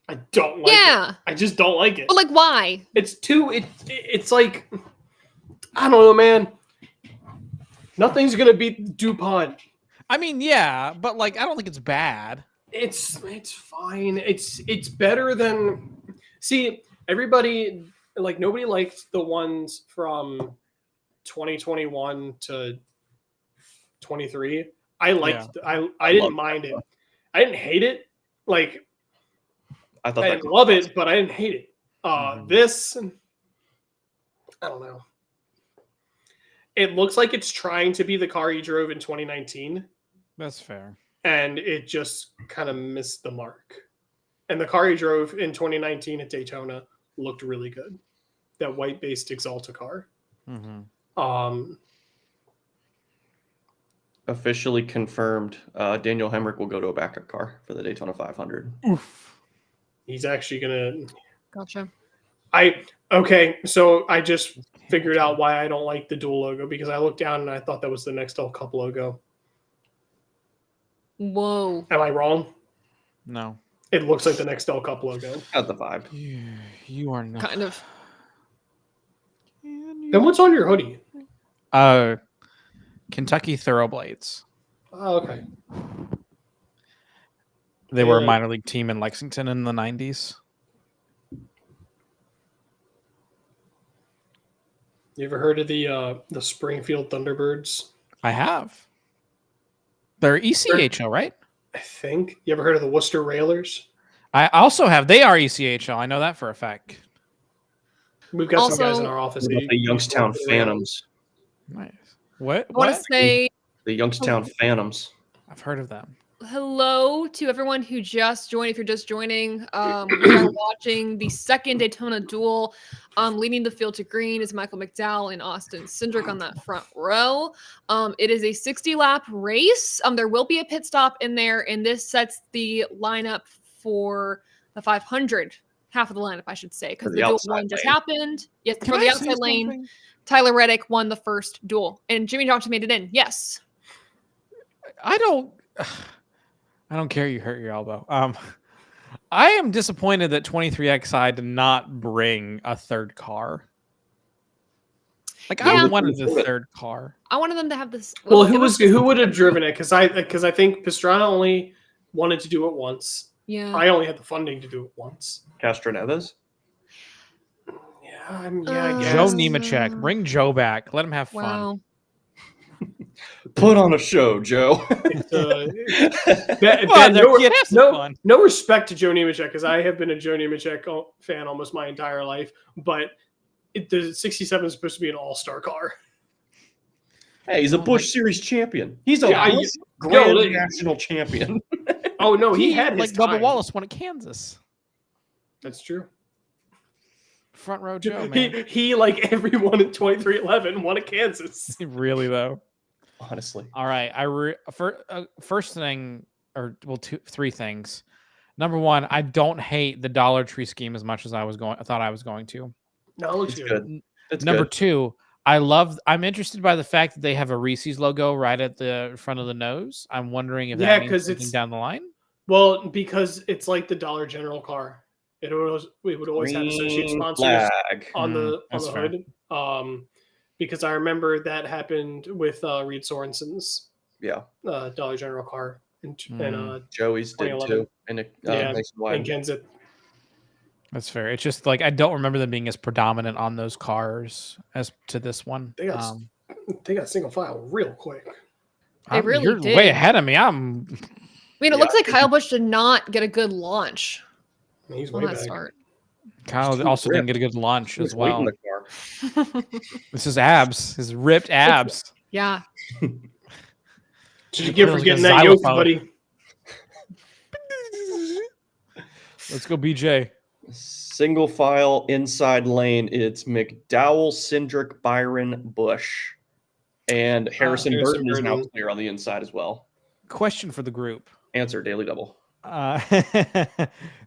I don't like it. Yeah, I just don't like it. but like, why? It's it's like, I don't know, man. Nothing's gonna beat DuPont. I mean, yeah, but like I don't think it's bad. It's fine. It's better than, see, everybody, like, nobody liked the ones from 2021 to 23. I liked I didn't mind it. I didn't hate it. Like, I thought I that didn't love it, but I didn't hate it. Mhm. This, I don't know. It looks like it's trying to be the car he drove in 2019, That's fair. and it just kind of missed the mark. And the car he drove in 2019 at Daytona looked really good. That white-based Exalta car. Mm-hmm. officially confirmed. Daniel Hemrick will go to a backup car for the Daytona 500. Oof. He's actually gonna. Gotcha. Okay, so I just figured out why I don't like the dual logo, because I looked down and I thought that was the Nextel Cup logo. Whoa. Am I wrong? No. It looks like the Nextel Cup logo. Got the vibe. You are not. Kind of. Then what's on your hoodie? Kentucky Thoroughblades. Oh, okay. They were a Yeah. minor league team in Lexington in the 90s. You ever heard of the Springfield Thunderbirds? I have. They're ECHL, right? I think. You ever heard of the Worcester Railers? I also have. They are ECHL. I know that for a fact. We've got some guys Also- in our office. What about the Youngstown Railers. Phantoms? Nice. What? I want to What? say The Youngstown Phantoms. I've heard of them. hello to everyone who just joined. If you're just joining, we are watching the second Daytona Duel. Leading the field to green is Michael McDowell and Austin Cindric on that front row. It is a 60-lap race. There will be a pit stop in there, and this sets the lineup for the 500. Half of the lineup, I should say, For because the the duel outside one just lane. happened. Yes, Can for the I say outside lane, something? Tyler Reddick won the first duel, and Jimmy Johnson made it in. Yes. I don't care you hurt your elbow. I am disappointed that 23XI did not bring a third car. Like Yeah. I wanted the third car. I wanted them to have this. Well, it was just- who would have driven it? Because I think Pastrana only wanted to do it once. Yeah. I only had the funding to do it once. Castroneves. Yeah, I guess. Joe Yes. Nemechek, bring Joe back. Let him have fun. Wow. Put on a show, Joe. It's, Come on, there, kid, have some fun. no respect to Joe Nemechek, because I have been a Joe Nemechek fan almost my entire life. But the 67 is supposed to be an all-star car. Hey, he's a Oh, Busch like- Series champion. He's a Yeah, Busch Grand National champion. Oh no, he had like his Bubba time. Wallace won at Kansas. That's true. Front row Joe, man. He like everyone at 2311 won at Kansas. Really though. Honestly, All right, first thing, or well, three things. Number one, I don't hate the Dollar Tree scheme as much as I thought I was going to. No, it looks it's good. good. It's Number good. two, I'm interested by the fact that they have a Reese's logo right at the front of the nose. I'm wondering if Yeah, that 'cause means something it's- down the line. Well, because it's like the Dollar General car. We would always have associate Green sponsors flag. on the that's fair. hood. Because I remember that happened with Reed Sorensen's Yeah, Dollar General car in Joey's did 2011. too. And in nationwide. Kensett. That's fair. It's just like I don't remember them being as predominant on those cars as to this one. They got single file real quick. They really you're did. way ahead of me. I mean, it Yeah, looks like Kyle Busch did not get a good launch I mean, he's on way that back. start. Kyle too also didn't ripped. get a good launch He was as waiting well. in the car. This is abs, his ripped abs. Yeah. Should you give for Like a getting that yoke, xylophone. buddy? Let's go, BJ. Single file inside lane. It's McDowell, Cindric, Byron, Bush, and Harrison Harrison Burton is now Burton. clear on the inside as well. Question for the group. Answer Daily Double.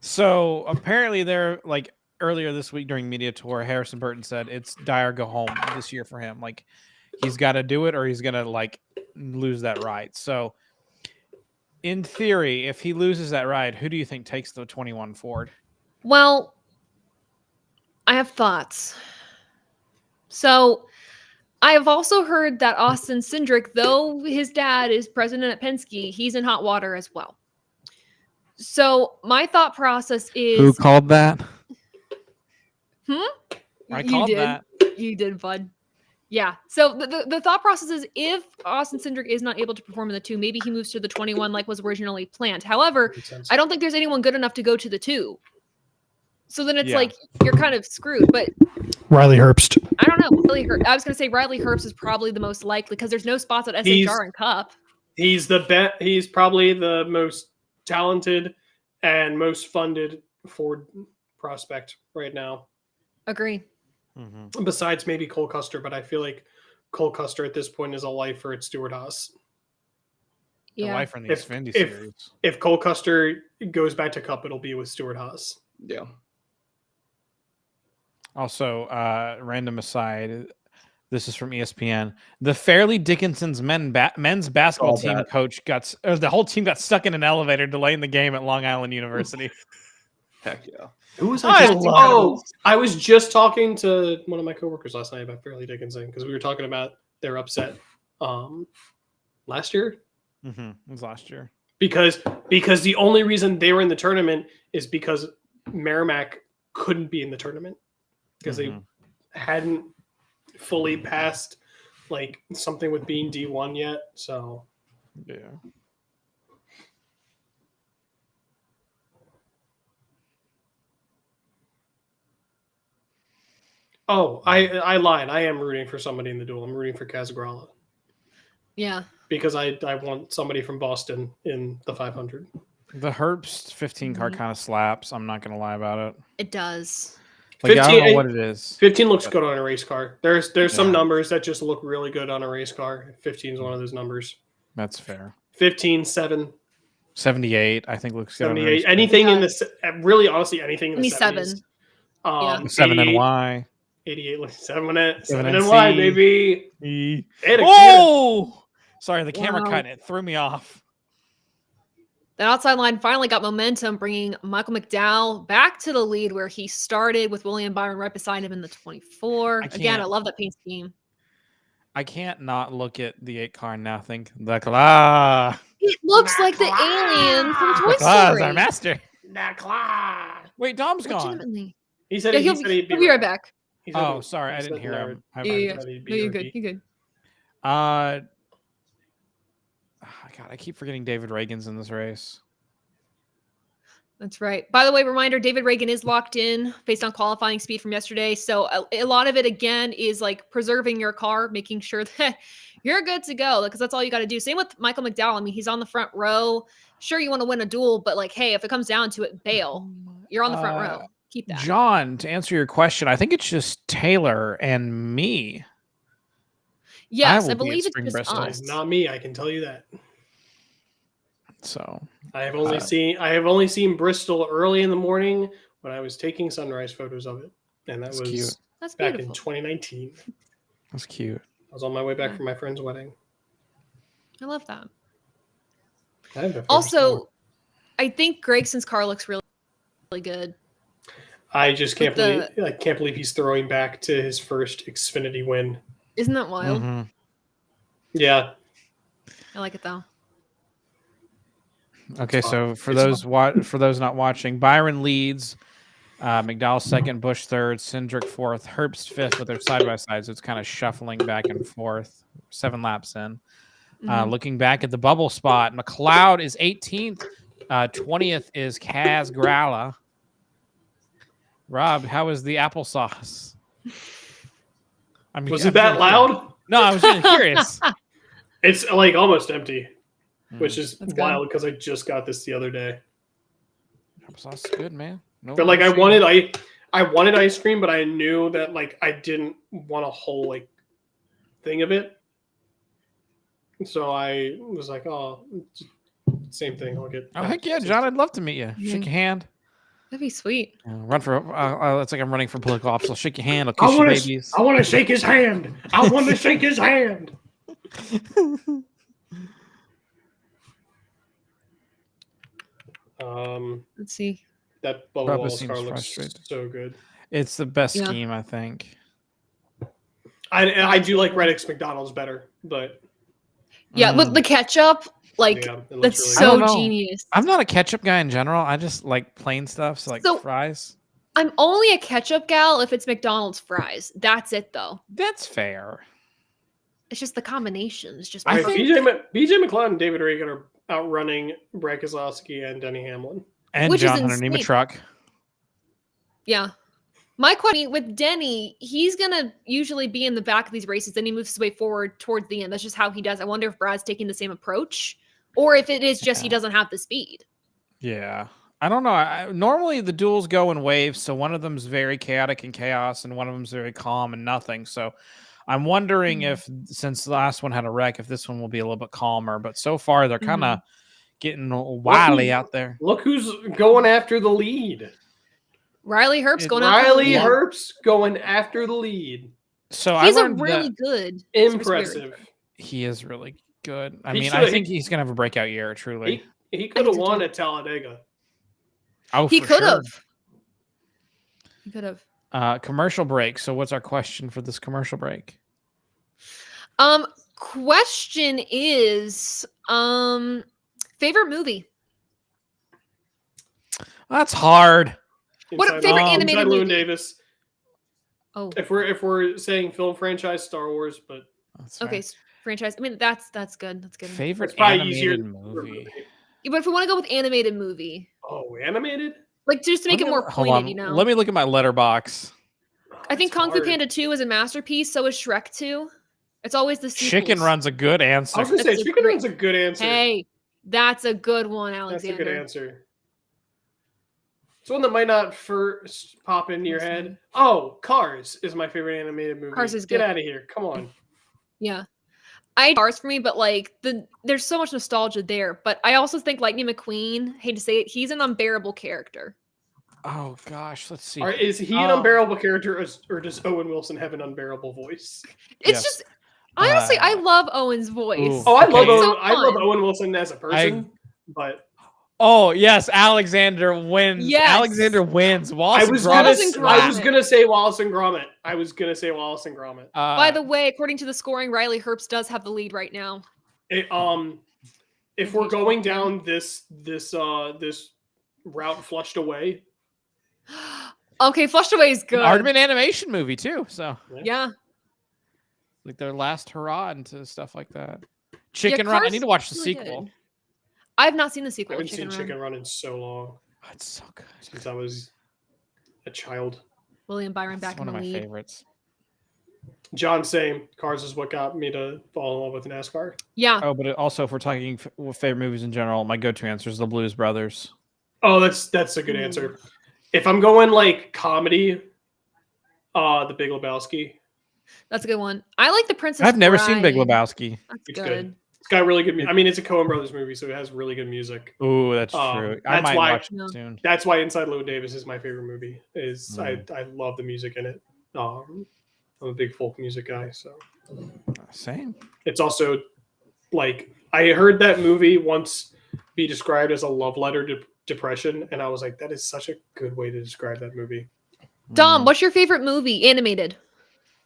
So apparently they're like earlier this week during media tour, Harrison Burton said it's die or go home this year for him. Like he's got to do it or he's going to like lose that ride. So in theory, if he loses that ride, who do you think takes the 21 Ford? Well, I have thoughts. So I have also heard that Austin Cindric, though his dad is president at Penske, he's in hot water as well. So my thought process is called that? I I called did. that. You did, bud. Yeah. So the thought process is if Austin Cindric is not able to perform in the 2, maybe he moves to the 21 like was originally planned. However, Makes sense. I don't think there's anyone good enough to go to the 2. So then it's Yeah. like you're kind of screwed. But Riley Herbst. I don't know. I was going to say Riley Herbst is probably the most likely because there's no spots at SHR and Cup. He's He's probably the most talented and most funded Ford prospect right now, Agree. besides maybe Cole Custer. But I feel like Cole Custer at this point is a lifer at Stewart Haas. The Yeah. wife from the If- Xfinity if- series. If Cole Custer goes back to Cup, it'll be with Stewart Haas. Yeah. Also, random aside, this is from ESPN. The Fairleigh Dickinson's men's basketball Saw team that. coach the whole team got stuck in an elevator delaying the game at Long Island University. Heck yeah. Who was I just, love I was just talking to one of my coworkers last night about Fairleigh Dickinson because we were talking about their upset last year. It was last year. Because the only reason they were in the tournament is because Merrimack couldn't be in the tournament because they hadn't fully passed like something with being D1 yet. So Yeah. I lied. I am rooting for somebody in the duel. I'm rooting for Casagrala Yeah. because I want somebody from Boston in the 500. The Herbst 15 car kind of slaps. I'm not gonna lie about it. It does. Like I don't 15 know what it is. 15 looks good on a race car. There's some Yeah. numbers that just look really good on a race car. 15 is one of those numbers. That's fair. 15, 7, 78, I think looks good. on a 78. race car. Anything in Yeah. the really honestly anything in the 77. 70s. Yeah. 7 and Y. 88 looks 7 and 7 and Y, C. baby. E. They had a Oh, sorry, the camera Wow. cut. It threw me off. The outside line finally got momentum, bringing Michael McDowell back to the lead where he started with William Byron right beside him in the 24. I Again, can't- I love that paint scheme. I can't not look at the 8 car and now think the claw. It looks like the alien from Toy The claw is Story. our master. The claw. Wait, Dom's gone. Legitimately. He said Yeah, he he'll said he'd be right back. He said Oh, he- sorry, he I didn't said hear that him. would- Yeah, said he'd be no, you're right. good. You're good. God, I keep forgetting David Reagan's in this race. That's right. By the way, reminder, David Reagan is locked in based on qualifying speed from yesterday. So a lot of it, again, is like preserving your car, making sure that you're good to go, because that's all you got to do. Same with Michael McDowell. I mean, he's on the front row. Sure, you want to win a duel, but like, hey, if it comes down to it, bail. You're on the front row. Keep that. John, to answer your question, I think it's just Taylor and me. Yes, will I be at believe it's Spring just Bristol. us. Not me, I can tell you that. So I have only seen Bristol early in the morning when I was taking sunrise photos of it, and that That's was cute. That's back beautiful. in 2019. That's cute. I was on my way back Yeah. from my friend's wedding. I love that. I have no photos Also, anymore. I think Gregson's car looks really, really good. I just can't with believe he's throwing back to his first Xfinity win. Isn't that wild? Mhm. Yeah, I like it though. Okay, It's so fun. for It's those not watching, Byron leads, McDowell second, Bush third, Cindric fourth, Herbst fifth with their side by sides. So it's kind of shuffling back and forth. 7 laps in. Mhm. Looking back at the bubble spot, McLeod is 18th. 20th is Kaz Gralla. Rob, how is the applesauce? I'm was it that loud? No, I was really curious. It's like almost empty, which is That's good. wild because I just got this the other day. Applesauce is good, man. No, But like no I shame. wanted ice cream, but I knew that like I didn't want a whole like thing of it. So I was like, oh, same thing. I'll get. Oh heck yeah, John! I'd love to meet you. Shake your hand. That'd be sweet. Run for. It's like I'm running for political office. I'll shake your hand. I'll kiss I your want babies. to shake his hand. I want to shake his hand. Let's see. That Bubba Bubba Wallace seems car looks frustrated. so good. It's the best Yeah. scheme, I think. I do like Reddick's McDonald's better, but Yeah, with the ketchup, like yeah, it that's looks I so don't know. genius. I'm not a ketchup guy in general. I just like plain stuff, so like So- fries. I'm only a ketchup gal if it's McDonald's fries. That's it though. That's fair. It's just the combination. It's just I perfect. think- BJ McLeod and David Reagan are outrunning Brad Keselowski and Denny Hamlin. And Which is John Hunter Nima insane. truck. Yeah. My question with Denny, he's gonna usually be in the back of these races, then he moves his way forward towards the end. That's just how he does. I wonder if Brad's taking the same approach, or if it is just he Yeah. doesn't have the speed. Yeah. I don't know. Normally the duels go in waves, so one of them's very chaotic and chaos, and one of them's very calm and nothing. So I'm wondering if, since the last one had a wreck, if this one will be a little bit calmer. But so far they're kind of getting wily out there. Look who's going after the lead. Riley Herbst going out. Riley Yeah. Herbst going after the lead. So He's I a learned really that good. Impressive. he is really good. I He mean, shoulda- I think he's gonna have a breakout year. Truly. He could have so, won too. at Talladega. Oh, He for could sure. have. He could have. Commercial break. So what's our question for this commercial break? Question is, favorite movie? That's hard. What Inside- favorite Um, animated Inside Llewyn movie? Davis. Oh, If we're saying film franchise, Star Wars, but That's fair. okay. Franchise. I mean, that's good. That's good. Favorite it's probably animated easier. movie. But if we want to go with animated movie, Oh, animated? like just to make it more Hold pointed, on. you know. Let me look at my letterbox. I think That's Kung Fu hard. Panda 2 is a masterpiece. So is Shrek 2. It's always the sequels. Chicken Run's a good answer. I was gonna say That's a Chicken great- Run's a good answer. Hey, that's a good one, That's a Alexander. good answer. It's one that might not first pop into your Yes, head. ma'am. Oh, Cars is my favorite animated movie. Cars is Get good. out of here. Come on. Yeah. Cars for me, but like there's so much nostalgia there. But I also think Lightning McQueen, hate to say it, he's an unbearable character. Oh gosh, let's see. Is he an unbearable character, or does Owen Wilson have an unbearable voice? It's Yes. just honestly, I Uh, love Owen's voice. ooh. Oh, I Okay. love It's so I love fun. Owen Wilson as a person, but Oh yes, Alexander wins. Yes. Alexander wins. Wallace I was Gromit gonna, Wallace and slapped. I was gonna say Wallace and Gromit. I was gonna say Wallace and Gromit. By the way, according to the scoring, Riley Herbst does have the lead right now. It, if we're going down this route, Flushed Away. Okay, Flushed Away is good. Aardman animation movie too. So Yeah. like their last hurrah into stuff like that. Chicken Run. I Cars need to watch the is really sequel. good. I have not seen the I sequel. haven't of seen Chicken Run. Chicken Run in so long, Oh, it's so good. since I was a child. William Byron It's back one in of the my lead. favorites. John, same. Cars is what got me to fall in love with NASCAR. Yeah. Oh, but also if we're talking favorite movies in general, my go-to answer is The Blues Brothers. Oh, that's a good answer. If I'm going like comedy, The Big Lebowski. That's a good one. I like The Princess I've never seen Big Bride. Lebowski. That's It's good. good. It's got really good music. I mean, it's a Coen Brothers movie, so it has really good music. Ooh, that's true. I that's might why- watch No. it soon. That's why Inside Llewyn Davis is my favorite movie. Is Mm. I love the music in it. I'm a big folk music guy, so Same. it's also like I heard that movie once be described as a love letter to depression, and I was like, that is such a good way to describe that movie. Dom, Mm. what's your favorite movie? Animated.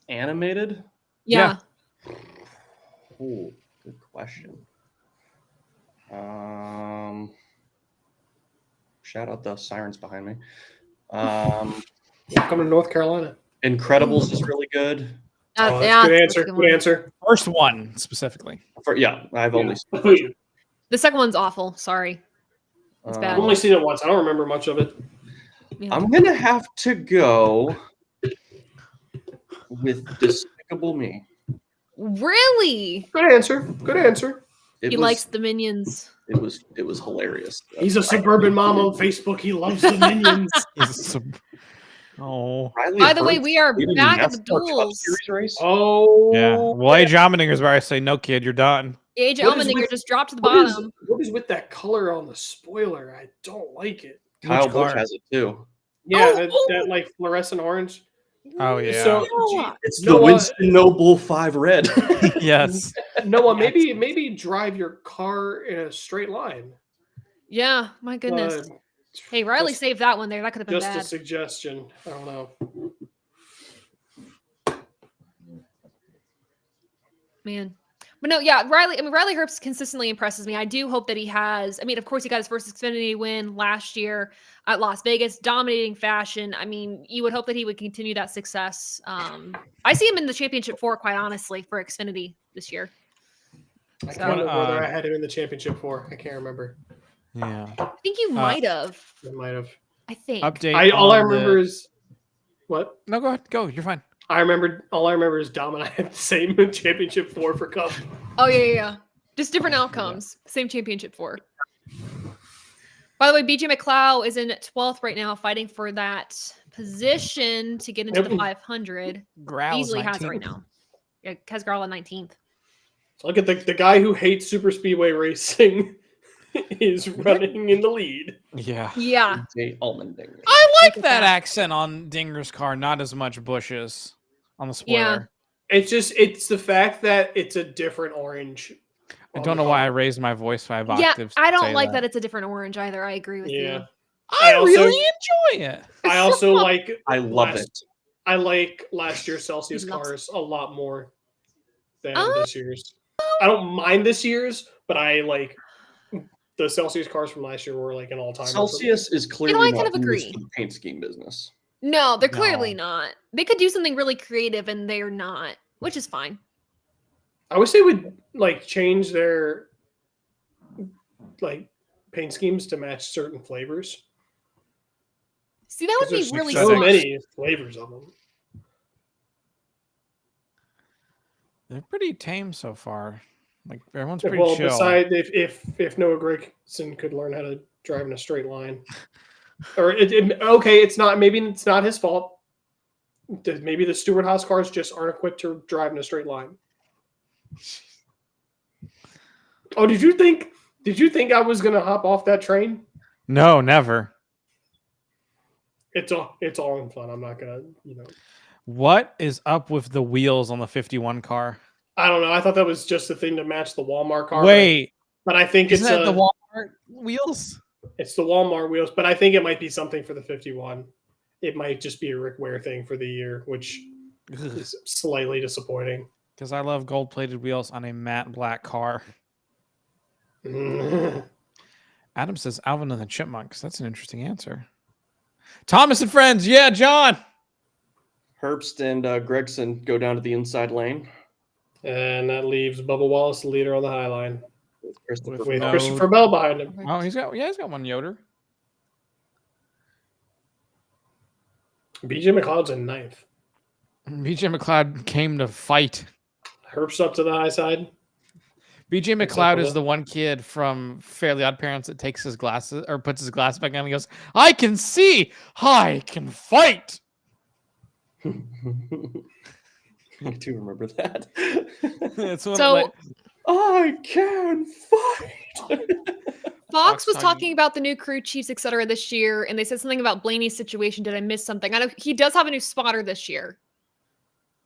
Animated? Yeah. Oh, good question. Shout out the sirens behind me. Welcome to North Carolina. Incredibles is really good. Oh, that's Yeah, good that's answer. a good Good one. answer. First one specifically. I've only The second one's awful. Sorry. It's bad. I've only seen it once. I don't remember much of it. Yeah. I'm gonna have to go with Despicable Me. Really? Good answer. Good answer. It He was, likes the Minions. it was hilarious. He's a suburban mom on Facebook. He loves the Minions. Oh. Riley By the way, Herbst we are leading back at the NASCAR Cup duels. Series race. Oh, Yeah. Well, Age Allmendinger's where I say, no, kid, you're done. AJ What is Allmendinger with- just dropped to the What is, bottom. what is with that color on the spoiler? I don't like it. Kyle Which Busch car? has it too. Yeah, Oh, that like fluorescent orange. Oh, yeah. So, Noah. It's Noah- the Winston Noble 5 Red. Yes. Noah, maybe drive your car in a straight line. Yeah, my goodness. Uh, Hey, Riley just- saved that one there. That could have been Just a bad. suggestion. I don't know. Man. But no, yeah, Riley Herbst consistently impresses me. I do hope that he has. I mean, of course, he got his first Xfinity win last year at Las Vegas, dominating fashion. I mean, you would hope that he would continue that success. I see him in the championship 4, quite honestly, for Xfinity this year. I So- can't remember whether I had him in the championship 4. I can't remember. Yeah. I think you might have. I might have. I think. Update. All I on the- remember is what? No, go ahead. Go. You're fine. All I remember is Dom and I had the same championship 4 for Cup. Oh, yeah. Just different outcomes. Same championship 4. By the way, BJ McLeod is in 12th right now, fighting for that position to get into the 500. Growl is Easily has it 19th. right now. Yeah, Casgarla 19th. Look at the guy who hates super speedway racing is running in the lead. Yeah. Yeah. Jay Allmendinger. I like Look at that that. accent on Dinger's car, not as much Bush's on the spoiler. It's the fact that it's a different orange. I on don't the know why I car. raised my voice 5 Yeah, octaves. I to don't say like that it's a different orange either. I agree with Yeah. you. I I also- really enjoy it. I also like. I love last- it. I like last year's Celsius He loves cars a lot more than Oh. this year's. I don't mind this year's, but I like the Celsius cars from last year were like an all-time. Celsius is clearly I not kind of in this agree. for the paint scheme business. No, they're clearly No. not. They could do something really creative and they're not, which is fine. I wish they would like change their like paint schemes to match certain flavors. See, that would 'Cause be there's really so smart. many flavors of them. They're pretty tame so far. Like everyone's pretty Well, chill. besides if Noah Gragson could learn how to drive in a straight line, or okay, it's not. Maybe it's not his fault. Maybe the Stewart Haas cars just aren't equipped to drive in a straight line. Oh, did you think I was gonna hop off that train? No, never. It's all in fun. I'm not gonna, What is up with the wheels on the 51 car? I don't know. I thought that was just a thing to match the Walmart car. Wait, but I think isn't it's that the Walmart wheels? It's the Walmart wheels, but I think it might be something for the 51. It might just be a Rick Ware thing for the year, which is slightly disappointing. Because I love gold-plated wheels on a matte black car. Mm. Adam says Alvin and the Chipmunks. That's an interesting answer. Thomas and friends. Yeah, John. Herbst and Gregson go down to the inside lane. And that leaves Bubba Wallace, the leader on the high line, Christopher with No. Christopher Bell behind him. Oh, he's got one Yoder. BJ McLeod's in ninth. BJ McLeod came to fight. Herbst up to the high side. BJ What's up McLeod with is it? the one kid from Fairly Odd Parents that takes his glasses or puts his glasses back on and he goes, I can see, I can fight. I do remember that. It's one So- of my, I can fight. Fox was talking- talking about the new crew chiefs, etc. this year, and they said something about Blaney's situation. Did I miss something? I know he does have a new spotter this year.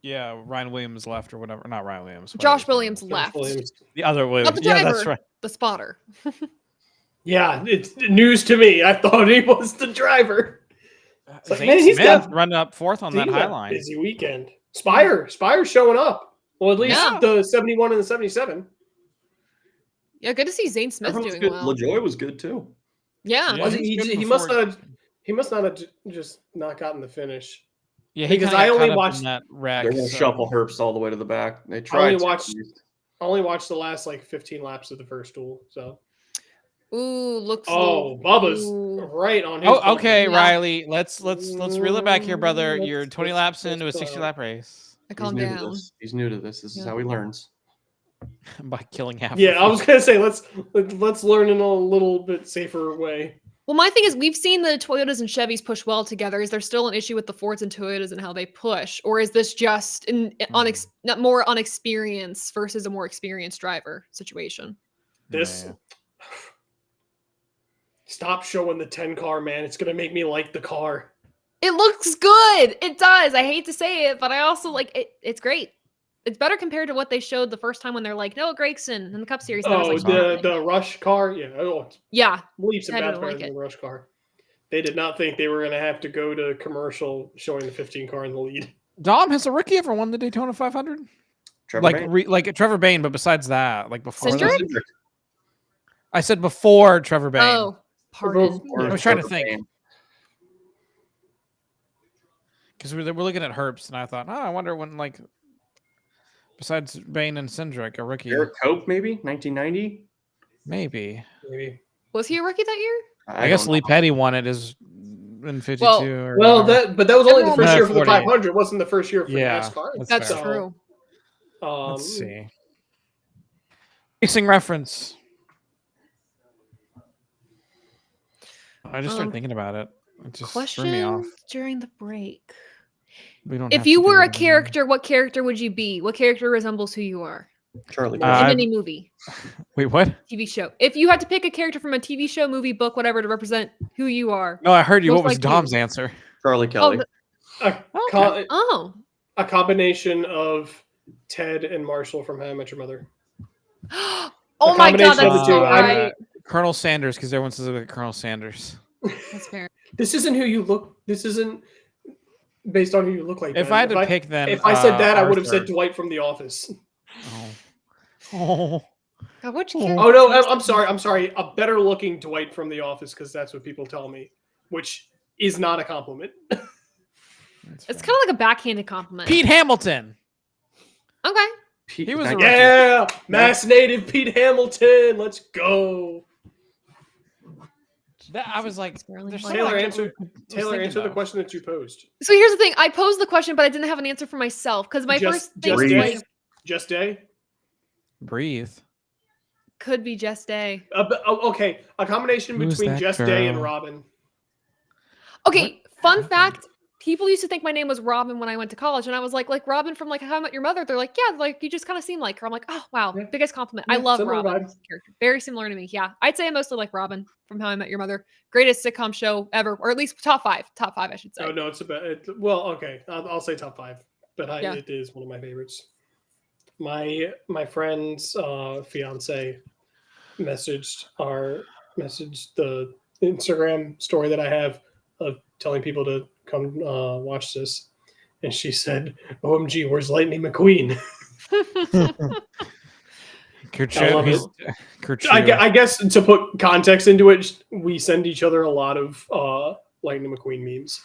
yeah, Ryan Williams left or whatever. Not Ryan Williams. whatever Josh his name Williams is. left. Williams. The other Williams. the Yeah, that's driver. right. The spotter. Yeah, it's news to me. I thought he was the driver. like, Zane man, he's Smith got- run up fourth on that He's high got a line. busy weekend. Spire's showing up. Well, at least Yeah. the 71 and the 77. Yeah, good to see Zane Smith Everyone's doing good. well. LaJoy was good too. Yeah. Yeah, Was he's good he before- must not have just not gotten the finish. Yeah, he because kinda I got only caught up in watched- that wreck. They're going to so- shuffle Herbst all the way to the back. They I tried. only to. watched the last like 15 laps of the first duel. So Ooh, looks. Bubba's Ooh. right on his Oh, okay, Yeah. Riley. Let's reel it back here, brother. Let's- You're 20 let's- laps into a let's, 60 lap race I He's calm new to down. this. He's new to this. This is Yeah. how he learns. by killing half. Yeah, the I was gonna say let's learn in a little bit safer way. Well, my thing is, we've seen the Toyotas and Chevys push well together. Is there still an issue with the Fords and Toyotas and how they push, or is this just not more on experience versus a more experienced driver situation? This Yeah. stop showing the 10 car, man. It's gonna make me like the car. It looks good. It does. I hate to say it, but I also like it. It's great. It's better compared to what they showed the first time when they're like Noah Gragson in the Cup Series. And I Oh, was like, the Rush car, yeah. Oh, it's yeah, leaps and I bounds didn't better like than it. the Rush car. They did not think they were gonna have to go to commercial showing the 15 car in the lead. Dom, has a rookie ever won the Daytona 500? Trevor Like Bayne? like Trevor Bayne, but besides that, like before. Cindric? that? I said before Trevor Bayne. Oh, pardon. Or I was trying to Trevor think. Bayne. Because we're looking at Herbst, and I thought, I wonder when, like, besides Bain and Cindric, a rookie. Eric Cope, maybe 1990. Maybe. Maybe. Was he a rookie that year? I guess don't Lee know. Petty won it in 52. Well- or Well, whatever. that was only the Everyone first was- year for the 40. 500. It wasn't the first year for Yeah, NASCAR. That's fair. true. Let's see. Racing reference. I just started thinking about it. It just threw me off. Question during the break. We don't. If have you to do were a it. character, what character would you be? What character resembles who you are Charlie. in I- any movie, Wait, what? TV show? If you had to pick a character from a TV show, movie, book, whatever, to represent who you are. No, I heard you. Most What was like you. Dom's answer? Charlie Kelly. the- A combination of Ted and Marshall from How I Met Your Mother. Oh my god, combination of that's the two. so I'm- right. Colonel Sanders, because everyone says it like Colonel Sanders. That's fair. This isn't who you look. This isn't based on who you look like. If Ben. I had to pick, then if I said that, I would have said Arthur. Dwight from The Office. Oh. God, which Oh. character? Oh no, I'm sorry. I'm sorry. A better looking Dwight from The Office, because that's what people tell me, which is not a compliment. That's It's fair. kind of like a backhanded compliment. Pete Hamilton. Okay. He was a rookie. Yeah, Mass native Pete Hamilton. Let's go. I was like, Squirrely. there's Taylor, something I answer- was Taylor, thinking answer the of. question that you posed. So here's the thing. I posed the question, but I didn't have an answer for myself because my first thing was Breathe. like, Just Day. Breathe. could be Just Day. Okay, a combination Who's between that Just Day and girl? Robin. Okay, fun fact. People used to think my name was Robin when I went to college, and I was like Robin from How I Met Your Mother. They're like, yeah, like you just kind of seem like her. I'm like, oh wow, Yeah. biggest compliment. I Yeah, love similar Robin. vibe. Character, very similar to me. Yeah, I'd say I mostly like Robin from How I Met Your Mother. Greatest sitcom show ever, or at least top five, I should say. Oh no, it's well, okay. I'll say top 5, but Yeah. it is one of my favorites. My friend's fiance messaged the Instagram story that I have of telling people to come watch this, and she said, "OMG, where's Lightning McQueen?" I love it. I guess to put context into it, we send each other a lot of Lightning McQueen memes.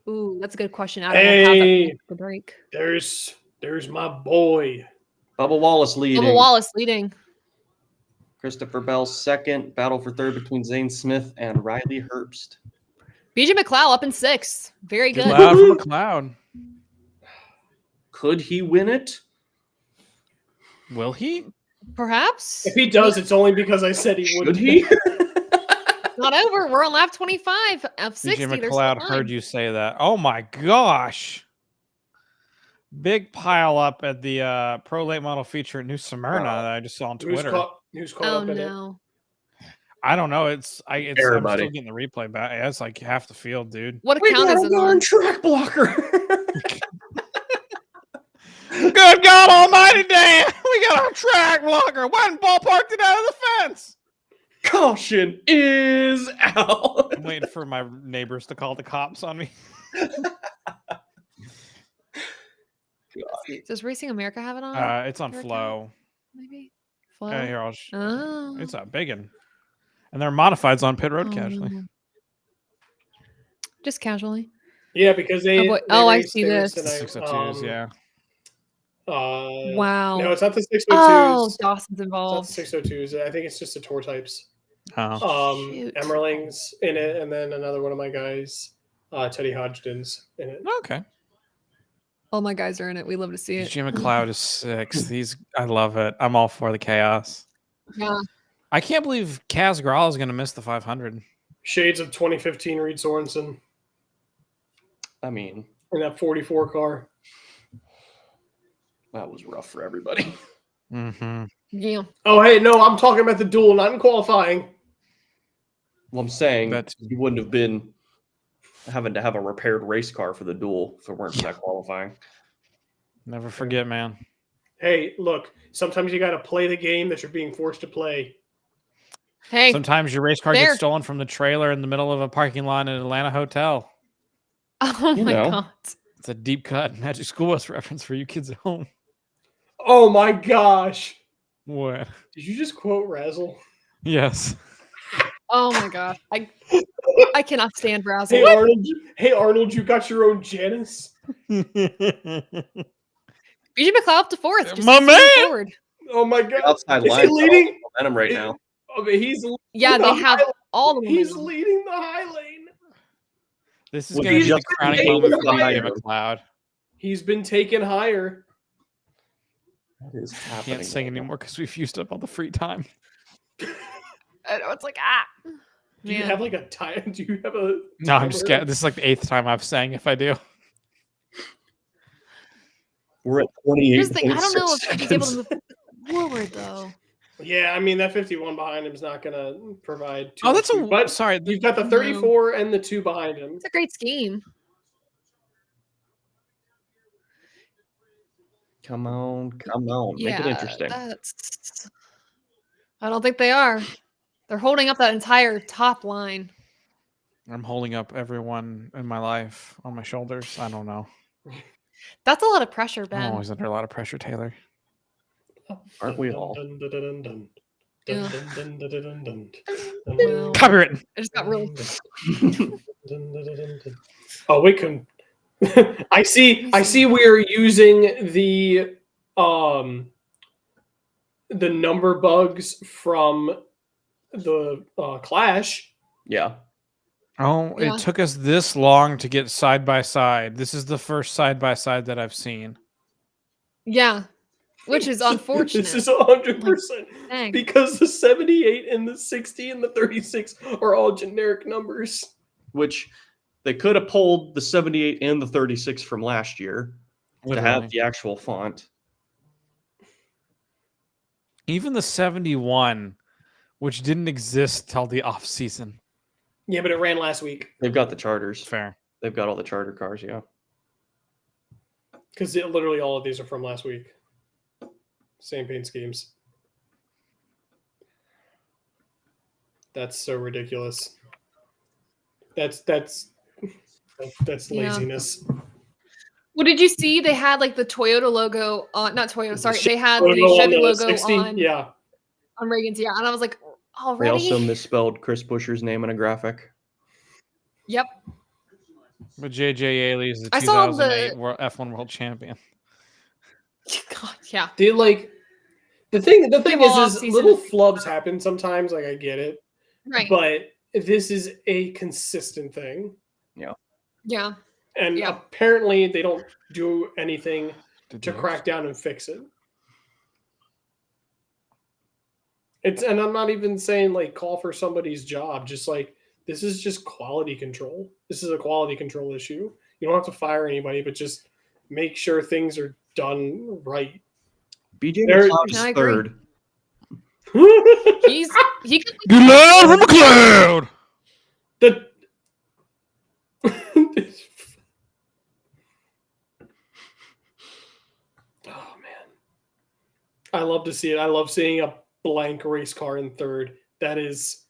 Ooh, that's a good question. I don't know how that the break. There's my boy. Bubba Wallace leading. Bubba Wallace leading. Christopher Bell second. Battle for third between Zane Smith and Riley Herbst. BJ McLeod up in 6th. Very good. Loud from McLeod. Could he win it? Will he? Perhaps. If he does, it's only because I said he would. Should he? Not over. We're on lap 25 of 60. BJ McLeod heard you say that. Oh my gosh. Big pile up at the Pro Late Model feature at New Smyrna that I just saw on Twitter. Who's caught Oh up in no. I don't know. I'm still getting the replay back. Yeah, it's like half the field, dude. What We account got is a it on? darn track blocker. Good God Almighty, Dan! We got our track blocker. Went and ballparked it out of the fence. Caution is out. I'm waiting for my neighbors to call the cops on me. Does Racing America have it on? It's on your Flow. account, maybe. Flow. Here, Oh. it's a big one. And their modifieds on pit road casually. Just casually. Yeah, because they. I see this. The 602s, yeah. Wow. No, it's not the 602s. Oh, Dawson's It's not involved. the 602s. I think it's just the tour types. Oh. Shoot. Emmerling's in it, and then another one of my guys, Teddy Hodgdon's in it. Okay. All my guys are in it. We love to see it. Jim McLeod is 6th. I love it. I'm all for the chaos. Yeah. I can't believe Kaz Grall is going to miss the 500. Shades of 2015 Reed Sorensen I mean, in that 44 car. that was rough for everybody. Mm-hmm. Yeah. Oh, hey, no, I'm talking about the duel, not in qualifying. Well, I'm saying But- you wouldn't have been having to have a repaired race car for the duel if it weren't for that qualifying. Never forget, man. Hey, look, sometimes you got to play the game that you're being forced to play. Hey. Sometimes your race car There. gets stolen from the trailer in the middle of a parking lot in an Atlanta hotel. Oh You my know. God. It's a deep cut Magic School Bus reference for you kids at home. Oh my gosh. What? Did you just quote Razzle? Yes. Oh my God. I cannot stand Brazzle. Hey Arnold, you got your own Janice? BJ McLeod up to 4th. Just My keeps moving man! forward. Oh my god. Outside Is line he leading? momentum right now. I mean, he's Yeah, they have all the He's momentum. leading the high lane. This is Well, going to be the just crowning eight moment for behind BJ him. McLeod. He's been taken higher. What is I happening? can't sing right now? anymore because we've used up all the free time. I know, it's like, ah. Do you Man. have like a time? Do you have a No, I'm just timer? kidding. This is like the 8th time I've sang if I do. We're at 28. Here's the thing. I don't know if he's able to move forward, though. Yeah, I mean that 51 behind him is not going to provide too Oh, that's much, but sorry. you've got the 34 and the 2 behind him. It's a great scheme. Come on. Make it interesting. That's. I don't think they are. They're holding up that entire top line. I'm holding up everyone in my life on my shoulders. I don't know. That's a lot of pressure, I'm Ben. always under a lot of pressure, Taylor. Aren't we all? Dun, dun, dun, dun, Yeah. dun, dun, dun, dun, dun, dun, Well, Copywritten. I just got really. dun, dun, dun, dun, dun. Oh, we can. I see. We're using the number bugs from the Clash. Yeah. Oh, Yeah. it took us this long to get side by side. This is the first side by side that I've seen. Yeah. Which is unfortunate. This is 100% Dang. because the 78 and the 60 and the 36 are all generic numbers. Which they could have pulled the 78 and the 36 from last year to have Literally. the actual font. Even the 71, which didn't exist till the off season. Yeah, but it ran last week They've got the charters. Fair. They've got all the charter cars. Yeah. because literally all of these are from last week. Same paint schemes. That's so ridiculous. That's Yeah. laziness. Well, did you see they had like the Toyota logo on? Not Toyota, sorry. Chevy They had logo the on Chevy the logo 60? on Yeah. Reagan's. Yeah, and I was like, They already? also misspelled Chris Buescher's name in a graphic. Yep. But JJ Ailey is the I saw 2008 F1 world champion. God, yeah. Dude, like the thing Give all is off-season little is- flubs happen sometimes. Like I get it, Right. but this is a consistent thing, Yeah. and Yeah. apparently they don't do anything Did to they crack down and fix it. And I'm not even saying like call for somebody's job. Just like this is just quality control. This is a quality control issue. You don't have to fire anybody, but just make sure things are done right. BJ There- McLeod I is agree. third. He could Good lord from McLeod! The oh man, I love to see it. I love seeing a blank race car in third. That is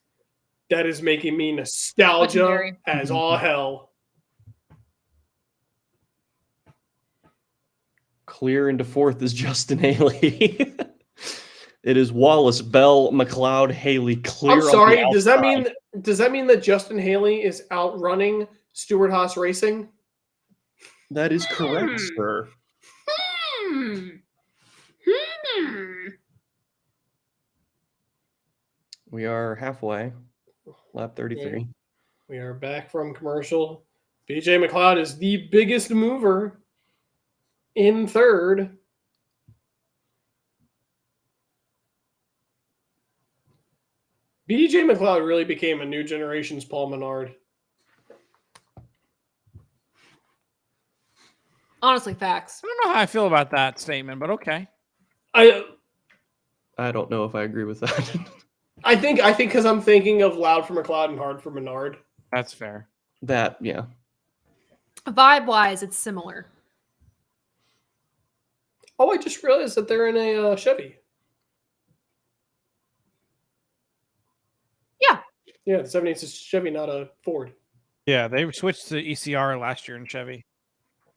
making me nostalgia Legendary. as all hell. Clear into fourth is Justin Haley. It is Wallace, Bell, McLeod, Haley. Clear. I'm on the sorry. Does that outside. mean that Justin Haley is outrunning Stewart Haas Racing? That is correct, sir? Hmm. We are halfway. Lap 33. We are back from commercial. BJ McLeod is the biggest mover in third. BJ McLeod really became a new generation's Paul Menard. Honestly, facts. I don't know how I feel about that statement, but okay. I don't know if I agree with that. I think because I'm thinking of loud for McLeod and hard for Menard. That's fair. That, yeah. Vibe-wise, it's similar. Oh, I just realized that they're in a Chevy. Yeah. Yeah, the 78 is Chevy, not a Ford. Yeah, they switched to ECR last year in Chevy.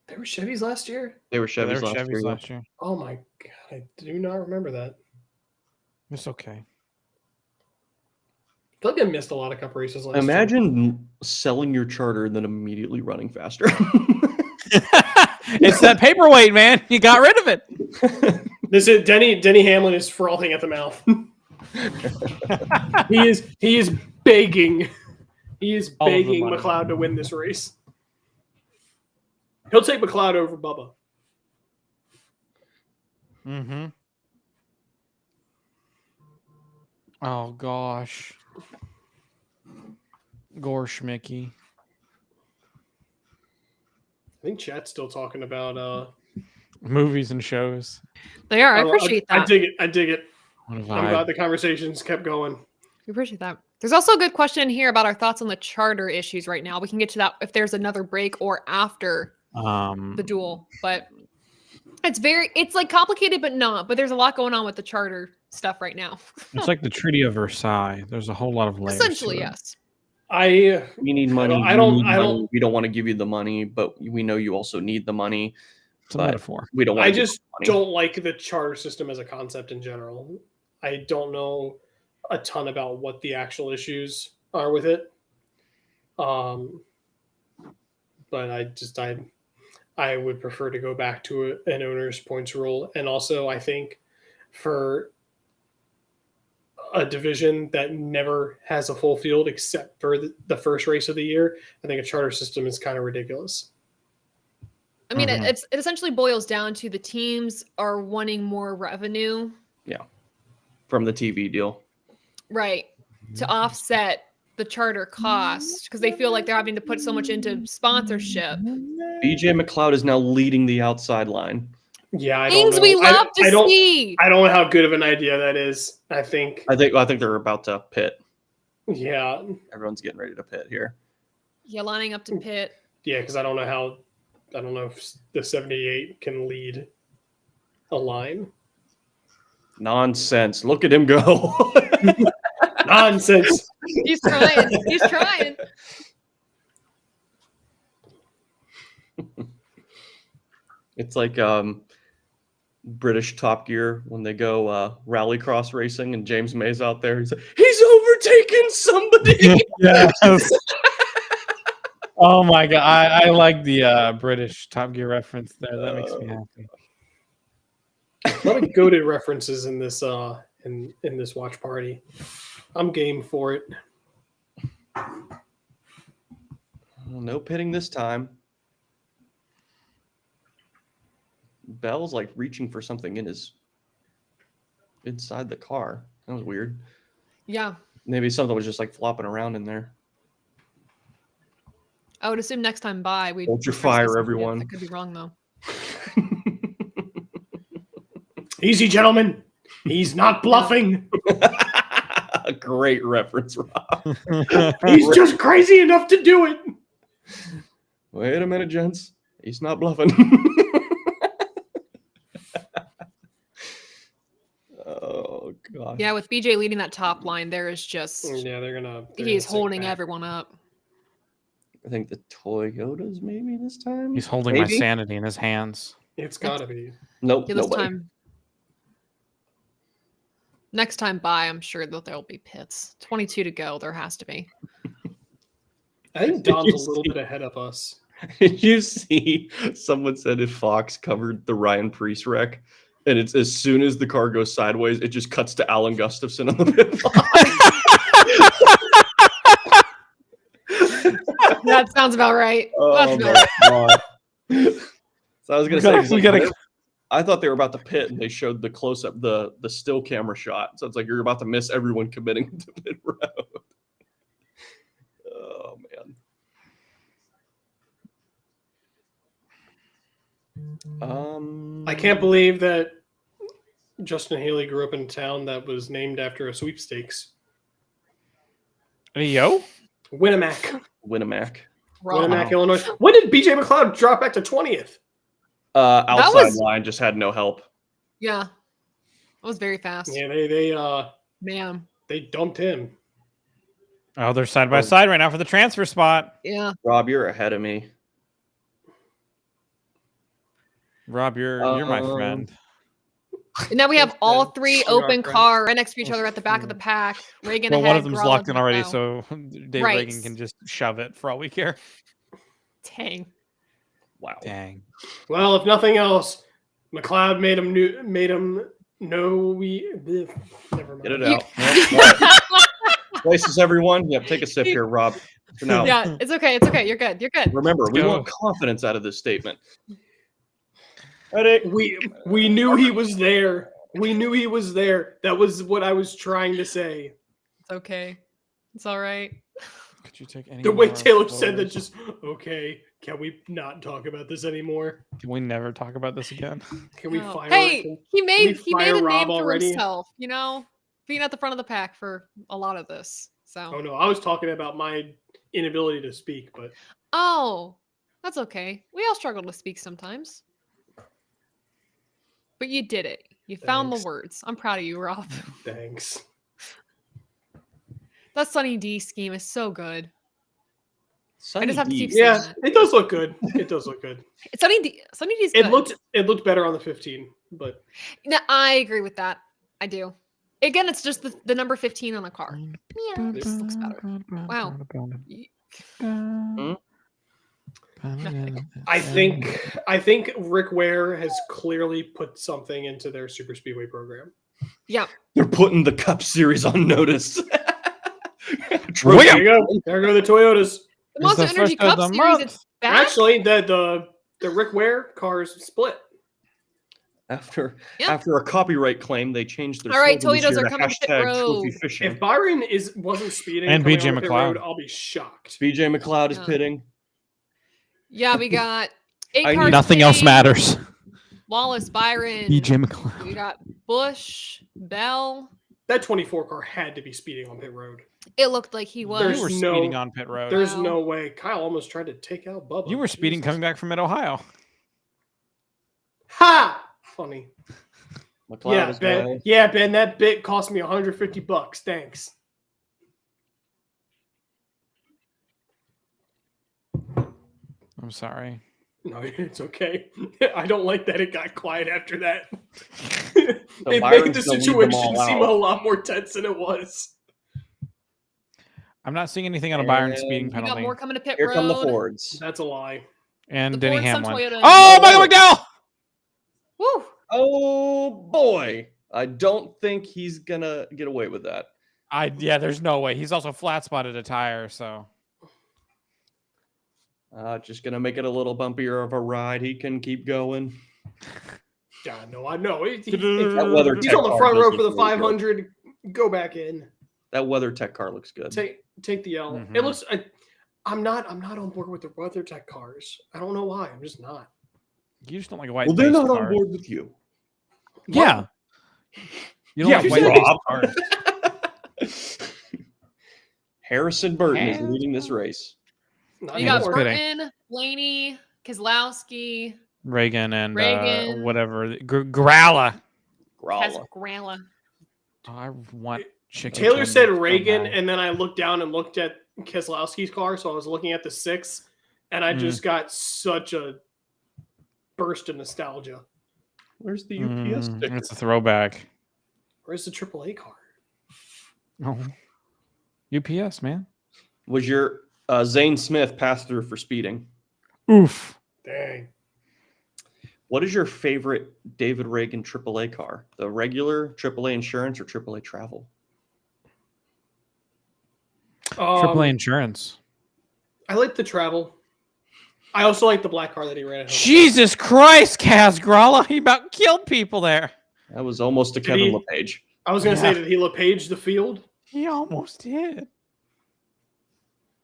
They were Chevys last year? They were Yeah, they Chevys, were last, Chevys year, yeah. last year. Oh my god, I do not remember that. It's okay. I feel like I missed a lot of cup races last year. Imagine selling your charter and then immediately running faster. It's that paperweight, man. You got rid of it. This is Denny Hamlin is frothing at the mouth. he is begging. He is All of the begging money. McLeod to win this race. He'll take McLeod over Bubba. Mm-hmm. Oh gosh. Gorsh Mickey. I think chat's still talking about Movies and shows. They are. I oh, appreciate I that. dig it. What a I'm vibe. glad the conversations kept going. We appreciate that. There's also a good question here about our thoughts on the charter issues right now. We can get to that if there's another break or after the duel. But it's like complicated, but not. But there's a lot going on with the charter stuff right now. It's like the Treaty of Versailles. There's a whole lot of layers. Essentially, to it. yes. We need money. I don't- We don't want to give you the money, but we know you also need the money. It's a But metaphor. We don't want I to give just you the money. don't like the charter system as a concept in general. I don't know a ton about what the actual issues are with it. But I would prefer to go back to an owner's points rule. And also I think for a division that never has a full field except for the first race of the year, I think a charter system is kind of ridiculous. I mean, Mhm. it essentially boils down to the teams are wanting more revenue, From the TV deal. right, to offset the charter cost because they feel like they're having to put so much into sponsorship. BJ McLeod is now leading the outside line. Yeah, I Things don't know. we love I to don't, see. I don't know how good of an idea that is. I think I think they're about to pit. yeah, Everyone's getting ready to pit here. Yeah, lining up to pit. because I don't know if the 78 can lead a line. Nonsense. Look at him go. Nonsense. He's trying. He's trying. It's like British Top Gear when they go rallycross racing and James May's out there. He's like, he's overtaken somebody. Yes. Oh my god, I like the British Top Gear reference there. That makes me happy. A lot of goated references in this in this watch party. I'm game for it. No pitting this time. Bell's like reaching for something inside the car. That was weird. Yeah. Maybe something was just like flopping around in there. I would assume next time by we. Hold your fire, everyone. I could be wrong though. Easy, gentlemen. He's not bluffing. A great reference, Rob. He's just crazy enough to do it. Wait a minute, gents. He's not bluffing. Oh god. Yeah, with BJ leading that top line, there is just Yeah, they're gonna. he's holding everyone up. I think the Toyotas maybe this time. He's holding my Maybe? sanity in his hands. It's gotta be. Nope. Yeah, this nobody. time. Next time by, I'm sure that there'll be pits. 22 to go. There has to be. I think Don's a little bit ahead of us. Did you see someone said if Fox covered the Ryan Preece wreck, and it's as soon as the car goes sideways, it just cuts to Alan Gustafson on the pit line. That sounds about right. That's Oh about my right. god! So I was gonna say, We gotta- I thought they were about to pit, and they showed the close up, the still camera shot. So it's like you're about to miss everyone committing to pit road. Oh man. I can't believe that Justin Haley grew up in a town that was named after a sweepstakes. Yo, Winnemac, Winnemac. Winnemac, Illinois. When did BJ McLeod drop back to 20th? Outside was- line just had no help. Yeah. That was very fast. Yeah, they Man. they dumped him. oh, they're side by side right now for the transfer spot. Yeah. Rob, you're ahead of me. Rob, you're my friend. And now we have all Okay. three We are open friends. car right next to each other at the back of the pack. Reagan Well, ahead. one of them's Geraldo locked in to already, go. so Dave Right. Reagan can just shove it for all we care. Dang. Wow. Dang. Well, if nothing else, McLeod made him know we. Never mind. Get it You- out. Yep, all right. Places, everyone. Yep, take a sip here, Rob. For now. Yeah, it's okay. It's okay. You're good. You're good. Remember, we Go. want confidence out of this statement. Ready? We knew he was there. We knew he was there. That was what I was trying to say. It's okay. It's all right. Could you take any The way more Taylor said that, photos? just okay. Can we not talk about this anymore? Can we never talk about this again? Can we No. fire? Hey, he made we a fire name Rob for already? himself. You know, being at the front of the pack for a lot of this. So. Oh no, I was talking about my inability to speak, but Oh, that's okay. We all struggle to speak sometimes. But you did it. You found Thanks. the words. I'm proud of you, Rob. thanks. That Sunny D scheme is so good. Sunny I just have to D. keep saying Yeah, that. it does look good. It does look good. Sunny D's good. It looked better on the 15, but No, I agree with that. I do. Again, it's just the number 15 on a car. Yeah, it just looks better. Wow. I think Rick Ware has clearly put something into their super speedway program. Yeah. They're putting the Cup Series on notice. Well, There you go. There go the Toyotas. The Monster the Energy first of Cup the Series, month. it's back. Actually, the Rick Ware cars split. After Yeah. a copyright claim, they changed their All right, slogan this Toyotas year are to coming to pit hashtag road. Trophy Fishing. If Byron wasn't speeding And coming BJ on the pit McLeod. road, I'll be shocked. BJ McLeod is Yeah. pitting. Yeah, we got 8 I need- cars. Nothing else pitting. matters. Wallace, Byron. BJ McLeod. We got Bush, Bell. That 24 car had to be speeding on pit road. It looked like he was. You There's were no- speeding on pit road. There's Wow. no way. Kyle almost tried to take out Bubba. You were speeding Jesus. coming back from Mid-Ohio. Ha! Funny. McLeod Yeah, is Ben. going. Yeah, Ben. That bit cost me $150. Thanks. I'm sorry. No, it's okay. I don't like that it got quiet after that. So It Byron's made the gonna lead them situation all seem out. a lot more tense than it was. I'm not seeing anything on a Byron speeding And We got penalty. more coming to pit Here road. come the Fords. That's a lie. And The Denny Ford, some Hamlin. Toyota. Oh, No Michael way. McDowell! Woo! Oh boy, I don't think he's gonna get away with that. Yeah, there's no way. He's also flat spotted a tire, so Just gonna make it a little bumpier of a ride. He can keep going. Yeah, no, I know. That He's WeatherTech on the car front does row look for the really good. 500. Go back in. That WeatherTech car looks good. Take the L. Mhm. It looks. I'm not on board with the WeatherTech cars. I don't know why. I'm just not. you just don't like white. Well, they're based not on cars. board with you. Yeah. You don't Yeah, like white Rob. based cars. Harrison Burton is leading this race. Not You got just anymore. kidding. Burton, Blaney, Keselowski, Reagan and Reagan. whatever. Growler. Growler. Gralla. Oh, I want chicken. Taylor said tenders so Reagan, bad. and then I looked down and looked at Keselowski's car. So I was looking at the 6, and I just got such a burst of nostalgia. Where's the UPS sticker? It's a throwback. Where's the AAA car? Oh. UPS, man. Was your Zane Smith pass through for speeding? Oof. Dang. What is your favorite David Reagan AAA car? The regular AAA insurance or AAA travel? AAA insurance. I like the travel. I also like the black car that he ran at home. Jesus Christ, Kaz Gralla. He about killed people there. That was almost a Did Kevin he- LePage. I was going to Yeah. say, did he LePage the field? He almost did.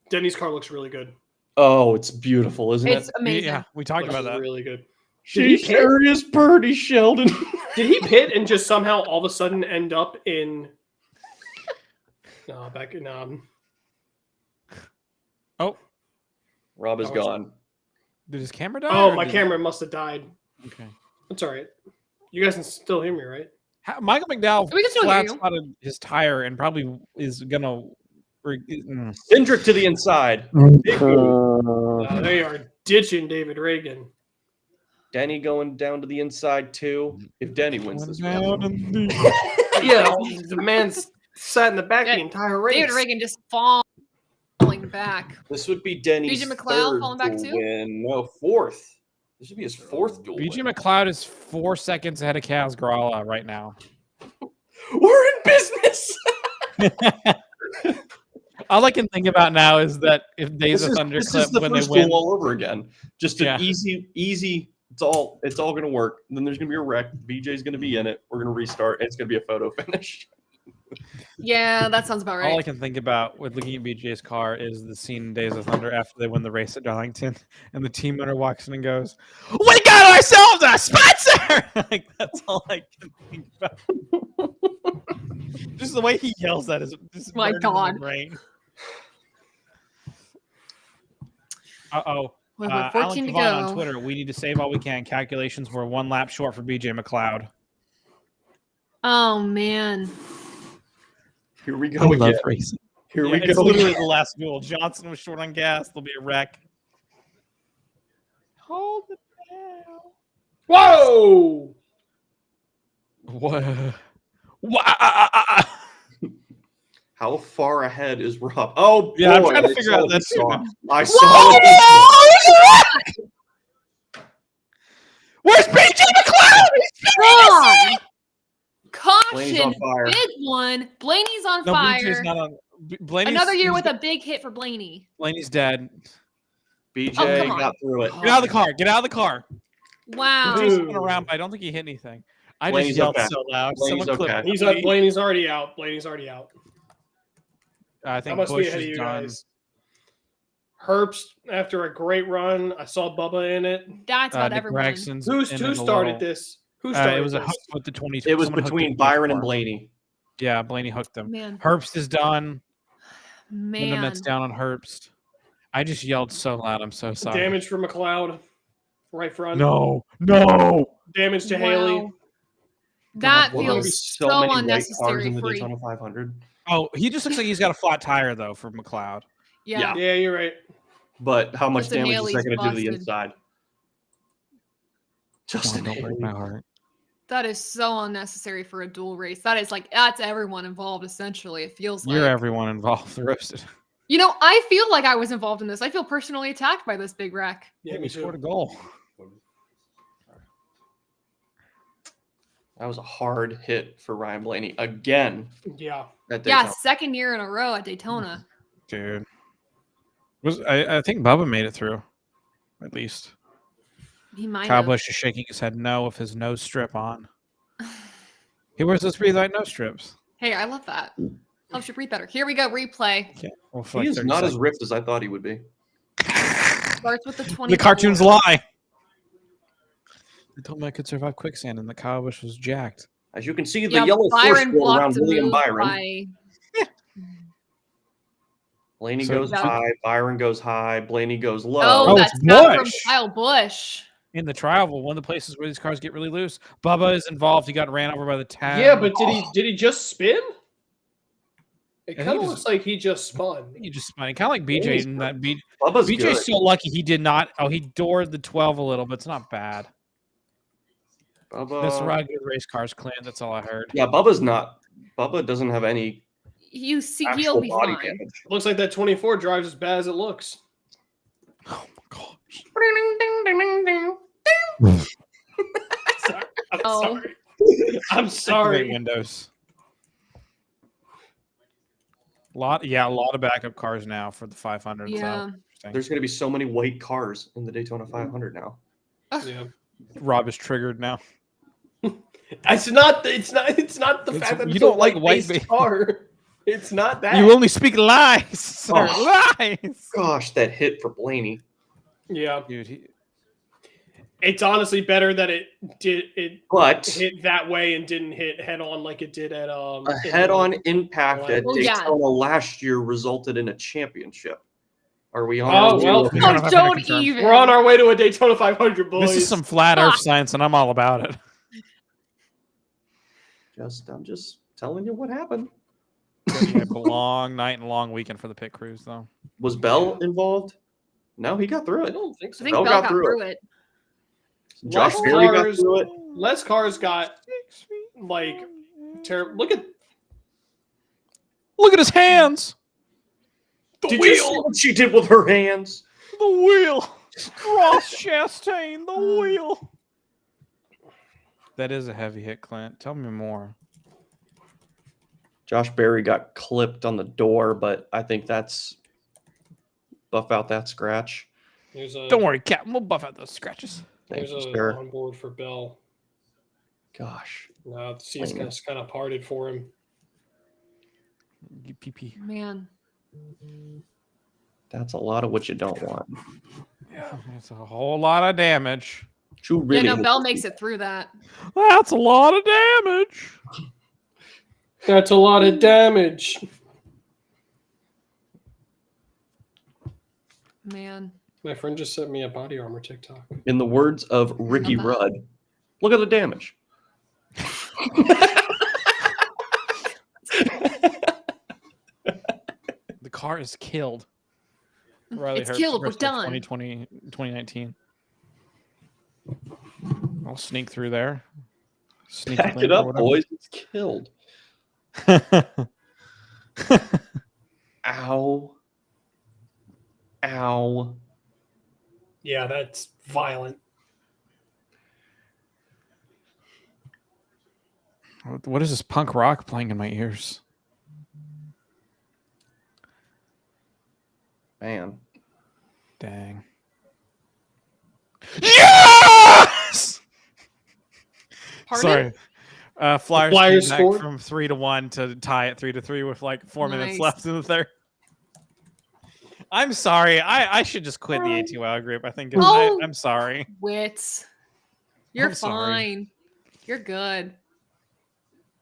Denny's car looks really good. Oh, it's beautiful, isn't It's it? amazing. Yeah, we talked Looks about that. really good. She sure is pretty, Sheldon. Did he pit and just somehow all of a sudden end up in? No, back in. Oh, Rob is Oh, gone. did his camera die? Oh, or my did- camera must have died. Okay. That's all right. You guys can still hear me, right? Michael McDowell We can still hear flat you. spotted his tire and probably is gonna. Cindric to the inside. Big move. They are ditching David Reagan. Denny going down to the inside too. If Denny wins this Down one. in the- Yeah, the man's sat in the back Yeah, the entire race. David Reagan just falling back. This would be Denny's BJ McLeod third falling back to too? win. No, fourth. This would be his fourth duel. BJ win. McLeod is 4 seconds ahead of Kaz Gralla right now. We're in business. All I can think about now is that if Days This of is, Thunder this clip is the when they first win. duel all over again. Just an Yeah. easy. It's all gonna work. And then there's gonna be a wreck. BJ's gonna be in it. We're gonna restart. It's gonna be a photo finish. Yeah, that sounds about All I right. can think about with looking at BJ's car is the scene in Days of Thunder after they win the race at Darlington, and the team owner walks in and goes, "We got ourselves a sponsor!" Like that's all I can think about. Just the way he yells that is just My burned in God. brain. Uh-oh. With Alan 14 to Cavan on go. Twitter, we need to save all we can. Calculations were 1 lap short for BJ McLeod. Oh man. Here we go again. racing. Here Yeah, we it's go. literally again. the last duel. Johnson was short on gas. There'll be a wreck. Hold it down. Whoa! What? How far ahead is Rob? Oh, Yeah, I'm boy, trying to I figure saw out what that he saw. too. I saw it. Where's BJ McLeod? Wrong. Blaney's on Caution. fire. Big one. Blaney's on No, fire. BJ's not on. Blaney's, Another year with a big hit for Blaney. Blaney's dead. BJ Oh, come on. got through it. Get out of the car. Get out of the car. Wow. BJ's Dude. coming around, but I don't think he hit anything. I Blaney's just yelled okay. so loud. Blaney's Someone clip okay. that. Blaney's already out. Blaney's already out. I I think must be Bush ahead of is you done. guys. Herbst, after a great run, I saw Bubba in it. That's about Nick everyone. Gregson's Who in it a started little. this? Who started It was a this? hook with the 20. It was someone hooked between the Byron and 24. Blaney. Yeah, Blaney hooked him. Man. Herbst is done. Man. Internet's down on Herbst. I just yelled so loud. I'm so sorry. Damage for McLeod. Right front. No. Damage to Wow. Haley. That Will there be feels so so many white cars unnecessary in the for Daytona 500? Oh, he just looks like he's got a flat tire though for McLeod. Yeah. Yeah, you're right. but how much Justin damage is Haley's that going to do to the busted. inside? Justin Don't break Haley. my heart. That is so unnecessary for a dual race. That is like that's everyone involved. Essentially, it feels You're like. everyone involved. Roasted. You know, I feel like I was involved in this. I feel personally attacked by this big wreck. Yeah, we me scored a too. goal. That was a hard hit for Ryan Blaney again. Yeah. At Yeah, Daytona. second year in a row at Daytona. Dude. I think Bubba made it through. At least. He might Kyle have. Busch is shaking his head no with his nose strip on. He wears those breathe light nose strips. Hey, I love that. Helps you breathe better. Here we go. Replay. Yeah. Well, for He like is 30 not as seconds. ripped as I thought he would be. Starts with the 20. The cartoons lie. They told me I could survive quicksand, and the Kyle Busch was jacked. As you can see, the Yeah, yellow force Byron field blocked around the William move Byron. by. Blaney So- goes That- high, Byron goes high, Blaney goes low. Oh, Oh, that's it's not from Busch. Kyle Busch. In the trial, one of the places where these cars get really loose. Bubba is involved. He got ran over by the tag. Yeah, but did he just spin? It I think kind of he looks just- like he just spun. He just spun. Kind of like BJ. Blaney's In that Bubba's BJ's good. so lucky he did not. Oh, he doored the 12 a little, but it's not bad. This ride good race cars, Clint. That's all I heard. Yeah, Bubba's not. Bubba doesn't have any You see, he'll actual be body fine. damage. Looks like that 24 drives as bad as it looks. Oh my gosh. I'm Oh. sorry. I'm Great sorry. windows. A lot of backup cars now for the 500. Yeah. So interesting. There's going to be so many white cars in the Daytona 500 now. Yeah. Rob is triggered now. It's not the It's- fact that you it's don't a like white-based white car. It's not that. You only speak lies, sir. Oh. Lies. Gosh, that hit for Blaney. Yeah. Dude, It's honestly better that it But hit that way and didn't hit head on like it did at a head-on impact at Well, yeah. Daytona last year resulted in a championship. Are we on? Oh, our way well. to- We don't Oh, have don't to confirm. even. We're on our way to a Daytona 500, boys. this is some flat Earth science, and I'm all about it. I'm just telling you what happened. A long night and long weekend for the pit crews, though. Was Bell involved? No, he got through I it. don't think I so. think Bell Bell got got through through it. Josh Less Berry got cars- through it. Less cars got like terrible. Look at Look at his hands. The Did you see what she did with her hands? The wheel. Ross Chastain, the wheel. That is a heavy hit, Clint. Tell me more. Josh Berry got clipped on the door, but I think that's buff out that scratch. there's a Don't worry, Captain. We'll buff out those scratches. Thank there's you, a sir. on board for Bell. Gosh. The seats Lame. kind of parted for him. PP. Man. That's a lot of what you don't want. Yeah, it's a whole lot of damage. Who really Yeah, no, Bell makes it through that. That's a lot of damage. That's a lot of damage. Man. My friend just sent me a body armor TikTok. In the words of Ricky Love that. Rudd, look at the damage. The car is killed. Riley It's Hurts, killed. We're rest of done. 2019. I'll sneak through there. Sneak Pack link it or up, whatever. boys. It's killed. Ow. Ow. Yeah, that's violent. What is this punk rock playing in my ears? Man. Dang. Yes! Pardon? Sorry. Flyers, Flyers came back scored? from 3-1 to tie it 3-3 with like 4 minutes Nice. left in the third. I'm sorry. I should just quit the ATYL group. I think Oh. I'm sorry. Wits. You're I'm sorry. fine. You're good.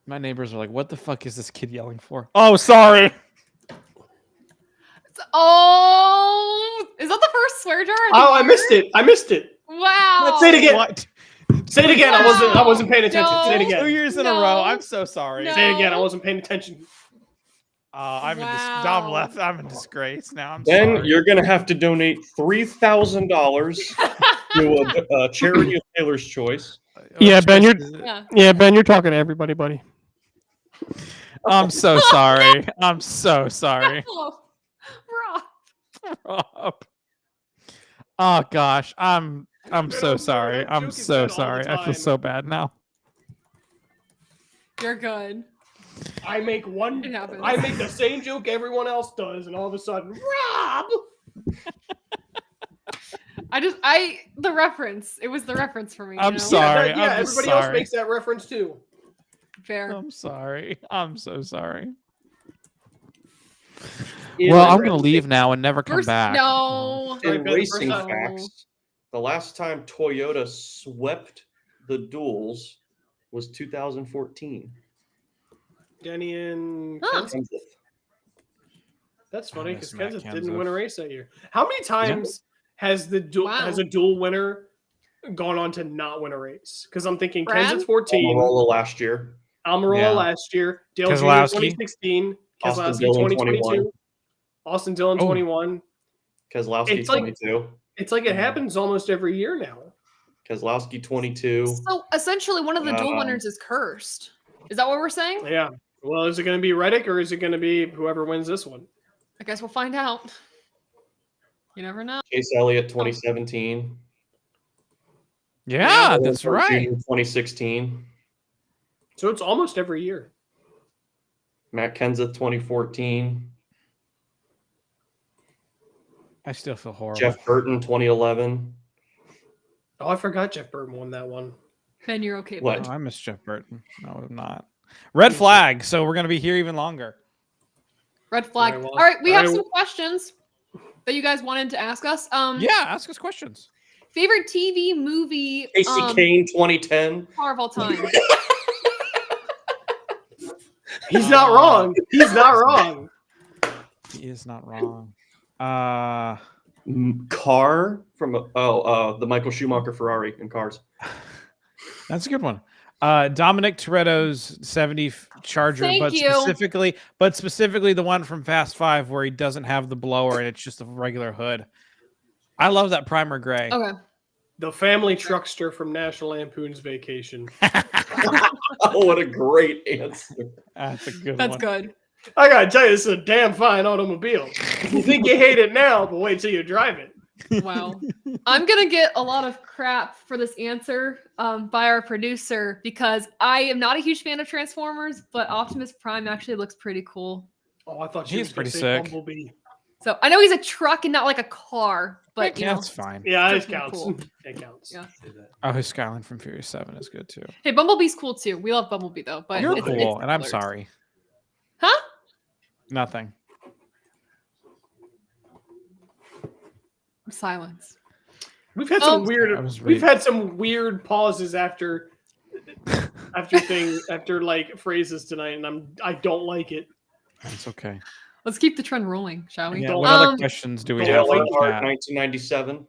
My neighbors are like, "What the fuck is this kid yelling for?" Oh, sorry. Oh, is that the first swear jar? Oh, I missed it. I missed it. Wow. Say it again. What? Say it again. I wasn't paying attention. No. Say it 2 again. years in a No. row. I'm so sorry. No. Say it again. I wasn't paying attention. Dom left. I'm in disgrace now. I'm Then sorry. you're gonna have to donate $3,000 to a charity of Taylor's choice. Yeah, What Ben, choice you're is it? Yeah. Ben, you're talking to everybody, buddy. I'm so sorry. I'm so sorry. Oh, Rob. Rob. Oh gosh, I'm Man, so sorry. that I'm joke is so done all the sorry. I feel time. so bad now. You're good. I make It happens. I make the same joke everyone else does, and all of a sudden, Rob. The reference. It was the reference for me. I'm you know? sorry. Yeah, I'm just everybody else sorry. makes that reference too. Fair. I'm sorry. I'm so sorry. In Well, I'm ra- gonna leave now and never come First, back. no. In Right, Ben, racing first facts, the last time Toyota swept the duels was 2014. Denny and Huh. Kenseth. That's funny miss because Matt Kenseth didn't Kenseth. win a race that year. How many times has the has a dual winner gone on to not win a race? Because I'm thinking Brad? Kenseth 14, Almirola last year. Almirola Yeah. last year, Dale Jr. Keselowski. 2016, Austin Keselowski Dillon 2022, 21. Austin Dillon Oh. 21. Keselowski It's like- 22. It's like it Yeah. happens almost every year now. Keselowski 22. So essentially, one of the dual Um, winners is cursed. Is that what we're saying? Yeah. Well, is it going to be Reddick or is it going to be whoever wins this one? I guess we'll find out. You never know. Chase Elliott 2017. Yeah, that's Earnhardt right. Jr. 2016. So it's almost every year. Matt Kenseth 2014. I still feel horrible. Jeff Burton 2011. Oh, I forgot Jeff Burton won that one. Ben, you're okay. What? bud. Oh, I miss Jeff Burton. No, I'm not. Red flag. So we're gonna be here even longer. Red flag. Alright, well, All right, we have alright. some questions that you guys wanted to ask us. Yeah, ask us questions. Favorite TV movie Casey Kane 2010. car of all time. He's not wrong. He's not wrong. He is not wrong. Car from the Michael Schumacher Ferrari in Cars. That's a good one. Dominic Toretto's 70 Charger, Thank but you. specifically the one from Fast 5 where he doesn't have the blower and it's just a regular hood. I love that primer gray. Okay. The family truckster from National Lampoon's Vacation. Oh, what a great answer. That's a good That's one. good. I gotta tell you, this is a damn fine automobile. You think you hate it now, but wait till you drive it. Wow. I'm going to get a lot of crap for this answer by our producer because I am not a huge fan of Transformers, but Optimus Prime actually looks pretty cool. Oh, I thought He's was gonna pretty say sick. Bumblebee. So I know he's a truck and not like a car, but you know. That's fine. Yeah, it Pretty counts. cool. It counts. Yeah. Say that. Oh, his Skyline from Furious 7 is good too. Hey, Bumblebee's cool too. We love Bumblebee though, but You're it's cool, and I'm colors. sorry. Huh? Nothing. We've Silence. had some I weird. was We've reading. had some weird pauses after like phrases tonight, and I don't like it. It's okay. Let's keep the trend rolling, shall we? Yeah, what other Um, questions do we Dale have? for the Earnhardt chat? 1997.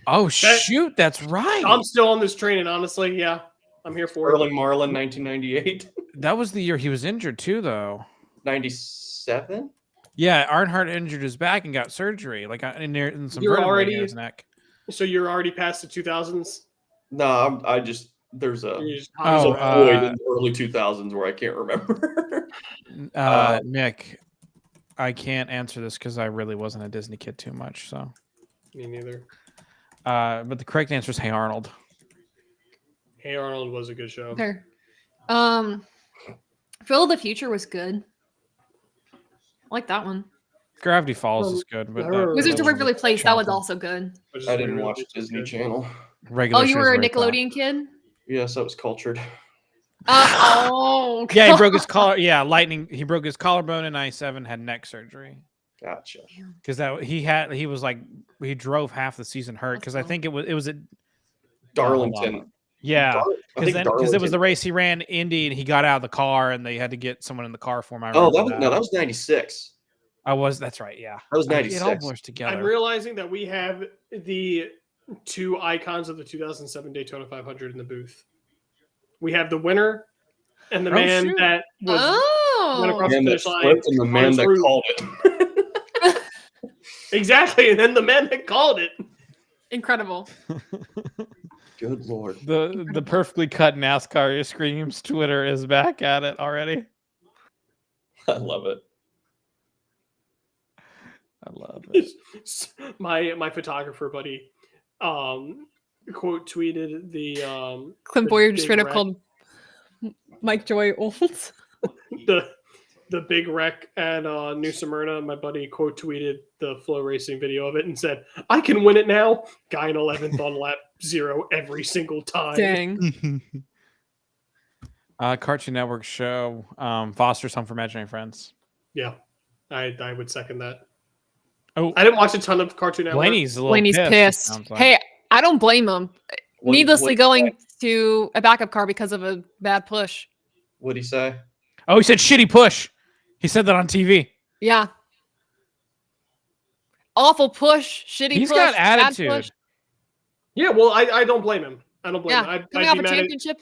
Oh shoot, that's right. I'm still on this train, and honestly, yeah, I'm here for it. Erling Marlin 1998. That was the year he was injured too, though. 97. Yeah, Earnhardt injured his back and got surgery, like in some You're vertebrae already- in his neck. So you're already past the 2000s. No, I just there's a You're just- Oh, void in the early 2000s where I can't remember. Nick, I can't answer this because I really wasn't a Disney kid too much. So, Me neither. but the correct answer is Hey Arnold. Hey Arnold was a good show. There. Phil of the Future was good. I like that one. Gravity Falls is good, but Wizards of was Waverly Place, that was Chocolate. also good. Which is I didn't really watch good. Disney Channel. regular. Oh, you shows were a like that. Nickelodeon kid? Yes, I was cultured. Oh, Yeah, he broke his collar. Yeah, lightning. He broke his collarbone in '97. Had neck surgery Gotcha. because he was like he drove half the season hurt because I think it was at Darlington. yeah. I Because think it was Darlington. the race he ran Indy and he got out of the car and they had to get someone in the car for him. I Oh, remember that was 96. that's right. Yeah. That was It all 96. blurs together. I'm realizing that we have the two icons of the 2007 Daytona 500 in the booth. We have the winner and the Oh, man shoot. that was Oh, across the man that finish line flipped and the on man his that route. called it. Exactly, and then the man that called it. incredible. Good lord. The perfectly cut NASCAR screams Twitter is back at it already. I love it. I love it. My photographer buddy quote tweeted the Clint the Boyer just big straight up wreck- called Mike Joy old. the big wreck at New Smyrna. My buddy quote tweeted the Flow Racing video of it and said, "I can win it now." Guy in 11th on lap 0 every single time. Dang. Cartoon Network show Foster's Home for Imaginary Friends. Yeah, I would second that. Oh, I didn't watch a ton of Cartoon Network. Blaney's a little Blaney's pissed. pissed. Sounds like. Hey, I don't blame him. What- Needlessly what- going to a backup car because of a bad push. What'd he say? Oh, he said shitty push. He said that on TV. Yeah. Awful push, shitty He's push, got bad attitude. push. Yeah, well, I don't blame him. I don't blame Yeah, him. I'd coming be off a mad at championship.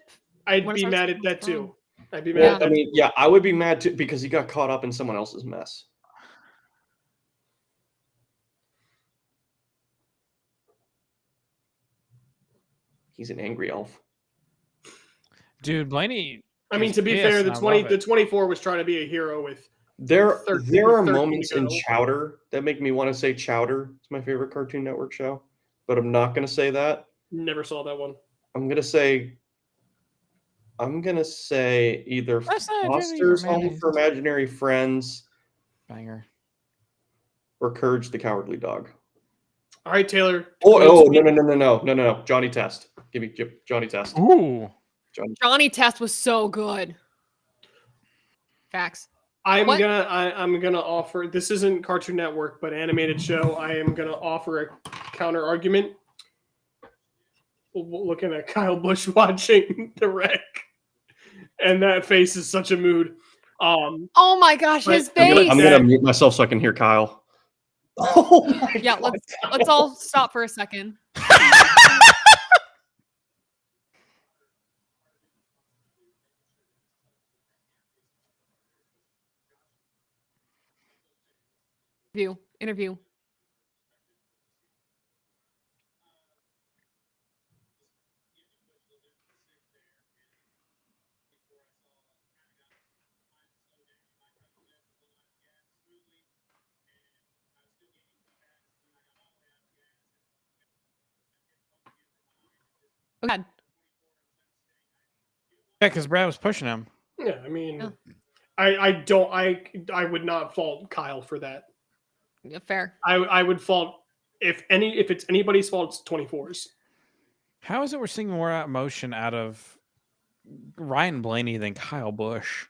I'd when be it mad starts at that to go too. I'd be mad Yeah. at that. I mean, yeah, I would be mad too because he got caught up in someone else's mess. He's an angry elf. Dude, Blaney. I mean, is to be pissed, fair, and the I 20 love the it. 24 was trying to be a hero with There 13 are 13 moments to in go. Chowder that make me want to say Chowder. It's my favorite Cartoon Network show, but I'm not going to say that. Never saw that one. I'm gonna say either That's not really Foster's Home romantic. for Imaginary Friends Banger. or Courage the Cowardly Dog. All right, Taylor. Oh, tweet- no. Johnny Test. Give me Johnny Test. Ooh. Johnny Test was so good. Facts. I'm What? gonna offer. This isn't Cartoon Network, but animated show. I am gonna offer a counter argument. Looking at Kyle Busch watching the wreck, and that face is such a mood. Oh my gosh, But his I'm face. gonna mute myself so I can hear Kyle. Oh my Yeah, God. let's all stop for a second. Interview. Go ahead. Yeah, because Brad was pushing him. Yeah, I mean, Yeah. I would not fault Kyle for that. Yeah, fair. I would fault if it's anybody's fault, it's 24's. How is it we're seeing more emotion out of Ryan Blaney than Kyle Busch?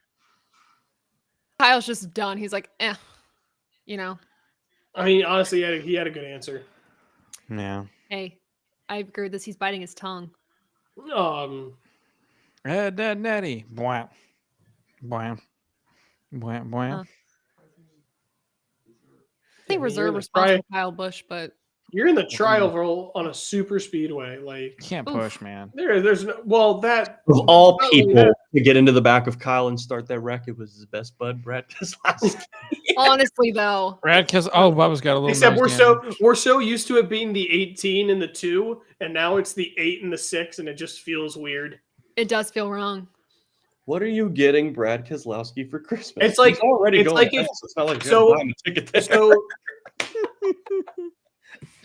Kyle's just done. He's like, you know. I mean, honestly, he had a good answer. Yeah. Hey, I agree with this. He's biting his tongue. Nettie. Bwah. Bwah. Bwah. Bwah. Huh. They you're reserve the responsible Kyle Busch, but You're in the trial role on a super speedway. Like Can't Oof. push, man. there's no, well that Of all not only people that- to get into the back of Kyle and start that wreck, it was his best bud, Brett Keselowski. honestly though, Brad, because Bubba's got a little. except nose we're damage. so used to it being the 18 and the 2, and now it's the 8 and the 6, and it just feels weird. it does feel wrong. What are you getting Brad Keselowski for Christmas? It's like- He's already it's going like to if- hell, so it's not like you so- gotta buy him a ticket there. So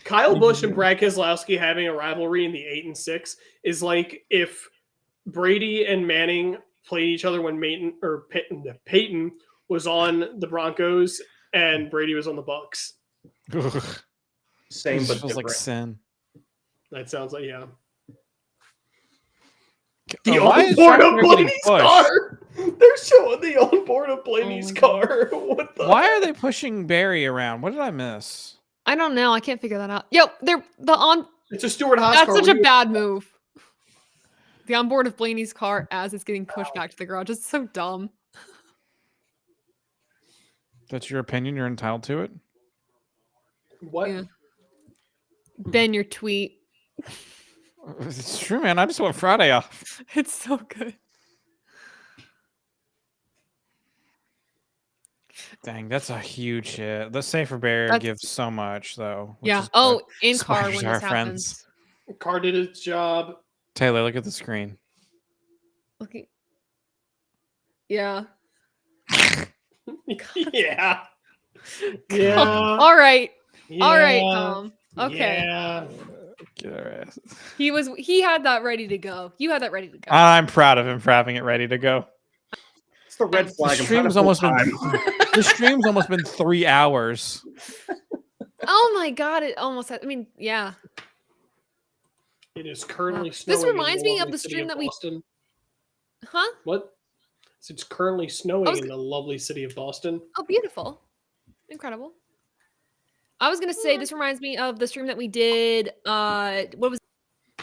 Kyle Busch and Brad Keselowski having a rivalry in the 8 and 6 is like if Brady and Manning played each other when Peyton was on the Broncos and Brady was on the Bucks. Ugh. Same This but feels like different. sin. That sounds like yeah. Oh, The why is onboard Jack of Miller getting Blaney's pushed? car. They're showing the onboard of Blaney's my car. What the? Why are they pushing Barry around? What did I miss? I don't know. I can't figure that out. Yo, It's a Stuart Haas that's car. such What a do bad move. The onboard of Blaney's car as it's getting pushed back to the garage. It's so dumb. That's your opinion. You're entitled to it. What? Yeah. Ben, your tweet. It's true, man. I just want Friday off. It's so good. Dang, that's a huge hit. The safer barrier That's- gives so much, though. which Yeah. is Oh, good. in car Spiders when are this our happens. friends. Car did its job. Taylor, look at the screen. Okay. Yeah. Yeah. Yeah. All right. Yeah. All right, Tom. Okay. Yeah. Get our ass. He had that ready to go. You had that ready to go. I'm proud of him for having it ready to go. It's the red The flag. The I'm trying to stream's fill almost been time. the stream's almost been 3 hours. Oh my god, it almost had, I mean, yeah. It is currently This snowing. reminds in the me of lovely the city stream that we- Boston. Huh? What? It's currently snowing was in g- the lovely city of Boston. Oh, beautiful. Incredible. I was gonna say this reminds me of the stream that we did what was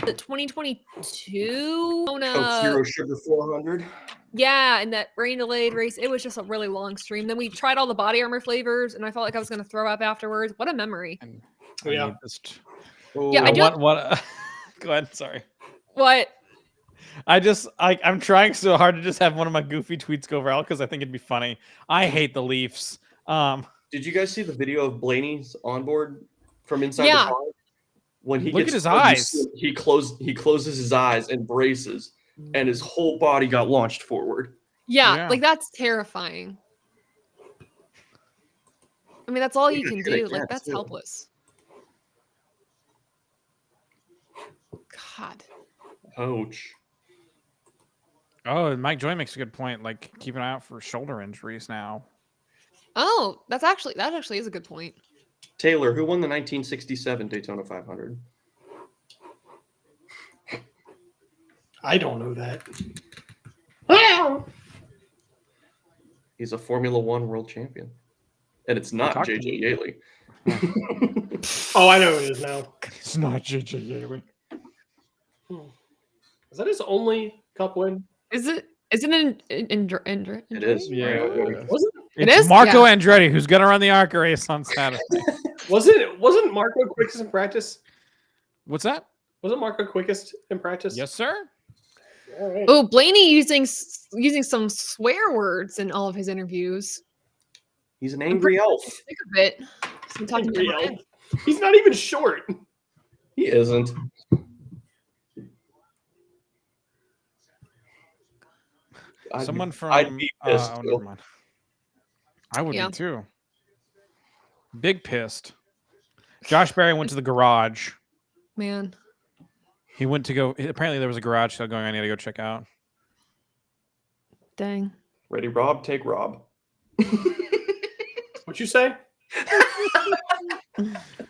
it, 2022? Coke Zero Sugar 400. Yeah, and that rain delayed race. It was just a really long stream. Then we tried all the body armor flavors, and I felt like I was gonna throw up afterwards. What a memory. I Yeah. need this Yeah, I I do- want what go ahead, sorry. What? I'm trying so hard to just have one of my goofy tweets go viral because I think it'd be funny. I hate the Leafs. Did you guys see the video of Blaney's onboard from inside Yeah. the car? When he Look gets at his close, you eyes. see he closes his eyes and braces, and his whole body got launched forward. Yeah, Yeah. like that's terrifying. I mean, that's all you can Shit do. again, Like that's too. helpless. God. Ouch. Oh, and Mike Joy makes a good point. Like, keep an eye out for shoulder injuries now. Oh, that actually is a good point. Taylor, who won the 1967 Daytona 500? I don't know that. He's a Formula One world champion. And it's not Talk to JJ me. Yaley. Oh, I know who it is now. It's not JJ Yaley. Is that his only cup win? Is it? Is it in It is. Yeah. Was it? It It's is? Marco Yeah. Andretti who's gonna run the ARC race on Saturday. Wasn't Marco quickest in practice? What's that? Wasn't Marco quickest in practice? Yes, sir. All right. Oh, Blaney using some swear words in all of his interviews. He's an angry elf. Sick of it. So I'm talking to Angry him. elf. He's not even short. He isn't. Someone from I'd be pissed. oh, never mind. I would Yeah. be too. Big pissed. Josh Berry went to the garage. Man. He went to go. Apparently, there was a garage sale going on. I need to go check out. Dang. Ready, Rob? Take Rob. What you say?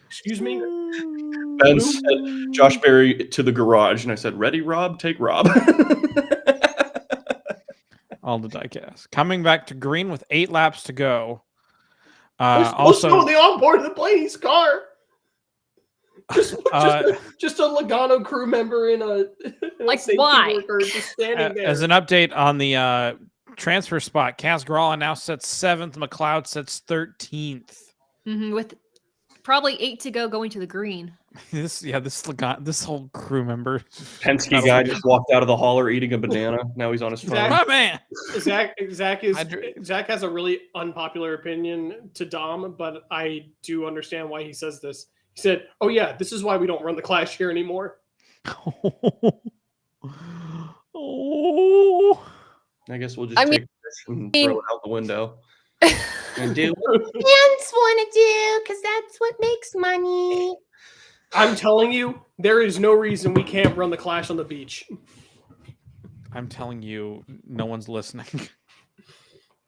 Excuse me? Ben said Josh Berry to the garage, and I said, "Ready, Rob? Take Rob." All the diecast. Coming back to green with 8 laps to go. Also, the onboard of the Blaney's car. Just a Logano crew member in a Like, safety why? worker just standing there. As an update on the transfer spot, Kaz Gralla now sets 7th. McLeod sets 13th. With probably 8 to go going to the green. This whole crew member. Penske guy just walked out of the hauler eating a banana. Now he's on his phone. Exactly. My man. Zach has a really unpopular opinion to Dom, but I do understand why he says this. He said, "Oh yeah, this is why we don't run the Clash here anymore." Oh. I guess we'll just I take this and throw it out the window. And do Fans want to do because that's what makes money. I'm telling you, there is no reason we can't run the Clash on the beach. I'm telling you, no one's listening.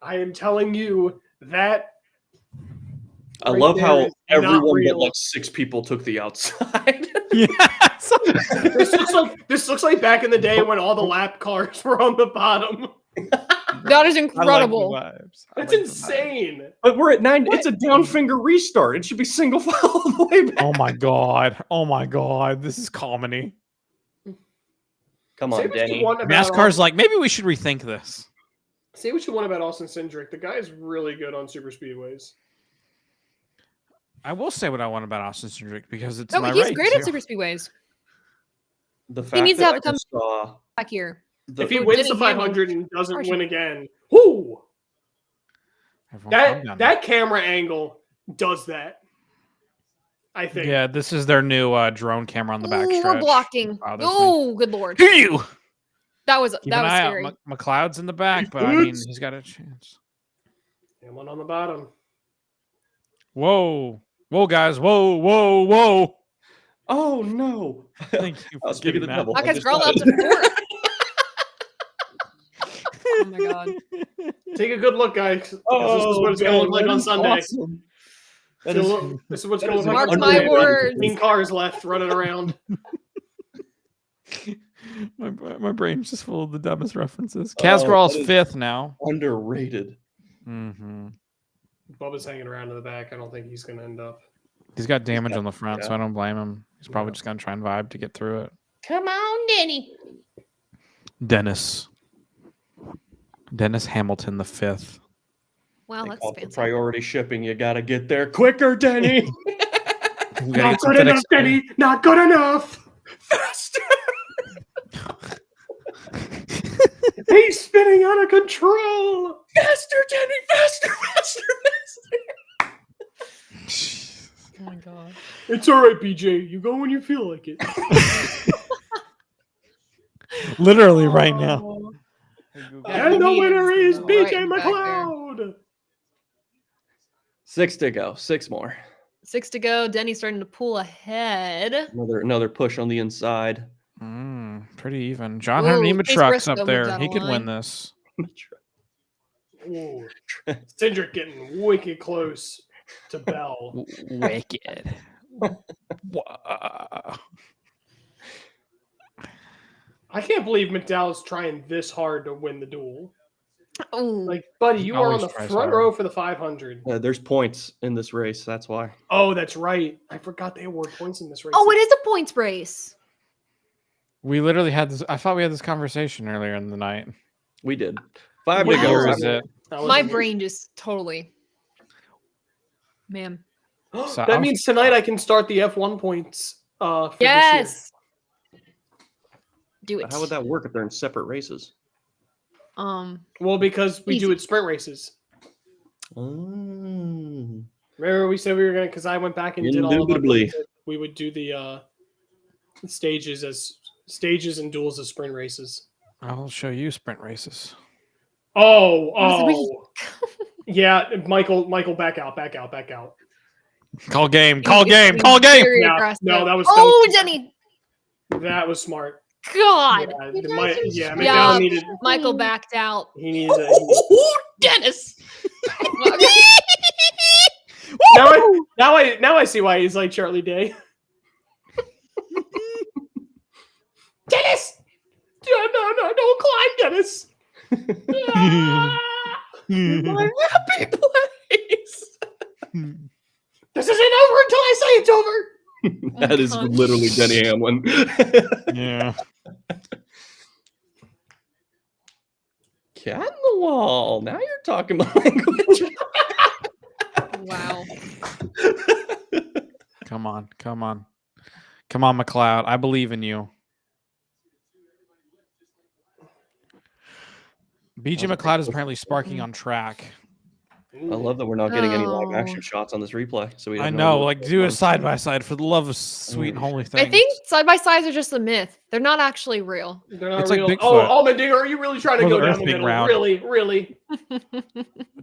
I am telling you that. I right love there how is not everyone but real. like 6 people took the outside. Yeah. This looks like back in the day when all the lap cars were on the bottom. That is I like the incredible. vibes. I It's like the vibes. insane. But we're at 9. It's a down finger restart. It should be single file all the way back. Oh my god. Oh my god. This is comedy. Come Say on, what you Denny. want about NASCAR's like, maybe we should rethink this. Say what you want about Austin Cindric. The guy is really good on super speedways. I will say what I want about Austin Cindric because it's No, my he's right great to. at super speedways. The fact needs to that have I a come- just saw Back here. the, If he Or wins Denny the 500 and doesn't Hamlin. win again, whoo! Everyone calm down. That camera angle does that. I think. Yeah, this is their new drone camera on the back Ooh, stretch. we're blocking. Bothers me. Oh, good lord. Hear you. That was Keep an eye scary. out. McLeod's in the back, but I mean, he's got a chance. And one on the bottom. Whoa, whoa, guys, whoa. Oh no! Thank you for Speaking giving of the devil, that. I That guy's just girl got up it. to fourth. Oh my god. Take a good look, guys. This is what it's going to look like on Sunday. Awesome. That is, This is what's that going is to look like. Mark on my Sunday. words. 15 cars left running around. My brain's just full of the dumbest references. Oh, Casgrawl's that is- fifth now. underrated. Mm-hmm. Bubba's hanging around in the back. I don't think he's going to end up. He's got damage on the front, yeah. so I don't blame him. He's probably Yeah. just gonna try and vibe to get through it. Come on, Denny. Dennis Hamilton, the fifth. Wow, They that's call it the fancy. priority shipping. You got to get there quicker, Denny. We gotta Not get some good enough, FedEx- Denny. Not good enough. Faster. He's spinning out of control. Faster, Denny. Faster. Oh my god. It's all right, BJ. You go when you feel like it. Literally right now. Oh. And the He winner is right BJ back there. McLeod. 6 to go. 6 more. 6 to go. Denny's starting to pull ahead. Another push on the inside. Pretty even. John Ooh, Hanema Chase trucks Briscoe up moved there. out He of could win line. this. Ooh. Cindric getting wicked close to Bell. Wicked. Wow. I can't believe McDowell's trying this hard to win the duel. Oh, Like, buddy, you He are on always the tries front hard. row for the 500. There's points in this race. That's why. Oh, that's right. I forgot they award points in this race. oh, it is a points race. We literally had this. I thought we had this conversation earlier in the night. We did. 5 Wow. to go. Where is it? My brain just totally. Man. So I That was- means tonight I can start the F1 points for this year. Yes. Do it. But how would that work if they're in separate races? Well, because we do Easy. it sprint races. Oh. Remember we said we were going to, because I went back and did all of them. Indubitably. We would do the stages and duels as sprint races. I'll show you sprint races. Oh. Yeah, Michael, back out. Call game. He's Call game. being Call game. very Yeah, aggressive. no, that was Oh, Denny. that was smart. God. Yeah, Yeah. McDowell needed. Michael backed out. He needed. Dennis. Now I see why he's like Charlie Day. Dennis! No, don't climb, Dennis. My happy place. This isn't over until I say it's over. That is God. literally Denny Hamlin. Yeah. Cat in the wall. Now you're talking my language. Wow. Come on. McLeod. I believe in you. BJ McLeod is apparently sparking on track. I love that we're not getting any live Oh. action shots on this replay. So we I don't know. what Like, goes do on. a side by side for the love of sweet and holy things. I think side by sides are just a myth. They're not actually real. They're not It's like real. Bigfoot. Almendinger, are you really trying to Or go the down Earth the being middle? round. Really?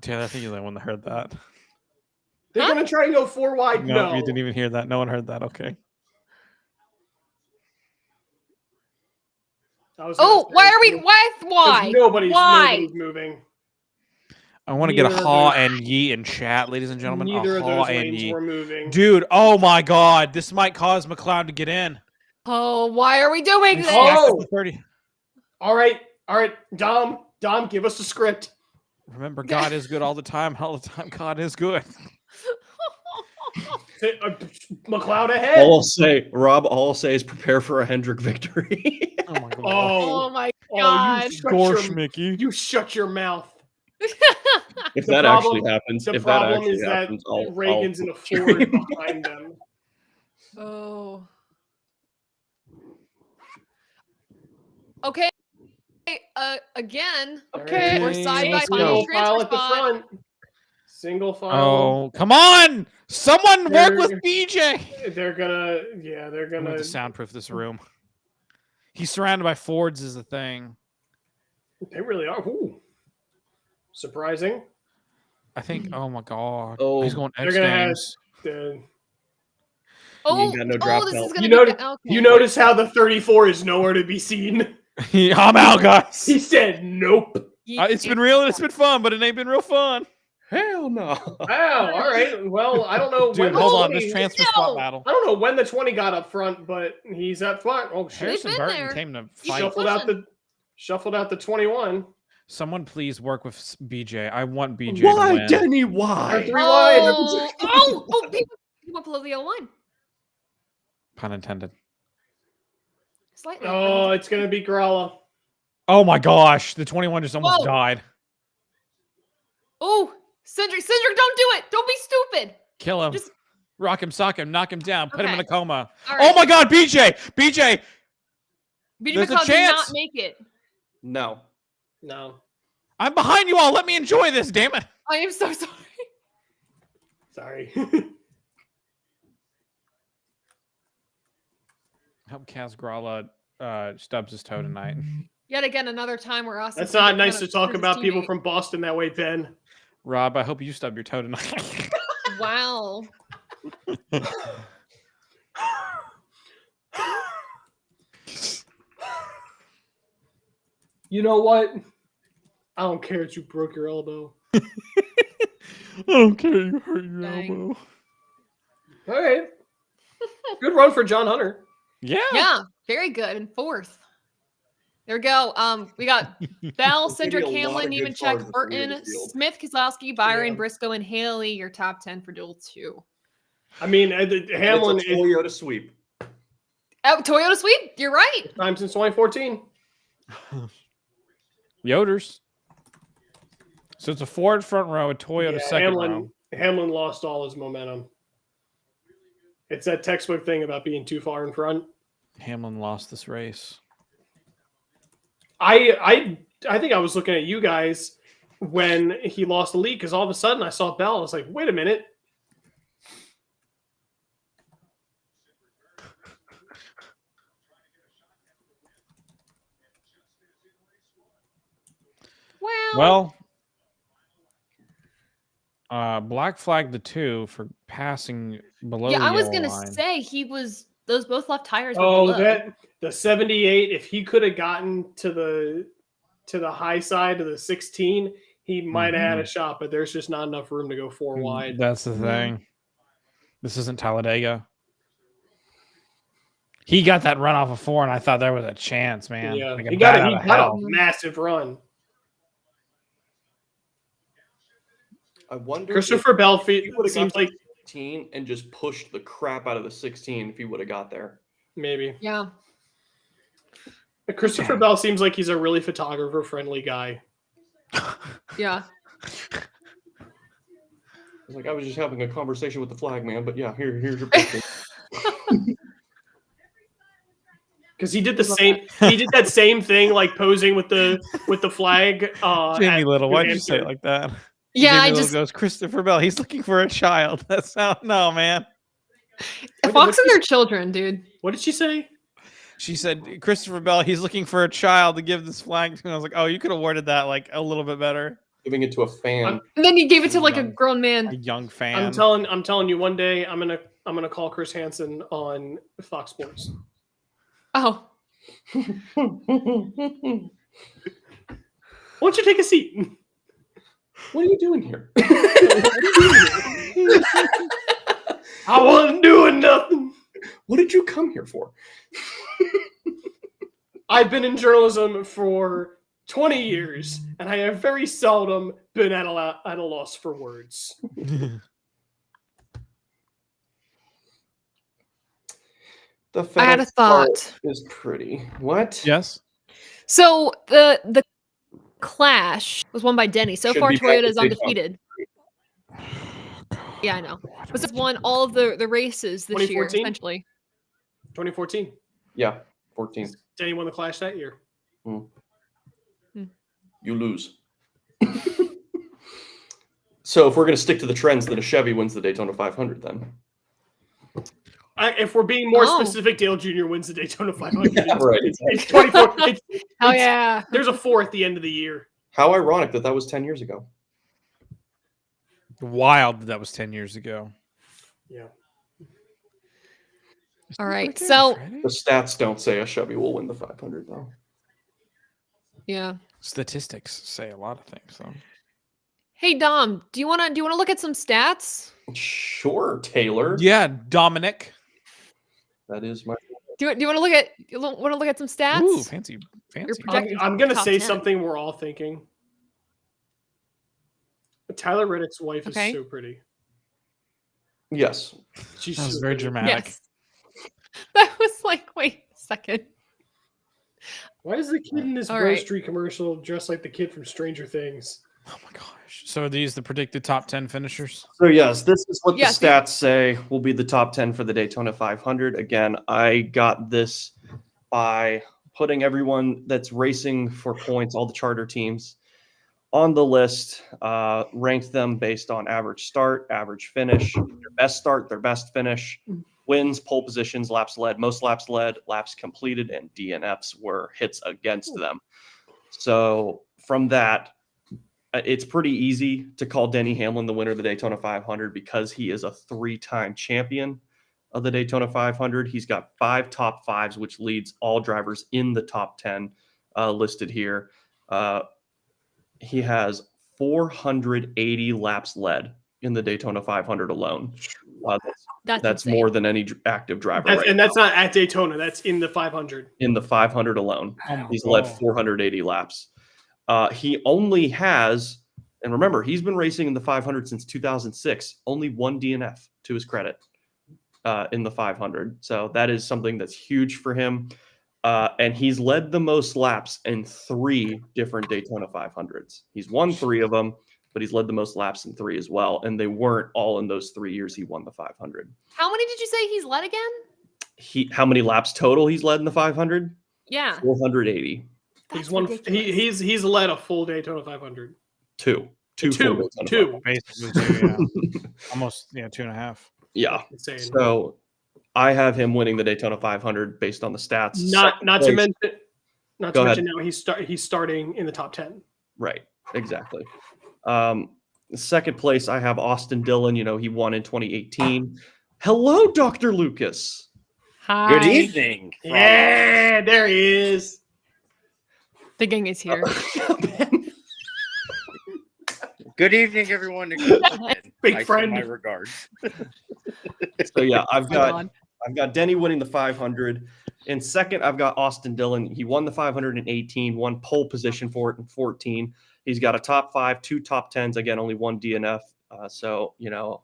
Taylor, I think you're the one that heard that. They're Huh? gonna try and go 4 wide. No, No, you didn't even hear that. No one heard that. Okay. I was Oh, gonna why say, are we? 'cause Why? Nobody's Why? moving. I want to get a Neither of haw those- and ye in chat, ladies and gentlemen. Neither A of haw those and lanes ye. were moving. Dude, oh my God. This might cause McLeod to get in. Oh, why are we doing He's this? stacked Oh! up to 30. All right, Dom, give us a script. Remember, God is good all the time. All the time, God is good. McLeod ahead. All I'll say is prepare for a Hendrick victory. Oh my God. Oh my Oh, God. Gosh, Mickey. you shut your mouth. If The that problem- actually happens, The if that problem actually is that happens, I'll Reagan's in a scream. Ford behind them. Oh. Okay. Again. Okay. We're side by let's side go. on the Single file transfer at the spot. front. Single file. Oh, come on! Someone work They're- with BJ. They're gonna. Yeah, they're I'm going gonna. to soundproof this room. He's surrounded by Fords is the thing. They really are. Ooh. Surprising. I think. Oh my god. Oh, He's going They're X gonna have Games. the. Oh, got no draft this is belt. gonna You be know- okay. You notice how the 34 is nowhere to be seen. I'm out, guys. He said, "Nope." It's been real and it's been fun, but it ain't been real fun. Hell no. Wow. All right. Well, I don't know. Dude, when hold the on. 20 This transfer No! spot battle. I don't know when the 20 got up front, but he's up front. Oh shit! Harrison been Burton there. came to You fight. Shuffled out the 21. Someone please work with BJ. I want BJ to Why, win. Denny? Or Why? 3 wide. Oh, people went below the 01. Pun intended. Slightly. Oh, it's gonna be Gralla. Oh my gosh. The 21 just almost Whoa. died. Oh, Cedric, don't do it. Don't be stupid. Kill him. Just- Rock him, sock him, knock him down, put him in Okay. a coma. All Oh right. my god, BJ! BJ! BJ there's a McLeod did chance. not make it. No. No. I'm behind you all. Let me enjoy this, damn it. I am so sorry. Sorry. Hope Kaz Gralla stubs his toe tonight. Yet again, another time where us. That's not nice to talk about people from Boston that way, Ben. Rob, I hope you stub your toe tonight. Wow. You know what? I don't care that you broke your elbow. I don't care you hurt your Dang. elbow. All right. Good run for John Hunter. Yeah. Yeah, very good. And fourth. There we go. We got Bell, There's gonna be Cindric, a lot Hamlin, of good Nemechek, cars before we hit Burton, the field. Smith, Keselowski, Byron, Yeah. Briscoe, and Haley. Your top 10 for duel 2. I mean, Hamlin It's a is Toyota sweep. Oh, Toyota sweep. You're right. time since 2014. Yoders. So it's a Ford front row, a Toyota Yeah, second row. Hamlin lost all his momentum. It's that textbook thing about being too far in front. Hamlin lost this race. I think I was looking at you guys when he lost the lead because all of a sudden I saw Bell. I was like, wait a minute. Well, Black flagged the 2 for passing below yeah, the I was yellow gonna line. say those both left tires were Oh, below. the 78. If he could have gotten to the high side of the 16, he might have had a shot. But there's just not enough room to go 4 wide. That's the Mhm. thing. This isn't Talladega. He got that run off of 4, and I thought there was a chance, man. Yeah, Like a he got bat a, out he of got a hell. massive run. I wonder Christopher Bell if he would have seems got like to 16 and just pushed the crap out of the 16 if he would have got there. maybe. Yeah. Christopher Bell seems like he's a really photographer friendly guy. Yeah. It's like I was just having a conversation with the flag man, but yeah, here's your picture. Because he did the same. He did that same thing, like posing with the flag. Jamie at Little, New why'd you say Hampshire. it like that? Yeah, Jamie I Little just goes, Christopher Bell, he's looking for a child. That's how, no, man. Fox and their children, dude. What did she say? She said, Christopher Bell, he's looking for a child to give this flag to. And I was like, oh, you could have worded that like a little bit better. Giving it to a fan. And then he gave it to like a Young. grown A man. young fan. I'm telling you, one day I'm gonna call Chris Hansen on Fox Sports. Oh, Why don't you take a seat? What are you doing here? I wasn't doing nothing. What did you come here for? I've been in journalism for 20 years, and I have very seldom been at a loss for words. The I had a FedEx thought. part is pretty. What? Yes. So the clash was won by Denny. So Should far, be back Toyota to is Daytona. undefeated. Yeah, I know. But it's won all of the races this year, 2014? essentially. 2014. Yeah, 14. Denny won the Clash that year. You lose. So if we're going to stick to the trends, then a Chevy wins the Daytona 500 then. If we're being more Oh. specific, Dale Jr. wins the Daytona 500. Yeah, right. It's 24. Oh yeah. There's a 4 at the end of the year. How ironic that was 10 years ago. Wild that was 10 years ago. Yeah. All right. So The stats don't say a Chevy will win the 500 though. yeah. Statistics say a lot of things. So. Hey Dom, do you wanna look at some stats? Sure, Taylor. Yeah, Dominic. That is my. Do you want to look at some stats? Ooh, fancy. projecting I'm going to top say 10. something we're all thinking. Tyler Reddick's wife Okay. is so pretty. Yes. She's That was so very pretty. dramatic. Yes. That was like, wait a second. Why is the kid in this All Bro right. Street commercial dressed like the kid from Stranger Things? Oh my gosh. So are these the predicted top 10 finishers? So yes, this is what Yes, the stats say will be the top 10 for the Daytona 500. Again, I got this by putting everyone that's racing for points, all the charter teams, on the list, ranked them based on average start, average finish, their best start, their best finish, wins, pole positions, laps led, most laps led, laps completed, and DNFs were hits against them. So from that, it's pretty easy to call Denny Hamlin the winner of the Daytona 500 because he is a 3-time champion of the Daytona 500. He's got 5 top 5s, which leads all drivers in the top 10 listed here. He has 480 laps led in the Daytona 500 alone. That's insane. more than any active driver. That's not at Daytona. That's in the 500. In the 500 alone. Oh He's led 480 laps. He only has, and remember, he's been racing in the 500 since 2006. Only 1 DNF to his credit in the 500. So that is something that's huge for him. And he's led the most laps in 3 different Daytona 500s. He's won 3 of them, but he's led the most laps in 3 as well. And they weren't all in those 3 years he won the 500. How many did you say he's led again? How many laps total he's led in the 500? Yeah. 480. He's That's won. ridiculous. He's led a full Daytona 500. Two full Daytona 500. Basically, two, yeah. Almost 2.5. Yeah. Insane. So I have him winning the Daytona 500 based on the stats. Not to mention Go ahead. now he's starting in the top 10. Right. Exactly. Second place, I have Austin Dillon. He won in 2018. Hello, Dr. Lucas. Hi. Good evening. Yeah, there he is. The gang is here. Good evening, everyone. Big I send friend. my regards. So yeah, I've Hold on. got Denny winning the 500. In second, I've got Austin Dillon. He won the 500 in 18, won pole position for it in 14. He's got a top 5, 2 top 10s. Again, only 1 DNF. So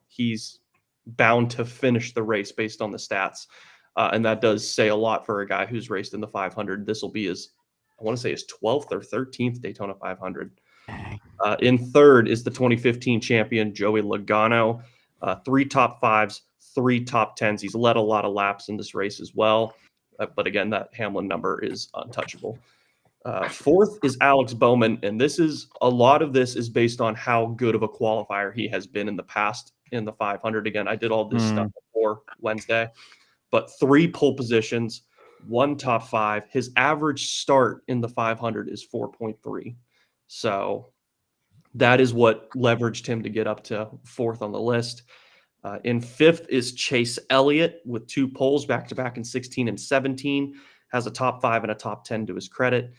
he's bound to finish the race based on the stats. And that does say a lot for a guy who's raced in the 500. This will be his 12th or 13th Daytona 500. In third is the 2015 champion, Joey Logano. 3 top 5s, 3 top 10s. He's led a lot of laps in this race as well. But again, that Hamlin number is untouchable. Fourth is Alex Bowman. And a lot of this is based on how good of a qualifier he has been in the past in the 500. Again, I did all this stuff before Wednesday. But 3 pole positions, 1 top 5. His average start in the 500 is 4.3. So that is what leveraged him to get up to 4th on the list. In 5th is Chase Elliott with 2 poles back-to-back in 16 and 17. Has a top 5 and a top 10 to his credit.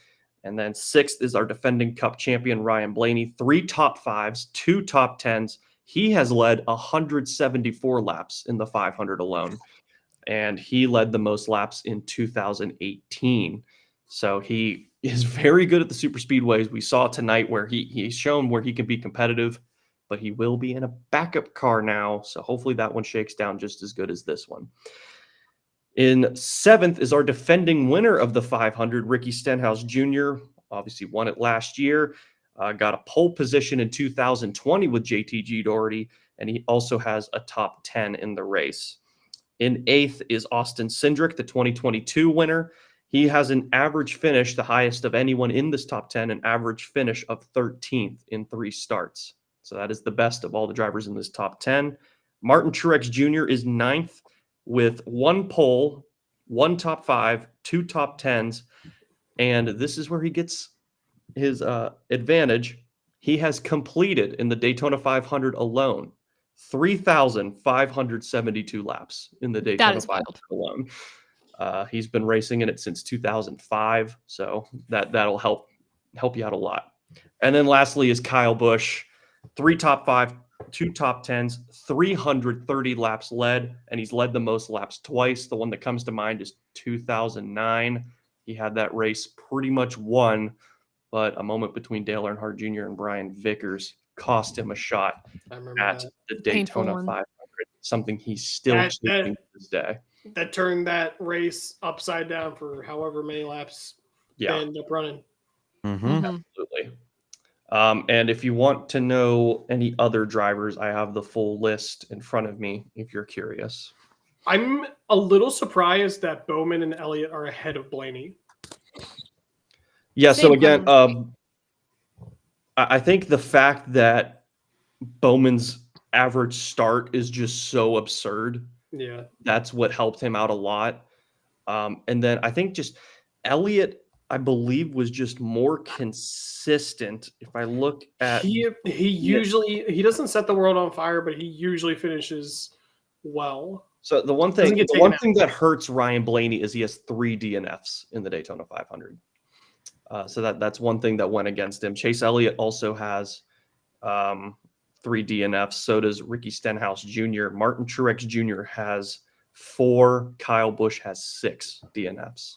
And then 6th is our defending Cup champion, Ryan Blaney. 3 top 5s, 2 top 10s. He has led 174 laps in the 500 alone. And he led the most laps in 2018. So he is very good at the super speedways. We saw tonight where he's shown where he can be competitive, but he will be in a backup car now. So hopefully that one shakes down just as good as this one. In 7th is our defending winner of the 500, Ricky Stenhouse Jr. Obviously won it last year. Got a pole position in 2020 with JTG Doherty, and he also has a top 10 in the race. In 8th is Austin Cindric, the 2022 winner. He has an average finish, the highest of anyone in this top 10, an average finish of 13th in 3 starts. So that is the best of all the drivers in this top 10. Martin Truex Jr. is 9th with 1 pole, 1 top 5, 2 top 10s. And this is where he gets his advantage. He has completed in the Daytona 500 alone 3,572 laps in the Daytona is 500 alone. He's been racing in it since 2005, so that'll help you out a lot. And then lastly is Kyle Busch, 3 top 5, 2 top 10s, 330 laps led, and he's led the most laps twice. The one that comes to mind is 2009. He had that race pretty much won, but a moment between Dale Earnhardt Jr. and Brian Vickers cost him a shot I remember at that. the Painful Daytona one. 500, something he's still That- chasing to this day. That turned that race upside down for however many laps Yeah, they ended up running. Mhm. absolutely. And if you want to know any other drivers, I have the full list in front of me if you're curious. I'm a little surprised that Bowman and Elliott are ahead of Blaney. Yeah, so Same again, problem. I think the fact that Bowman's average start is just so absurd. Yeah. That's what helped him out a lot. And then I think just Elliott, I believe, was just more consistent. If I look at He usually he doesn't set the world on fire, but he usually finishes well. so the one Doesn't thing, get taken out. that hurts Ryan Blaney is he has 3 DNFs in the Daytona 500. So that's one thing that went against him. Chase Elliott also has 3 DNFs. So does Ricky Stenhouse Jr. Martin Truex Jr. has 4. Kyle Busch has 6 DNFs.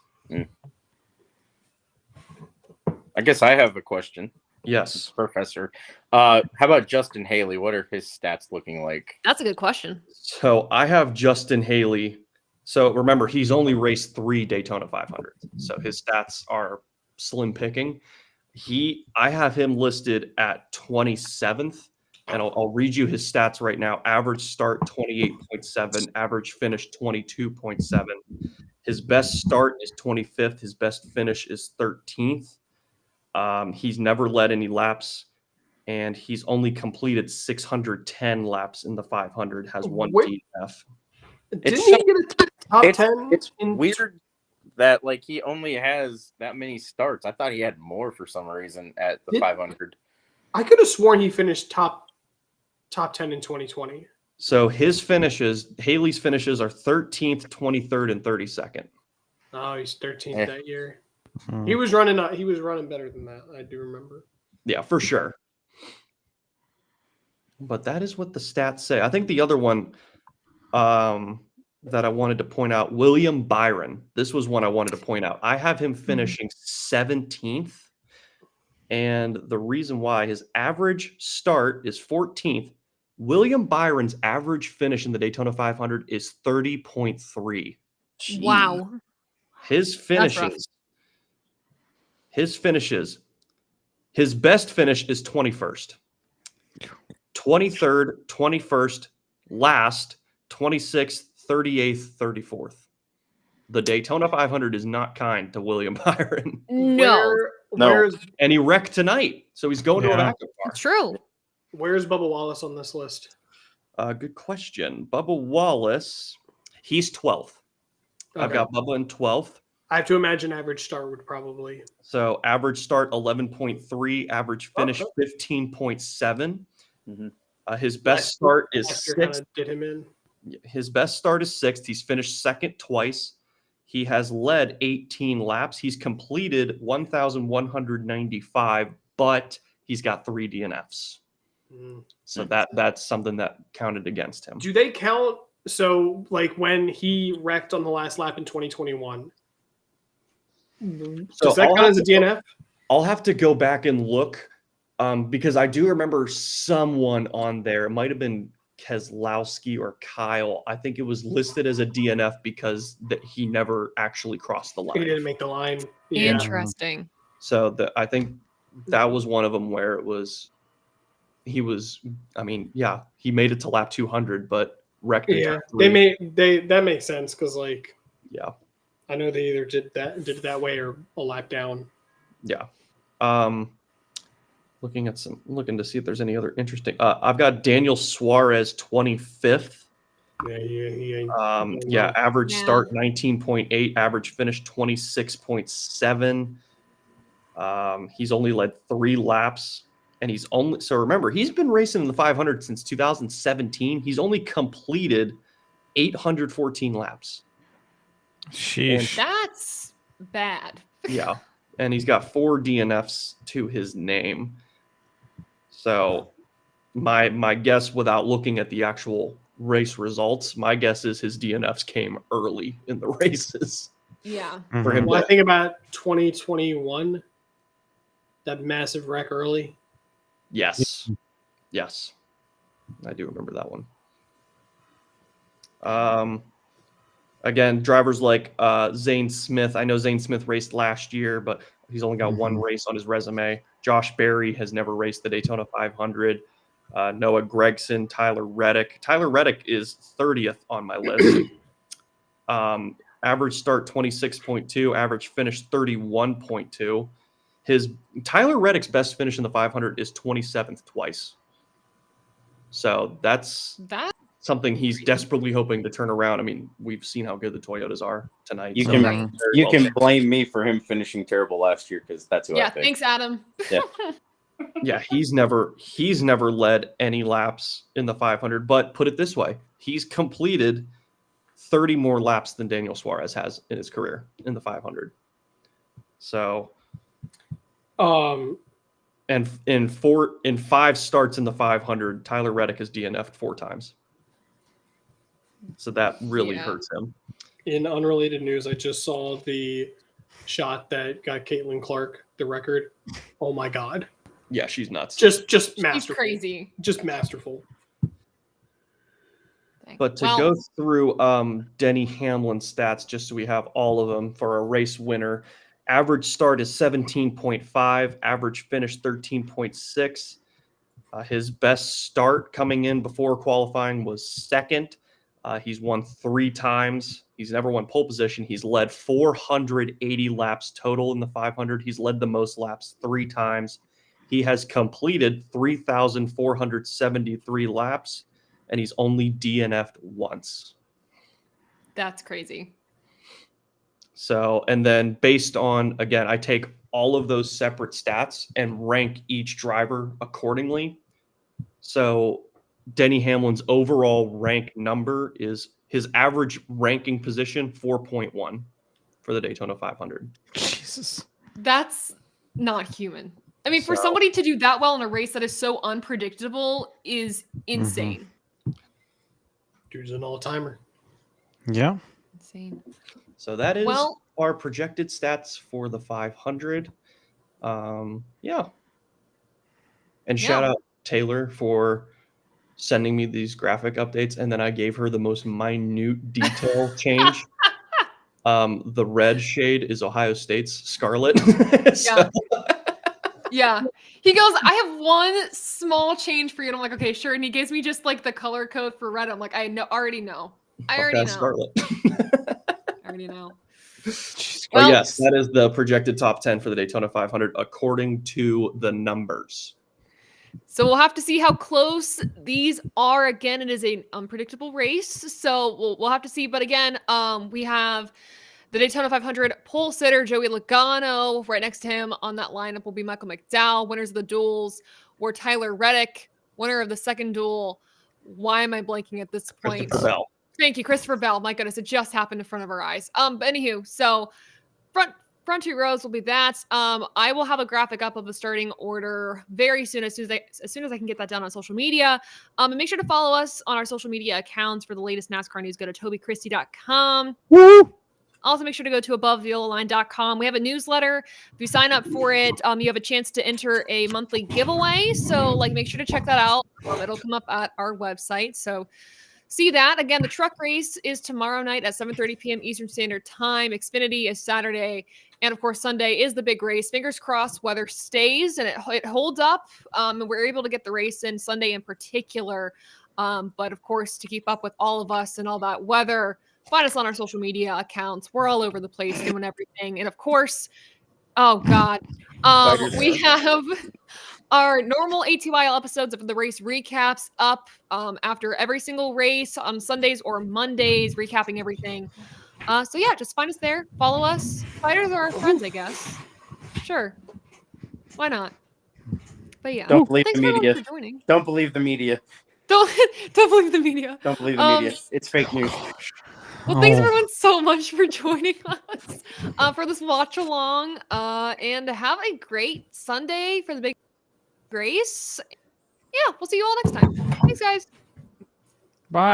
I guess I have a question, Yes. Professor. How about Justin Haley? What are his stats looking like? That's a good question. So I have Justin Haley. So remember, he's only raced 3 Daytona 500. So his stats are slim picking. I have him listed at 27th, and I'll read you his stats right now. Average start 28.7, average finish 22.7. His best start is 25th. His best finish is 13th. He's never led any laps, and he's only completed 610 laps in the 500. Has 1 Wait. DNF. Didn't so- he get a top 10? It's in weird that like he only has that many starts. I thought he had more for some reason at the 500. I could have sworn he finished top 10 in 2020. So Haley's finishes are 13th, 23rd, and 32nd. Oh, he's 13th Eh. that year. Mhm. He was running better than that. I do remember. Yeah, for sure. But that is what the stats say. I think the other one that I wanted to point out, William Byron. This was one I wanted to point out. I have him finishing 17th. And the reason why, his average start is 14th. William Byron's average finish in the Daytona 500 is 30.3. Wow. His That's rough. finishes, his best finish is 21st, 23rd, 21st, last, 26th, 38th, 34th. The Daytona 500 is not kind to William Byron. No. Where's And he wrecked tonight, so he's going to a Yeah. backup car. True. where's Bubba Wallace on this list? Good question. Bubba Wallace, he's 12th. I've Okay. got Bubba in 12th. I have to imagine average start would probably. So average start 11.3, average finish Okay. 15.7. Mhm. His best start is Last year 6th. kinda did him in. His best start is 6th. He's finished 2nd twice. He has led 18 laps. He's completed 1,195, but he's got 3 DNFs. Mm. So that's something that counted against him. Do they count? So, like when he wrecked on the last lap in 2021, So does that I'll count have as a to DNF? I'll have to go back and look because I do remember someone on there. It might have been Keselowski or Kyle. I think it was listed as a DNF because he never actually crossed the He line. didn't make the line. Yeah. Interesting. So I think that was one of them where he made it to lap 200, but wrecked in Yeah, turn 3. that makes sense because like Yeah. I know they either did it that way or a lap down. Yeah. looking to see if there's any other interesting. I've got Daniel Suarez 25th. Yeah, Average Yeah. start 19.8, average finish 26.7. He's only led 3 laps, and remember, he's been racing in the 500 since 2017. He's only completed 814 laps. Sheesh. That's bad. Yeah, and he's got 4 DNFs to his name. So my guess, without looking at the actual race results, my guess is his DNFs came early in the races. Yeah. For him Well, I to, think about 2021, that massive wreck early. yes, I do remember that one. Again, drivers like Zane Smith. I know Zane Smith raced last year, but he's only got one race on his resume. Josh Berry has never raced the Daytona 500. Noah Gregson, Tyler Reddick. Tyler Reddick is 30th on my list. Average start 26.2, average finish 31.2. Tyler Reddick's best finish in the 500 is 27th twice. So that's something he's desperately hoping to turn around. I mean, we've seen how good the Toyotas are tonight. You so can very you well can changed. blame me for him finishing terrible last year because that's who I Yeah. picked. Thanks, Adam. Yeah, he's never led any laps in the 500. But put it this way, he's completed 30 more laps than Daniel Suarez has in his career in the 500. So, and in 5 starts in the 500, Tyler Reddick has DNF'd 4 times. So that really hurts him. In unrelated news, I just saw the shot that got Caitlin Clark the record. Oh my God. Yeah, she's nuts. Just She's masterful. crazy. Just masterful. But to go through Denny Hamlin's stats, just so we have all of them for a race winner, average start is 17.5, average finish 13.6. His best start coming in before qualifying was second. He's won 3 times. He's never won pole position. He's led 480 laps total in the 500. He's led the most laps 3 times. He has completed 3,473 laps, and he's only DNF'd once. That's crazy. So, and then based on, again, I take all of those separate stats and rank each driver accordingly. So Denny Hamlin's overall rank number is his average ranking position 4.1 for the Daytona 500. Jesus. That's not human. I mean, for somebody to do that well in a race that is so unpredictable is insane. Dude's an all-timer. Yeah. Insane. So that is Well, our projected stats for the 500. Yeah. And shout out Taylor for sending me these graphic updates, and then I gave her the most minute detail change. The red shade is Ohio State's scarlet. So- Yeah. He goes, I have one small change for you. And I'm like, okay, sure. And he gives me just like the color code for red. I'm like, I already know. I already know. Scarlet. I already know. Well, yes, that is the projected top 10 for the Daytona 500 according to the numbers. So we'll have to see how close these are. Again, it is an unpredictable race, so we'll have to see. But again, we have the Daytona 500 pole sitter Joey Logano. Right next to him on that lineup will be Michael McDowell. Winners of the duels were Tyler Reddick, winner of the second duel. Why am I blanking at this point? Christopher Bell. Thank you, Christopher Bell. My goodness, it just happened in front of our eyes. But anywho, so front 2 rows will be that. I will have a graphic up of the starting order very soon, as soon as I can get that done on social media. And make sure to follow us on our social media accounts for the latest NASCAR news. Go to tobychristie.com. Woo! Also, make sure to go to abovetheyellowline.com. We have a newsletter. If you sign up for it, you have a chance to enter a monthly giveaway. So, make sure to check that out. It'll come up at our website. So, see that. Again, the truck race is tomorrow night at 7:30 p.m. Eastern Standard Time. Xfinity is Saturday. And, of course, Sunday is the big race. Fingers crossed weather stays and it holds up. And we're able to get the race in Sunday in particular. But, of course, to keep up with all of us and all that weather, find us on our social media accounts. We're all over the place doing everything. And, of course, oh, God, we have our normal ATYL episodes of the race recaps up after every single race on Sundays or Mondays, recapping everything. So yeah, just find us there. Follow us. Spiders are our friends, I guess. Sure. Why not? But yeah. Don't believe Thanks the everyone media. for joining. Don't believe the media. Don't believe the media. Don't believe the media. It's fake news. Well, thanks Oh. everyone so much for joining us for this watch along. And have a great Sunday for the big race. Yeah, we'll see you all next time. Thanks, guys. Bye.